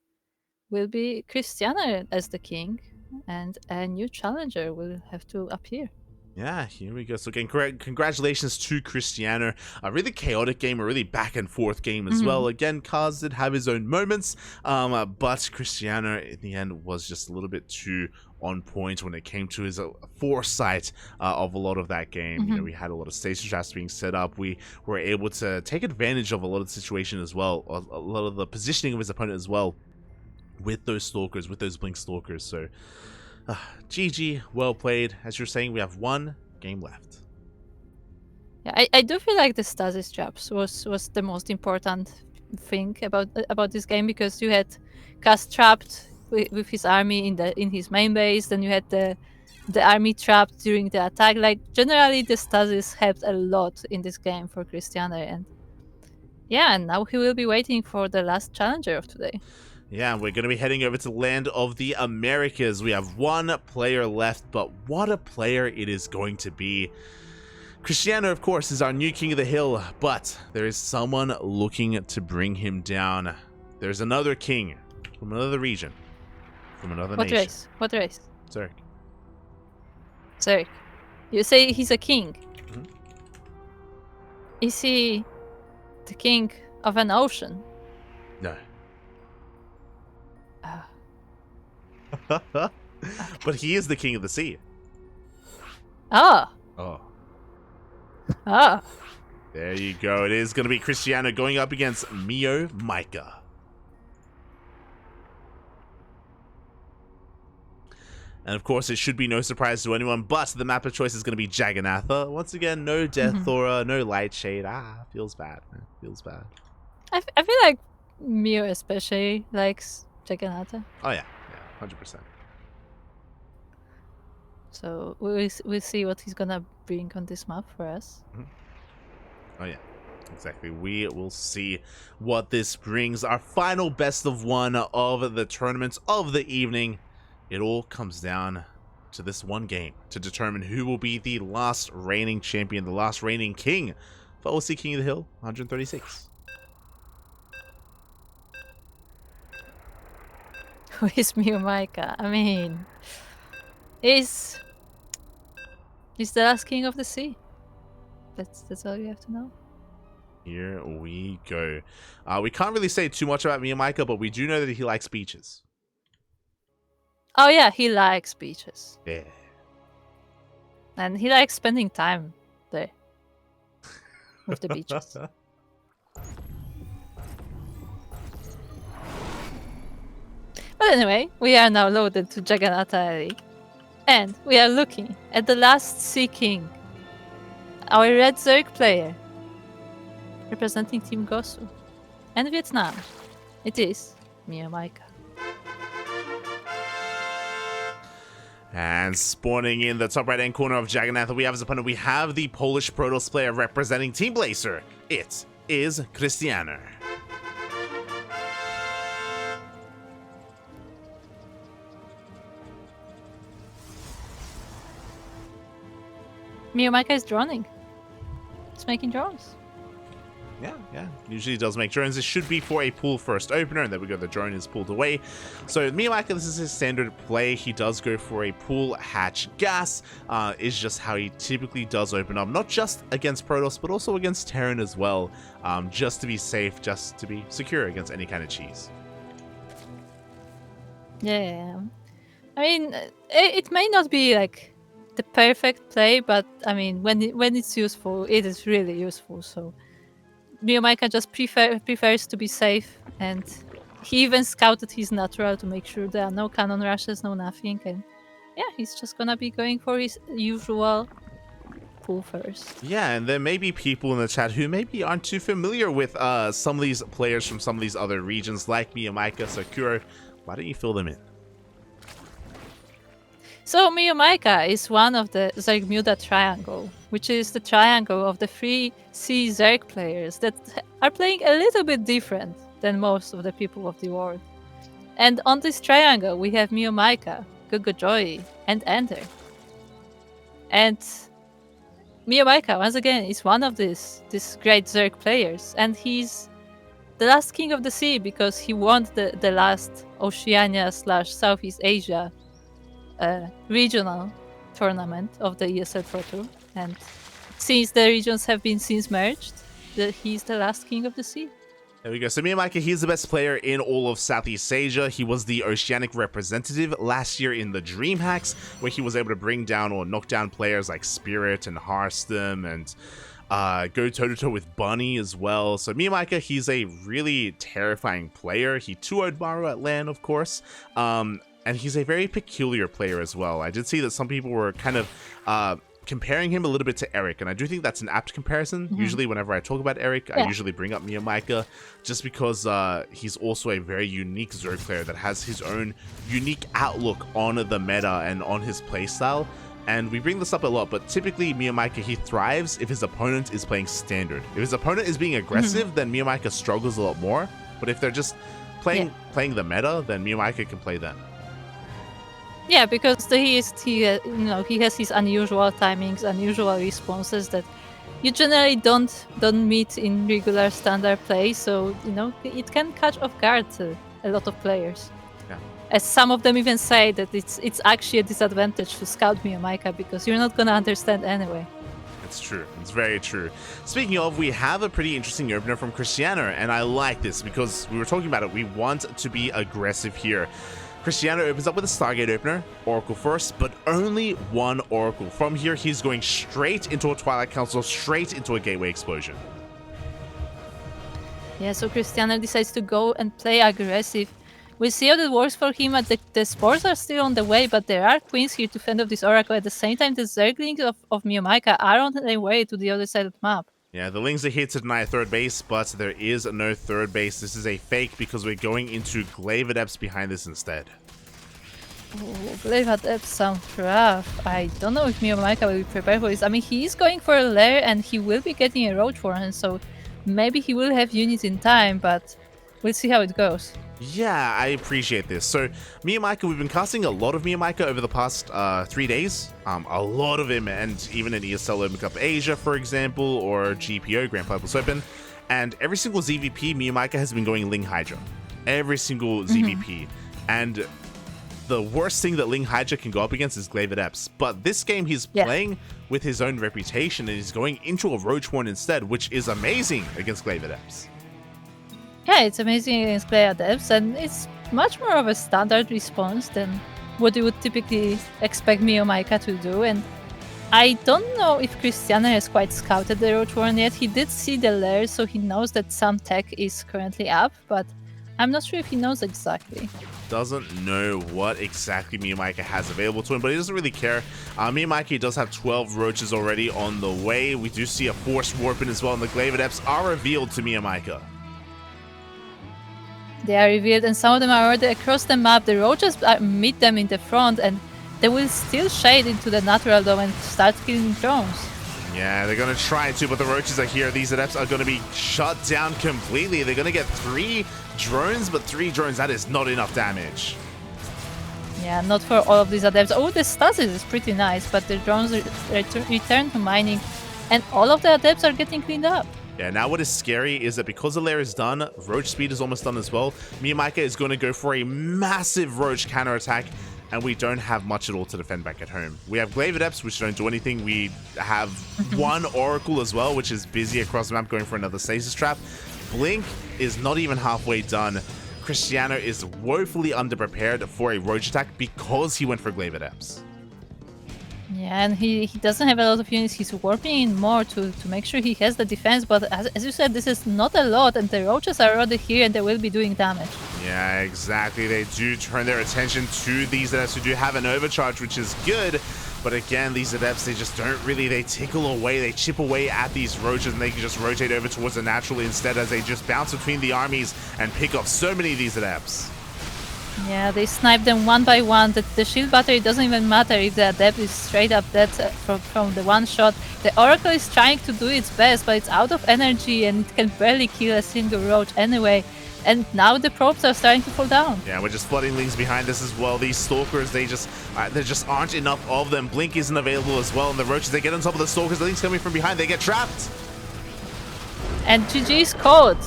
B: will be Krystianer as the king, and a new challenger will have to appear.
A: Yeah, here we go. So again, congratulations to Krystianer. A really chaotic game, a really back and forth game as well. Again, Kaz did have his own moments, but Krystianer in the end was just a little bit too on point when it came to his foresight of a lot of that game. You know, we had a lot of station traps being set up. We were able to take advantage of a lot of the situation as well, a lot of the positioning of his opponent as well, with those stalkers, with those blink stalkers. So GG, well played. As you're saying, we have one game left.
B: Yeah, I do feel like the stasis traps was the most important thing about this game, because you had Kaz trapped with his army in his main base, then you had the army trapped during the attack. Like, generally the stasis helped a lot in this game for Krystianer, and yeah, and now he will be waiting for the last challenger of today.
A: Yeah, we're going to be heading over to the land of the Americas. We have one player left, but what a player it is going to be. Krystianer, of course, is our new King of the Hill, but there is someone looking to bring him down. There's another king from another region, from another nation.
B: What race?
A: Zerg.
B: Zerg. You say he's a king. Is he the king of an ocean?
A: No. But he is the king of the sea.
B: Oh.
A: There you go. It is going to be Krystianer going up against MeomaikA. And of course, it should be no surprise to anyone, but the map of choice is going to be Jagannatha. Once again, no Death Aura, no Light Shade. Feels bad. Feels bad.
B: I feel like Mio especially likes Jagannatha.
A: Oh yeah, 100%.
B: So we'll see what he's gonna bring on this map for us.
A: Oh yeah, exactly. We will see what this brings. Our final best of one of the tournaments of the evening. It all comes down to this one game to determine who will be the last reigning champion, the last reigning king for OSC King of the Hill 136.
B: Who is MeomaikA? I mean, he's the last king of the sea. That's all you have to know.
A: Here we go. We can't really say too much about MeomaikA, but we do know that he likes beaches.
B: Oh yeah, he likes beaches.
A: Yeah.
B: And he likes spending time there with the beaches. But anyway, we are now loaded to Jagannatha Alley. And we are looking at the last Sea King, our red Zerg player, representing Team Gosu and Vietnam. It is MeomaikA.
A: And spawning in the top right-hand corner of Jagannatha, we have as opponent, we have the Polish Protoss player representing Team Blazer. It is Krystianer.
B: MeomaikA is droning. It's making drones.
A: Yeah. Usually does make drones. This should be for a pool first opener, and there we go. The drone is pulled away. So MeomaikA, this is his standard play. He does go for a pool hatch gas. Is just how he typically does open up, not just against Protoss, but also against Terran as well. Just to be safe, just to be secure against any kind of cheese. Yeah.
B: I mean, it may not be like the perfect play, but I mean, when it's useful, it is really useful. So MeomaikA just prefers to be safe, and he even scouted his natural to make sure there are no cannon rushes, no nothing, and yeah, he's just gonna be going for his usual pool first.
A: Yeah, and there may be people in the chat who maybe aren't too familiar with some of these players from some of these other regions, like MeomaikA, Sakura. Why don't you fill them in?
B: So MeomaikA is one of the Zerg-Muda triangle, which is the triangle of the 3C Zerg players that are playing a little bit different than most of the people of the world. And on this triangle, we have MeomaikA, Gogojoy, and Ender. And MeomaikA, once again, is one of these great Zerg players, and he's the last king of the sea because he won the last Oceania/Southeast Asia regional tournament of the ESL Pro Tour. And since the regions have been since merged, he's the last king of the sea.
A: There we go. So MeomaikA, he's the best player in all of Southeast Asia. He was the Oceanic representative last year in the DreamHacks, where he was able to bring down or knock down players like Spirit and Harstem and go toe-to-toe with Bunny as well. So MeomaikA, he's a really terrifying player. He 2-0'd Maru at LAN, of course. And he's a very peculiar player as well. I did see that some people were kind of comparing him a little bit to Eric, and I do think that's an apt comparison. Usually whenever I talk about Eric, I usually bring up MeomaikA just because he's also a very unique Zerg player that has his own unique outlook on the meta and on his playstyle. And we bring this up a lot, but typically MeomaikA, he thrives if his opponent is playing standard. If his opponent is being aggressive, then MeomaikA struggles a lot more. But if they're just playing the meta, then MeomaikA can play them.
B: Yeah, because he has his unusual timings, unusual responses that you generally don't meet in regular standard play. So it can catch off guard a lot of players.
A: Yeah.
B: As some of them even say that it's actually a disadvantage to scout MeomaikA because you're not gonna understand anyway.
A: It's true. It's very true. Speaking of, we have a pretty interesting opener from Krystianer, and I like this because we were talking about it. We want to be aggressive here. Krystianer opens up with a Stargate opener, Oracle first, but only one Oracle. From here, he's going straight into a Twilight Council, straight into a Gateway Explosion. Yeah,
B: so Krystianer decides to go and play aggressive. We'll see how that works for him. The spores are still on the way, but there are queens here to fend off this Oracle. At the same time, the Zerglings of MeomaikA are on their way to the other side of the map.
A: Yeah, the Lings are here to deny a third base, but there is no third base. This is a fake because we're going into Glaive Adepts behind this instead.
B: Oh, Glaive Adepts sound rough. I don't know if MeomaikA will be prepared for this. I mean, he is going for a lair and he will be getting a roach for him, so maybe he will have units in time, but we'll see how it goes.
A: Yeah, I appreciate this. So, MeomaikA, we've been casting a lot of MeomaikA over the past 3 days. A lot of him, and even in ESL Open Cup Asia, for example, or GPO, Grand Purpose Open. And every single ZVP, MeomaikA has been going Ling Hydra. Every single ZVP. And the worst thing that Ling Hydra can go up against is Glaive Adepts. But this game, he's playing with his own reputation, and he's going into a Roach Horn instead, which is amazing against Glaive Adepts.
B: Yeah, it's amazing against Glaive Adepts, and it's much more of a standard response than what you would typically expect MeomaikA to do. And I don't know if Krystianer has quite scouted the Roach Warren yet. He did see the lair, so he knows that some tech is currently up, but I'm not sure if he knows exactly.
A: Doesn't know what exactly MeomaikA has available to him, but he doesn't really care. MeomaikA does have 12 roaches already on the way. We do see a Force Warping as well, and the Glaive Adepts are revealed to MeomaikA.
B: They are revealed, and some of them are already across the map. The roaches meet them in the front, and they will still shade into the natural dome and start killing drones.
A: Yeah, they're going to try to, but the roaches are here. These adepts are going to be shut down completely. They're going to get 3 drones, but 3 drones, that is not enough damage.
B: Yeah, not for all of these adepts. Oh, the stasis is pretty nice, but the drones return to mining, and all of the adepts are getting cleaned up.
A: Yeah, now what is scary is that because the lair is done, Roach speed is almost done as well. MeomaikA is going to go for a massive Roach counterattack, and we don't have much at all to defend back at home. We have Glaive Adepts, which don't do anything. We have 1 Oracle as well, which is busy across the map going for another Stasis Trap. Blink is not even halfway done. Krystianer is woefully underprepared for a Roach attack because he went for Glaive Adepts.
B: Yeah, and he doesn't have a lot of units. He's warping in more to make sure he has the defense, but as you said, this is not a lot, and the roaches are already here and they will be doing damage.
A: Yeah, exactly. They do turn their attention to these adepts who do have an overcharge, which is good. But again, these adepts, they just don't really, they tickle away, they chip away at these roaches, and they can just rotate over towards the natural instead as they just bounce between the armies and pick off so many of these adepts.
B: Yeah, they snipe them one by one. The shield battery doesn't even matter if the adept is straight up dead from the one shot. The Oracle is trying to do its best, but it's out of energy and it can barely kill a single roach anyway. And now the probes are starting to fall down.
A: Yeah, we're just flooding Lings behind us as well. These Stalkers, there just aren't enough of them. Blink isn't available as well, and the Roaches, they get on top of the Stalkers. The Lings coming from behind, they get trapped.
B: And GG's called.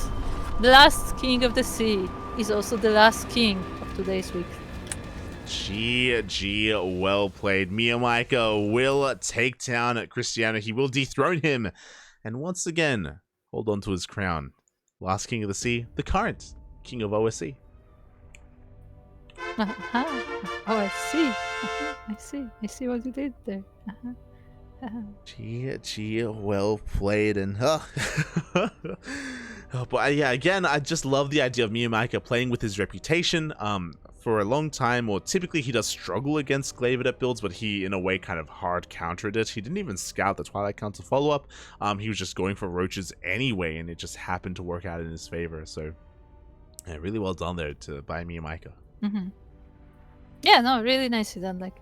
B: The last king of the sea is also the last king of today's week.
A: GG, well played. MeomaikA will take down Krystianer. He will dethrone him. And once again, hold on to his crown. Last king of the sea, the current king of OSC.
B: OSC. I see what you did there.
A: GG, well played. And but yeah, again, I just love the idea of MeomaikA playing with his reputation. For a long time, or typically he does struggle against Glaive Adept builds, but he in a way kind of hard countered it. He didn't even scout the Twilight counter follow-up. He was just going for roaches anyway, and it just happened to work out in his favor. So yeah, really well done there by MeomaikA.
B: Yeah, no, really nicely done. Like,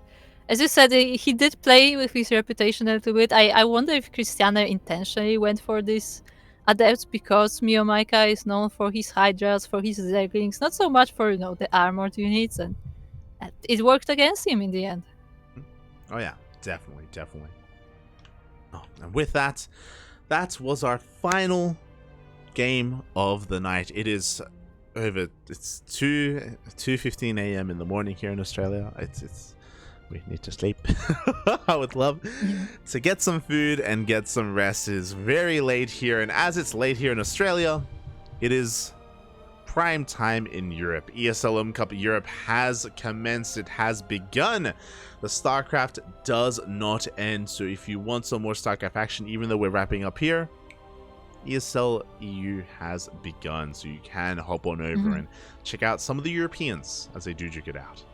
B: as you said, he did play with his reputation a little bit. I wonder if Krystianer intentionally went for this adept because MeomaikA is known for his Hydras, for his Zerglings, not so much for, the armored units, and it worked against him in the end.
A: Oh yeah, definitely. Oh, and with that was our final game of the night. It is over. It's 2:15 a.m. in the morning here in Australia. We need to sleep. I would love to get some food and get some rest. It is very late here, and as it's late here in Australia, it is prime time in Europe. ESL Cup Europe has commenced. It has begun. The StarCraft does not end, so if you want some more StarCraft action, even though we're wrapping up here, ESL EU has begun, so you can hop on over and check out some of the Europeans as they do duke it out.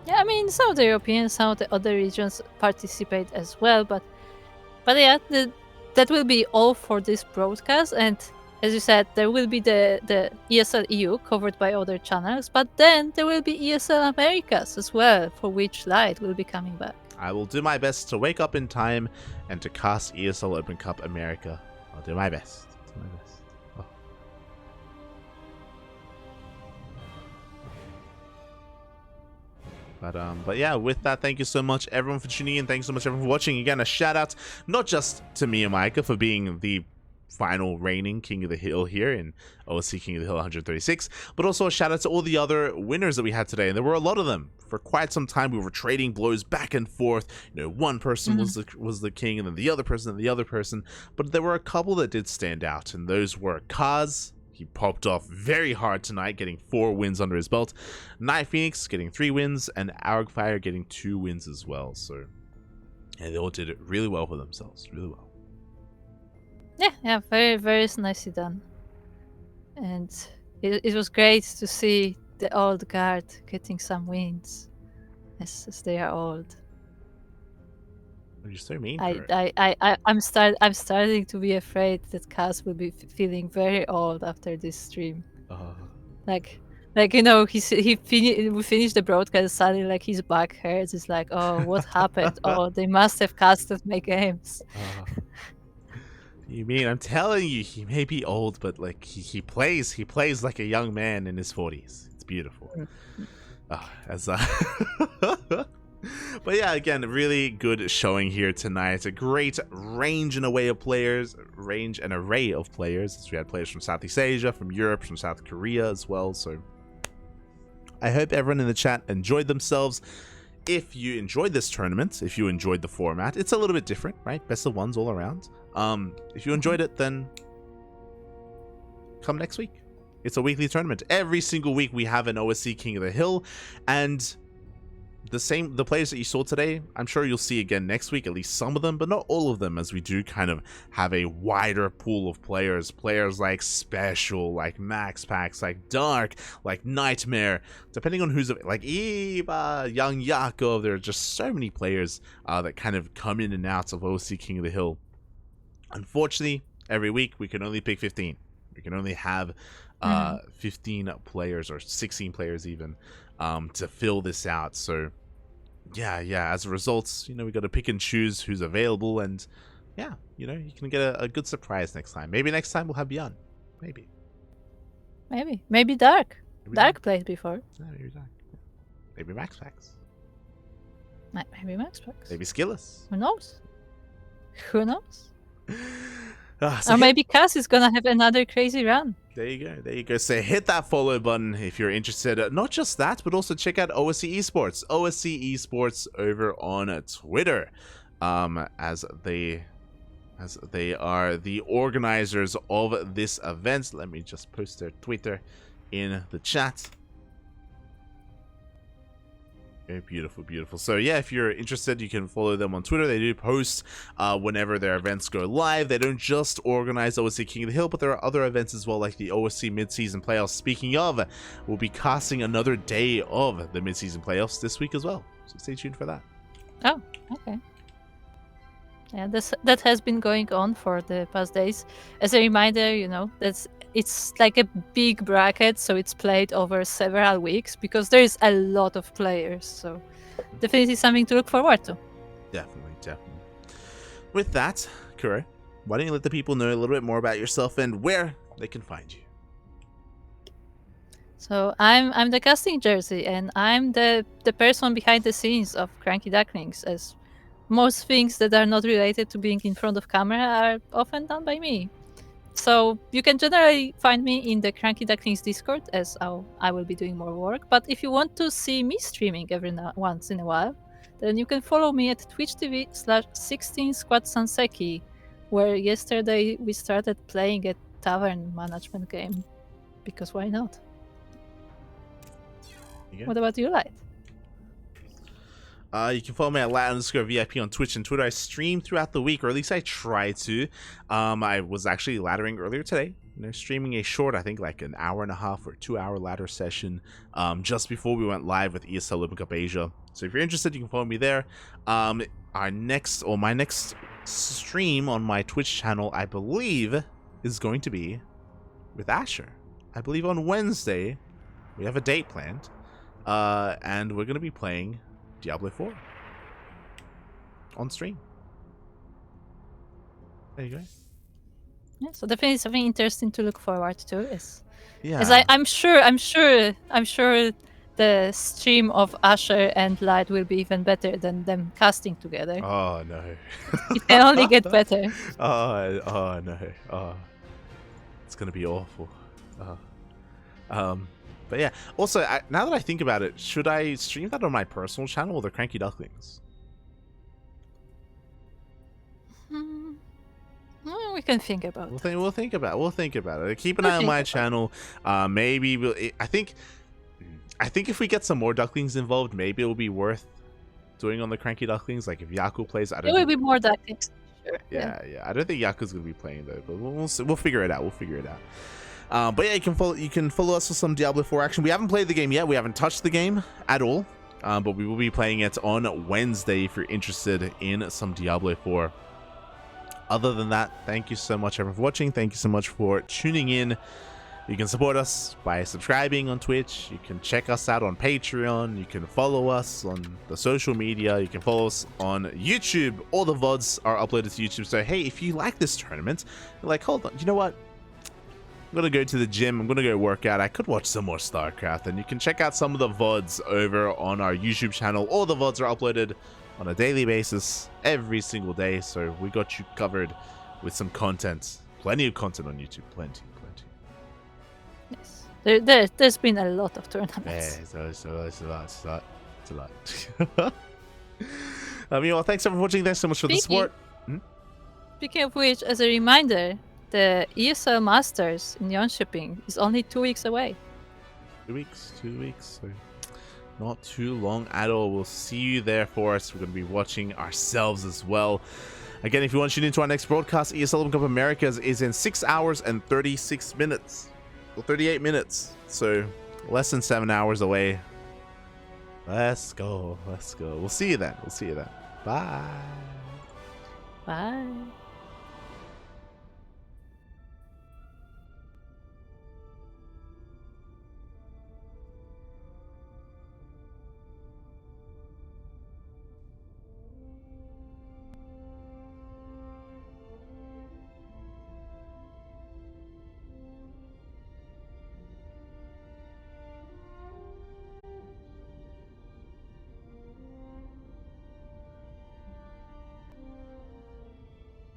B: Yeah, I mean, some of the Europeans, some of the other regions participate as well, but yeah, that will be all for this broadcast. And as you said, there will be the ESL EU covered by other channels, but then there will be ESL Americas as well, for which Light will be coming back.
A: I will do my best to wake up in time and to cast ESL Open Cup America. I'll do my best. Oh. But yeah, with that, thank you so much everyone for tuning in. Thanks so much everyone for watching. Again, a shout out not just to MeomaikA for being the final reigning King of the Hill here in OSC King of the Hill 136, but also a shout out to all the other winners that we had today, and there were a lot of them. For quite some time we were trading blows back and forth. One person was the king, and then the other person, and the other person, but there were a couple that did stand out, and those were Kaz. He popped off very hard tonight, getting 4 wins under his belt. NightPhoenix getting 3 wins, and Arrogfire getting 2 wins as well. So yeah, they all did it really well for themselves, really well.
B: Yeah, very, very nicely done. And it was great to see the old guard getting some wins, as they are old.
A: You're so mean.
B: I'm starting to be afraid that Kaz will be feeling very old after this stream. Like we finished the broadcast, suddenly like his back hurts. It's like, oh, what happened? Oh, they must have casted my games.
A: You mean, I'm telling you, he may be old, but like he plays like a young man in his 40s. It's beautiful. But yeah, again, really good showing here tonight. A great range and array of players, as we had players from Southeast Asia, from Europe, from South Korea as well. So I hope everyone in the chat enjoyed themselves. If you enjoyed this tournament, if you enjoyed the format, it's a little bit different, right? Best of ones all around. If you enjoyed it, then come next week. It's a weekly tournament. Every single week we have an OSC King of the Hill, and the players that you saw today, I'm sure you'll see again next week, at least some of them, but not all of them, as we do kind of have a wider pool of players like Special, like Max Packs, like Dark, like Nightmare, depending on who's, like Eva, Young Yakov. There are just so many players that kind of come in and out of OSC King of the Hill. Unfortunately, every week we can only pick 15. We can only have 15 players or 16 players even to fill this out. So yeah, as a result, we got to pick and choose who's available, and yeah, you can get a good surprise next time. Maybe next time we'll have Beyond. Maybe
B: Dark.
A: Maybe
B: Dark played before.
A: Yeah, maybe Dark. Maybe MaxPax.
B: Maybe MaxPax.
A: Maybe Skilless.
B: Who knows? Who knows?
A: So
B: or maybe Cass is gonna have another crazy run.
A: There you go. So hit that follow button if you're interested. Not just that, but also check out OSC Esports. OSC Esports over on Twitter. As they are the organizers of this event. Let me just post their Twitter in the chat. Okay, beautiful. So yeah, if you're interested, you can follow them on Twitter. They do post whenever their events go live. They don't just organize OSC King of the Hill, but there are other events as well, like the OSC Mid-Season Playoffs. Speaking of, we'll be casting another day of the Mid-Season Playoffs this week as well. So stay tuned for that.
B: Oh, okay. Yeah, that has been going on for the past days. As a reminder, it's like a big bracket, so it's played over several weeks because there is a lot of players. So definitely something to look forward to.
A: Definitely. With that, Kuro, why don't you let the people know a little bit more about yourself and where they can find you?
B: So I'm the casting jersey, and I'm the person behind the scenes of CranKy Ducklings, as most things that are not related to being in front of camera are often done by me. So you can generally find me in the CranKy Ducklings Discord, as I will be doing more work. But if you want to see me streaming once in a while, then you can follow me at twitch.tv/16squadsanseki, where yesterday we started playing a tavern management game. Because why not? What about you, Light?
A: You can follow me at lat_VIP on Twitch and Twitter. I stream throughout the week, or at least I try to. I was actually laddering earlier today. Streaming a short, I think like an hour and a half or 2 hour ladder session just before we went live with ESL Open Cup Asia. So if you're interested, you can follow me there. My next stream on my Twitch channel, I believe, is going to be with Asher. I believe on Wednesday. We have a date planned. And we're going to be playing Diablo 4 on stream. There you go.
B: Yeah, so definitely something interesting to look forward to. As
A: Yeah.
B: I'm sure the stream of Asher and Light will be even better than them casting together.
A: Oh no.
B: It can only get better.
A: Oh no. Oh, it's gonna be awful. But yeah. Also, now that I think about it, should I stream that on my personal channel or the CranKy Ducklings?
B: Well, we can think about it.
A: We'll think about it. Keep an eye on my channel. Maybe I think if we get some more Ducklings involved, maybe it will be worth doing on the CranKy Ducklings. Like if Yaku plays, I don't.
B: It will be more Ducklings. Sure.
A: Yeah. I don't think Yaku's gonna be playing though, but we'll see. We'll figure it out. But yeah, you can follow us for some Diablo 4 action. We haven't played the game yet. We haven't touched the game at all. But we will be playing it on Wednesday if you're interested in some Diablo 4. Other than that, thank you so much everyone for watching. Thank you so much for tuning in. You can support us by subscribing on Twitch. You can check us out on Patreon. You can follow us on the social media. You can follow us on YouTube. All the VODs are uploaded to YouTube. So hey, if you like this tournament, you're like, hold on, you know what? I'm gonna go to the gym. I'm gonna go work out. I could watch some more StarCraft, and you can check out some of the VODs over on our YouTube channel. All the VODs are uploaded on a daily basis, every single day. So we got you covered with some content. Plenty of content on YouTube. Plenty.
B: Yes, there's been a lot of tournaments.
A: Yeah, it's a lot. Well, thanks everyone for watching. Thanks so much for the support.
B: Speaking of which, as a reminder, the ESL Masters in Jönköping is only 2 weeks away.
A: 2 weeks. So not too long at all. We'll see you there for us. We're going to be watching ourselves as well. Again, if you want to tune into our next broadcast, ESL Open Cup Americas is in 6 hours and 36 minutes. Well, 38 minutes. So less than 7 hours away. Let's go. We'll see you then. Bye.
B: Bye.